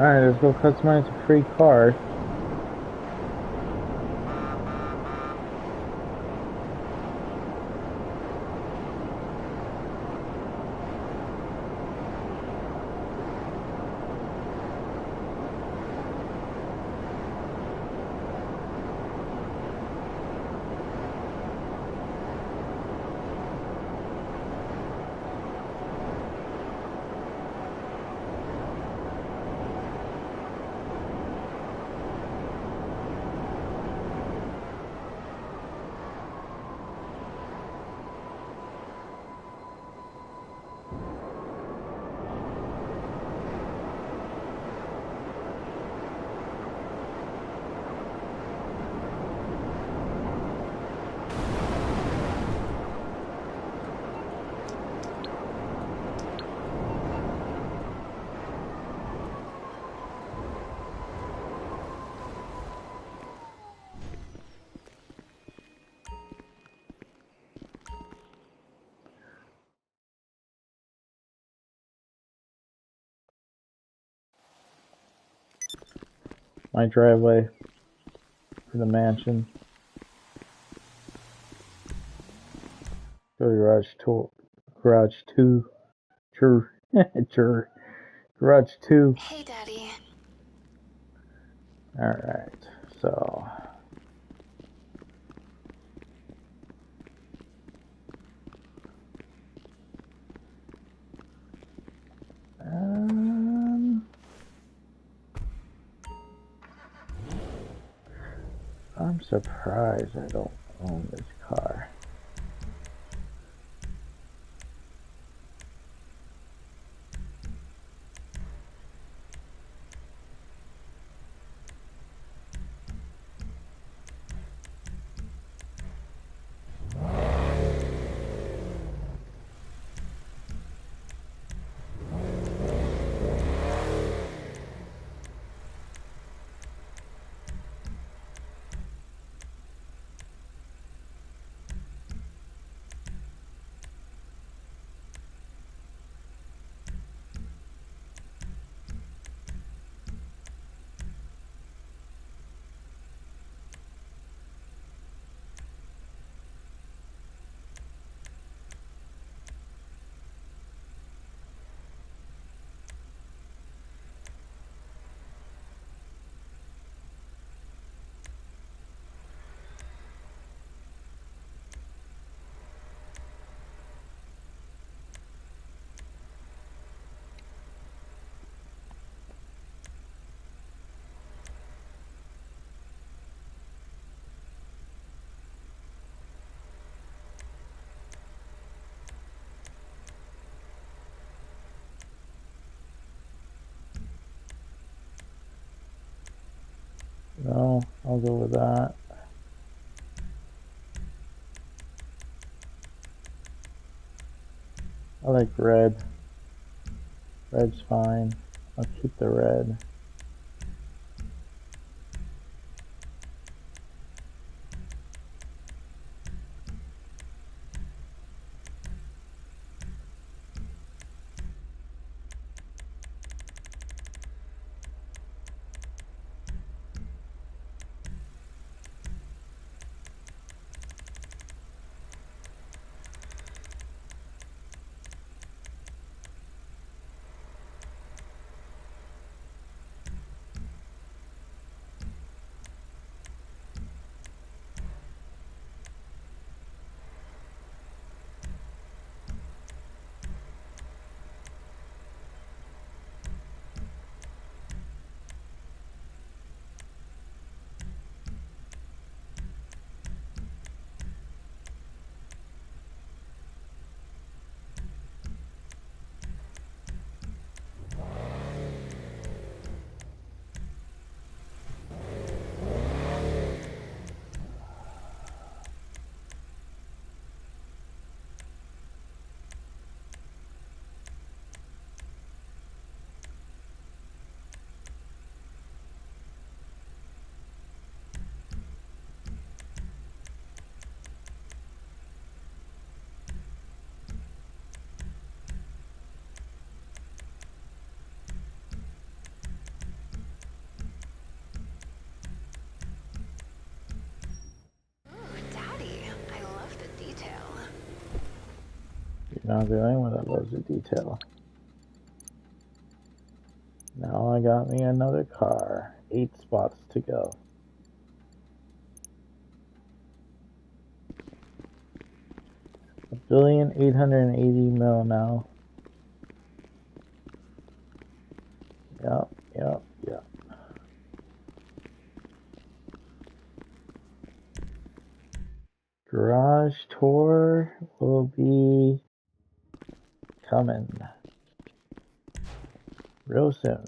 Alright, let's go customize a free car. My driveway for the mansion. Go to garage 2, garage 2. Hey, Daddy. Alright, so. I'm surprised I don't own this car. No, I'll go with that. I like red. Red's fine. I'll keep the red. not doing with that loads of detail. Now I got me another car. 8 spots to go. $1,880,000,000 now. Yep. Garage tour will be coming real soon.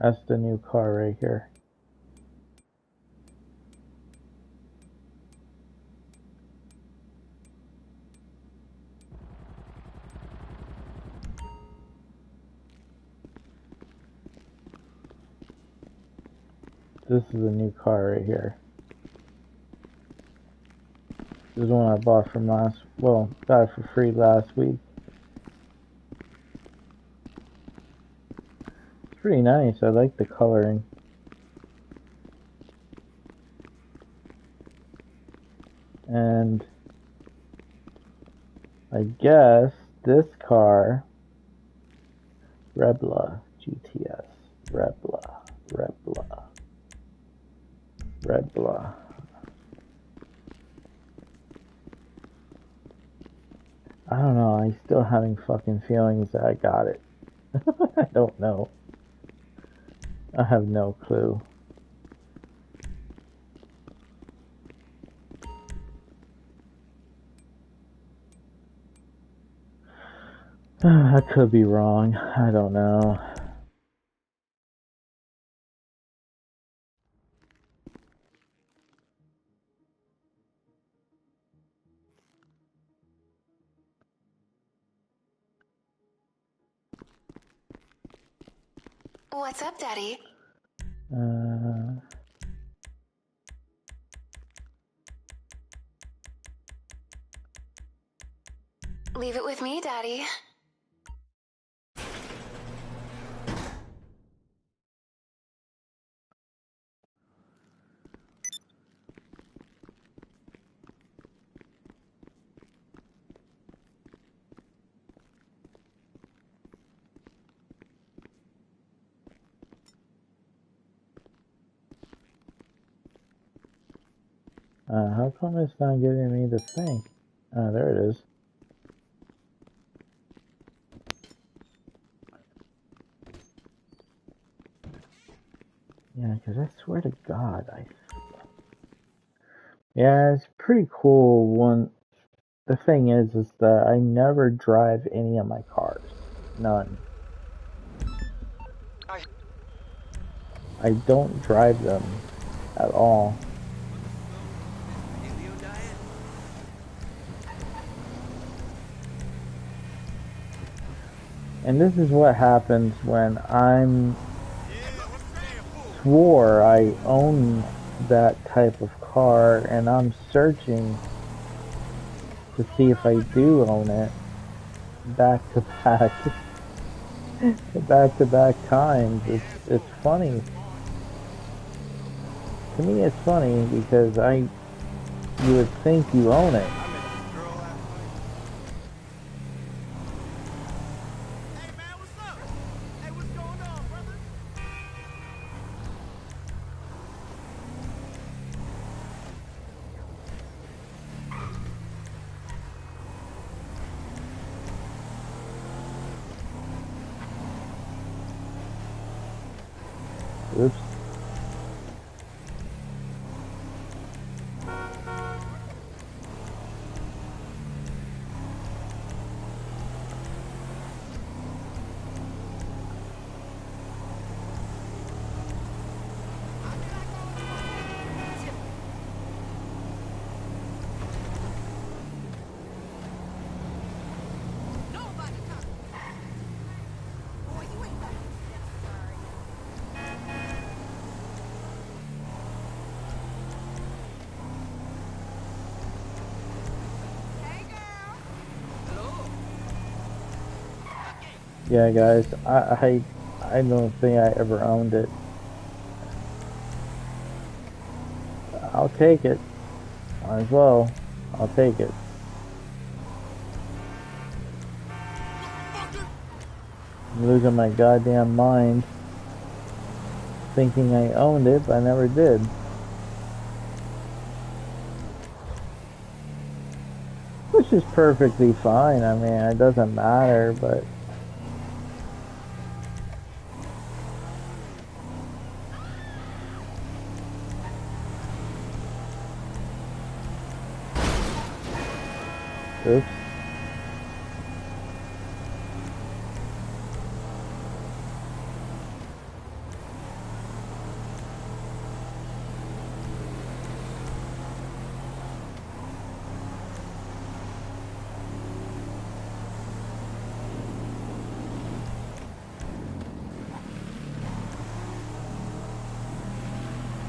That's the new car right here. This is the new car right here. This is the one I bought from got it for free last week. It's pretty nice. I like the coloring. And I guess this car, Rebla GTS, Rebla. I don't know, I'm still having fucking feelings that I got it. I don't know. I have no clue. I could be wrong. I don't know. What's up, Daddy? Leave it with me, Daddy. How come it's not giving me the thing? There it is. Yeah, because I swear to God, Yeah, it's pretty cool. The thing is that I never drive any of my cars. None. I don't drive them at all. And this is what happens when I'm swore I own that type of car and I'm searching to see if I do own it back to back times. It's funny. To me it's funny because you would think you own it. Hey man, what's up? Hey, what's going on? Oops. Yeah, guys, I don't think I ever owned it. I'll take it. Might as well. I'll take it. I'm losing my goddamn mind thinking I owned it, but I never did. Which is perfectly fine. I mean, it doesn't matter, but... Oops.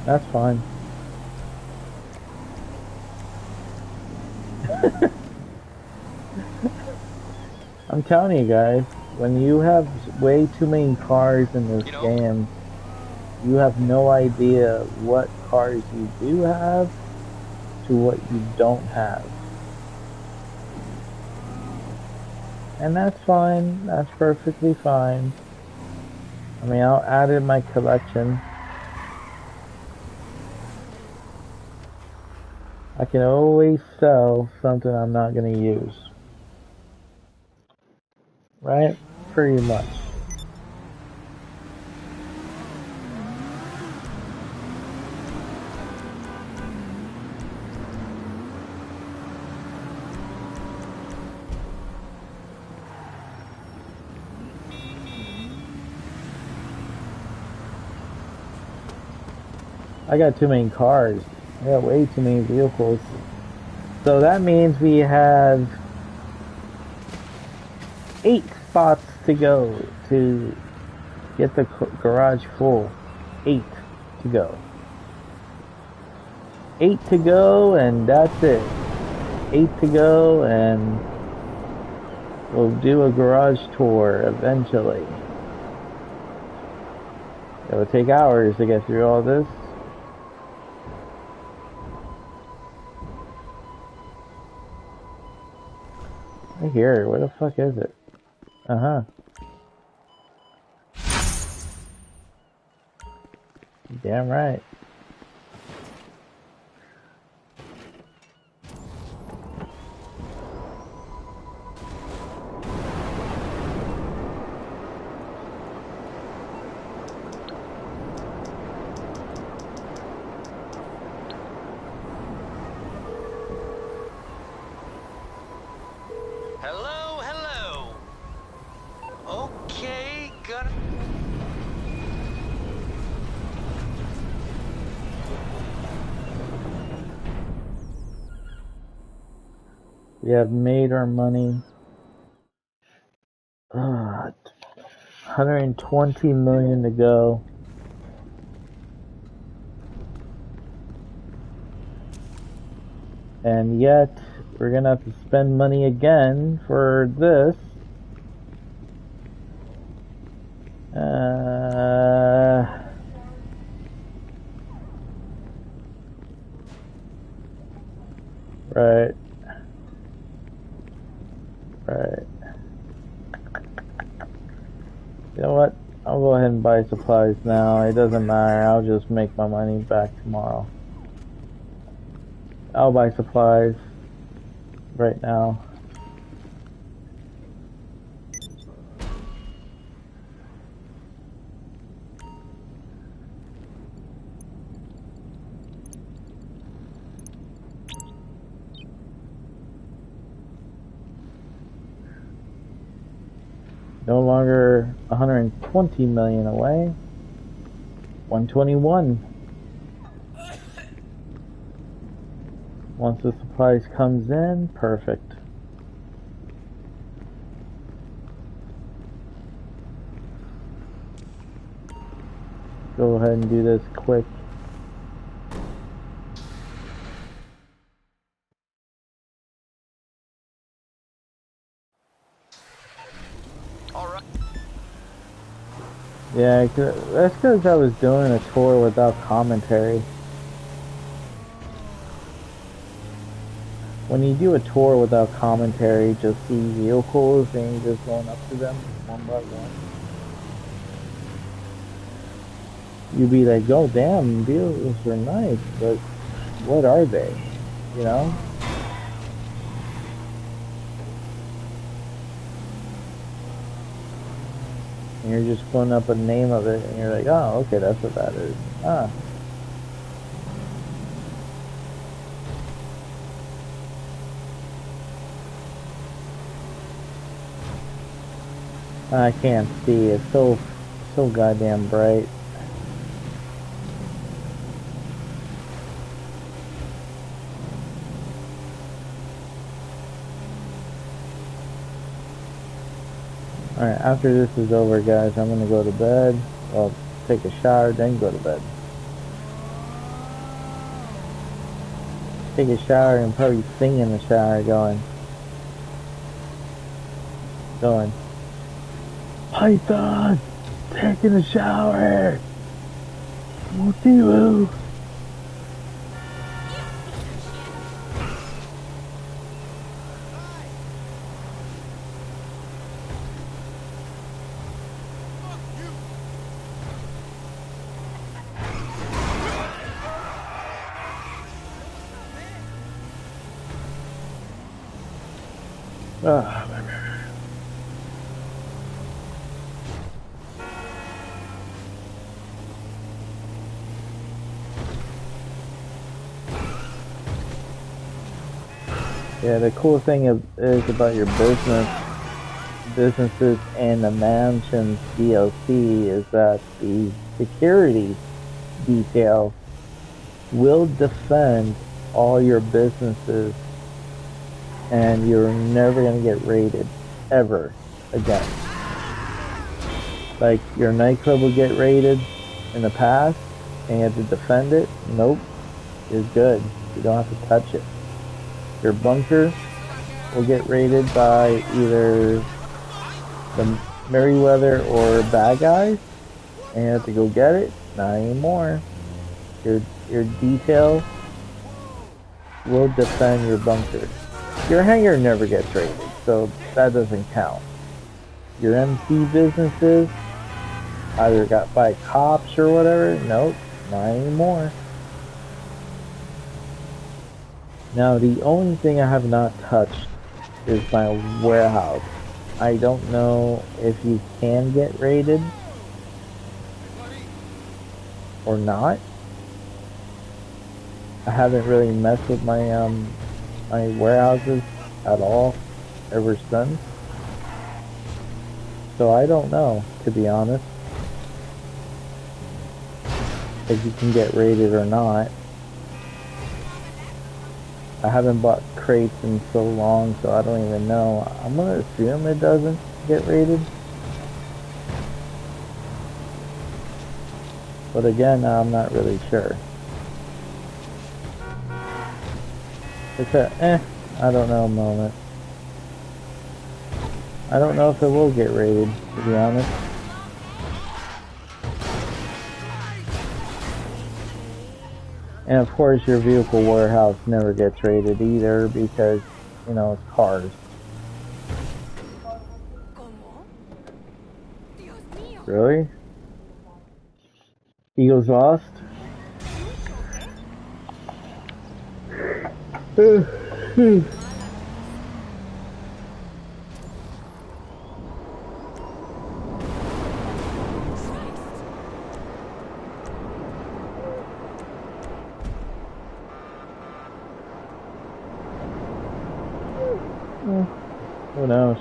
That's fine. I'm telling you guys, when you have way too many cars in this game, you have no idea what cars you do have to what you don't have. And that's fine. That's perfectly fine. I mean, I'll add it in my collection. I can always sell something I'm not going to use. Right? Pretty much. I got too many cars. I got way too many vehicles. So that means we have 8 spots to go to get the garage full. 8 to go. 8 to go, and that's it. 8 to go, and we'll do a garage tour eventually. It will take hours to get through all this. I hear it. Where the fuck is it? Uh-huh. Damn right. Hello, hello. Okay, gonna... We have made our money. 120 million to go. And yet, we're gonna have to spend money again for this. Right. Right. You know what? I'll go ahead and buy supplies now. It doesn't matter. I'll just make my money back tomorrow. I'll buy supplies right now. No longer 120 million away. 121. Once the supplies comes in, perfect. Go ahead and do this quick. Alright. Yeah, that's because I was doing a tour without commentary. When you do a tour without commentary, just see vehicles and you just going up to them one by one. You'd be like, oh damn, vehicles are nice, but what are they? You know? And you're just pulling up a name of it and you're like, oh, okay, that's what that is. Ah. I can't see. It's so goddamn bright. Alright, after this is over, guys, I'm gonna go to bed. Well, take a shower, then go to bed. Take a shower and probably sing in the shower going. Python! Taking a shower! Woo-dee-woo! Ah, yeah, the cool thing is about your businesses and the mansions DLC is that the security detail will defend all your businesses and you're never going to get raided ever again. Like your nightclub will get raided in the past and you have to defend it. Nope, you're good. You don't have to touch it. Your bunker will get raided by either the Merryweather or bad guys, and you have to go get it. Not anymore. Your detail will defend your bunker. Your hangar never gets raided, so that doesn't count. Your MC businesses either got by cops or whatever. Nope, not anymore. Now, the only thing I have not touched is my warehouse. I don't know if you can get raided or not. I haven't really messed with my my warehouses at all ever since. So I don't know, to be honest, if you can get raided or not. I haven't bought crates in so long, so I don't even know. I'm gonna assume it doesn't get raided. But again, I'm not really sure. It's a I don't know moment. I don't know if it will get raided, to be honest. And of course your vehicle warehouse never gets raided either because, you know, it's cars. Really? Eagles lost? Who knows?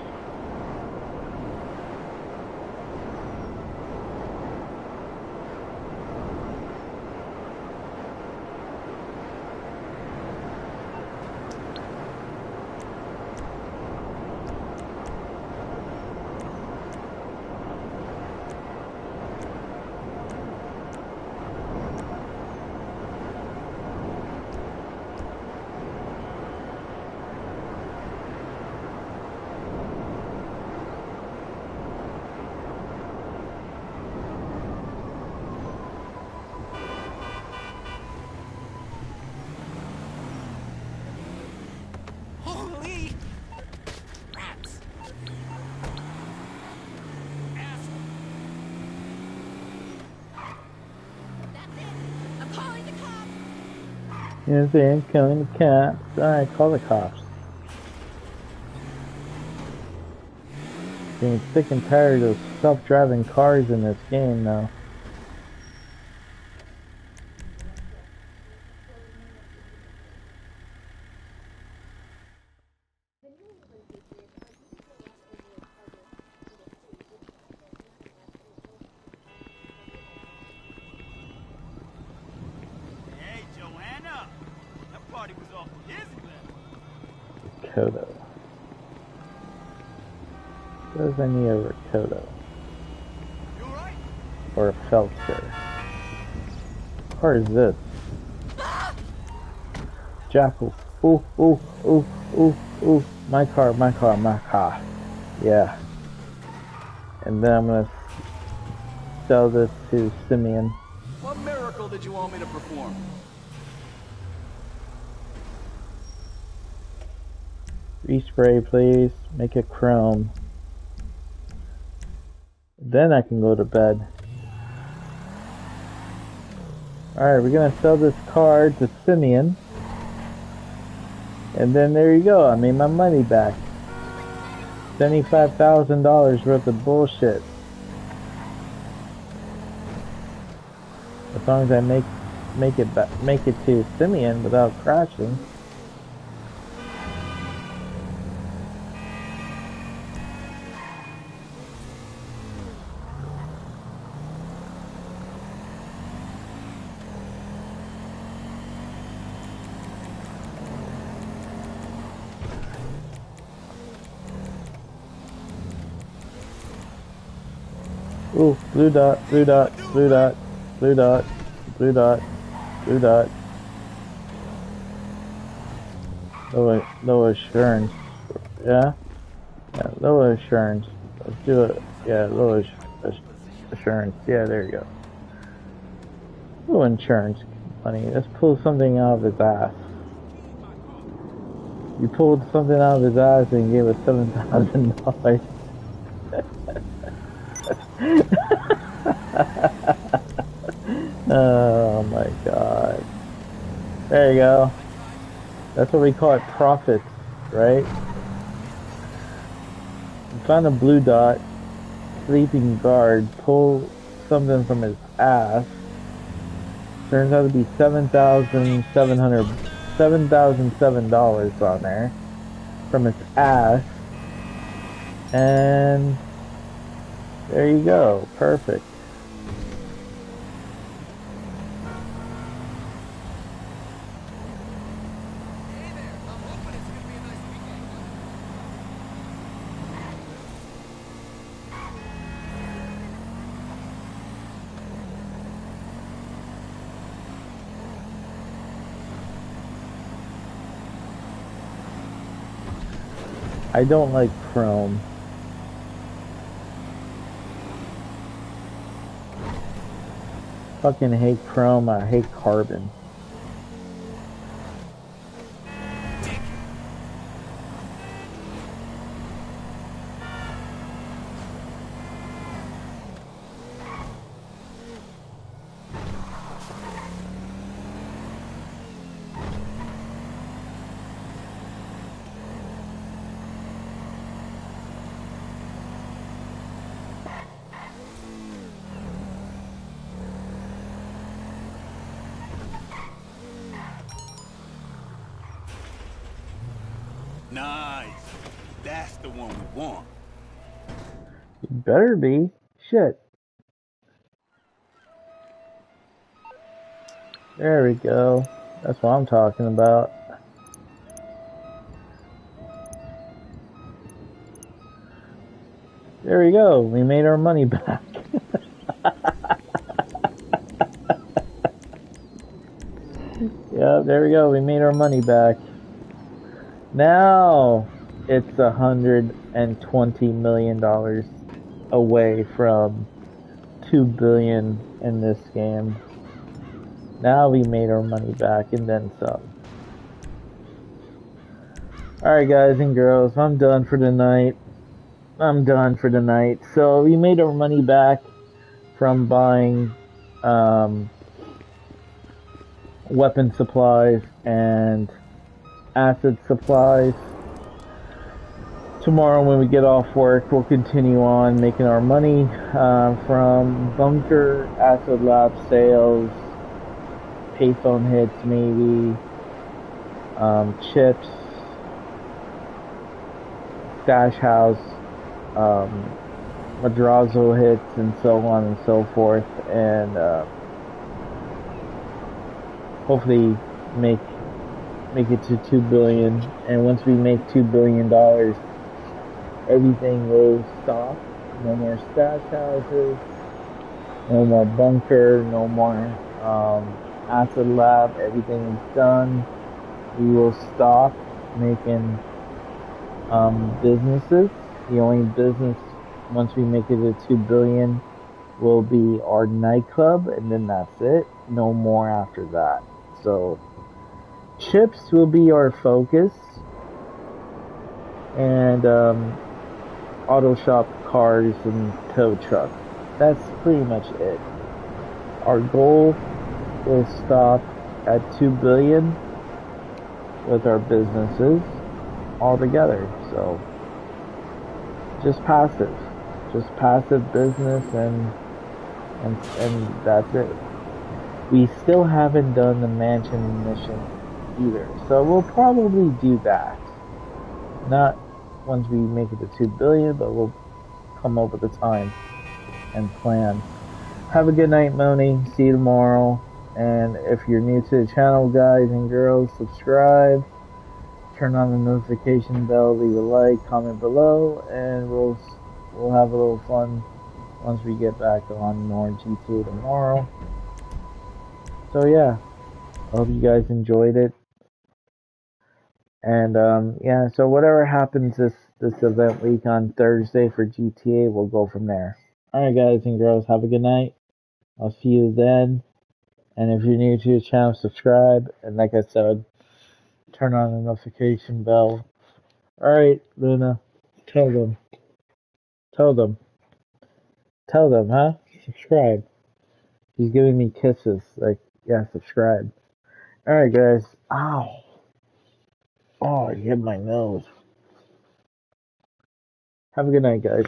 You know what I'm saying? Killing the cops. Alright, call the cops. Getting sick and tired of self-driving cars in this game now. Hey, Joanna! That party was off his level. Kodo. Does I need a Ricoto? You alright? Or a Felter? Or is this? Jackal. Ooh, ooh, ooh, ooh, ooh. My car, my car, my car. Yeah. And then I'm gonna sell this to Simeon. What miracle did you want me to perform? Respray, please. Make it chrome. Then I can go to bed. Alright, we're gonna sell this car to Simeon. And then there you go, I made my money back. $75,000 worth of bullshit. As long as I make it to Simeon without crashing. Ooh, blue dot, blue dot, blue dot, blue dot, blue dot, blue dot. Low assurance. Yeah? Yeah, low assurance. Let's do it. Yeah, low assurance. Yeah, there you go. Low insurance money. Let's pull something out of his ass. You pulled something out of his ass and gave us $7,000. Oh my god. There you go. That's what we call it, profits, right? You find a blue dot, sleeping guard, pull something from his ass. Turns out to be $7,007 on there from his ass. And there you go. Perfect. I don't like chrome. Fucking hate chrome, I hate carbon. Nice. That's the one we want. You better be. Shit. There we go. That's what I'm talking about. There we go. We made our money back. Yeah, there we go. We made our money back. Now it's $120 million away from $2 billion in this game. Now we made our money back and then some. Alright guys and girls, I'm done for the night. So we made our money back from buying weapon supplies and acid supplies. Tomorrow when we get off work, we'll continue on making our money from bunker, acid lab sales, payphone hits maybe, chips, stash house, madrazo hits, and so on and so forth, and hopefully make it to 2 billion. And once we make $2 billion, everything will stop. No more stash houses, no more bunker, no more acid lab. Everything is done. We will stop making businesses. The only business once we make it to 2 billion will be our nightclub, and then that's it. No more after that. So chips will be our focus, and auto shop, cars, and tow trucks. That's pretty much it. Our goal will stop at 2 billion with our businesses altogether. So just passive business, and that's it. We still haven't done the mansion mission either, so we'll probably do that. Not once we make it to 2 billion, but we'll come up with a time and plan. Have a good night, Moni. See you tomorrow. And if you're new to the channel, guys and girls, subscribe, turn on the notification bell, leave a like, comment below, and we'll have a little fun once we get back on more GTA tomorrow. So yeah, I hope you guys enjoyed it. And yeah, so whatever happens this event week on Thursday for GTA, we'll go from there. Alright, guys and girls, have a good night. I'll see you then. And if you're new to the channel, subscribe. And like I said, turn on the notification bell. Alright, Luna, tell them, huh? Subscribe. She's giving me kisses. Like, yeah, subscribe. Alright, guys. Ow. Oh, you hit my nose. Have a good night, guys.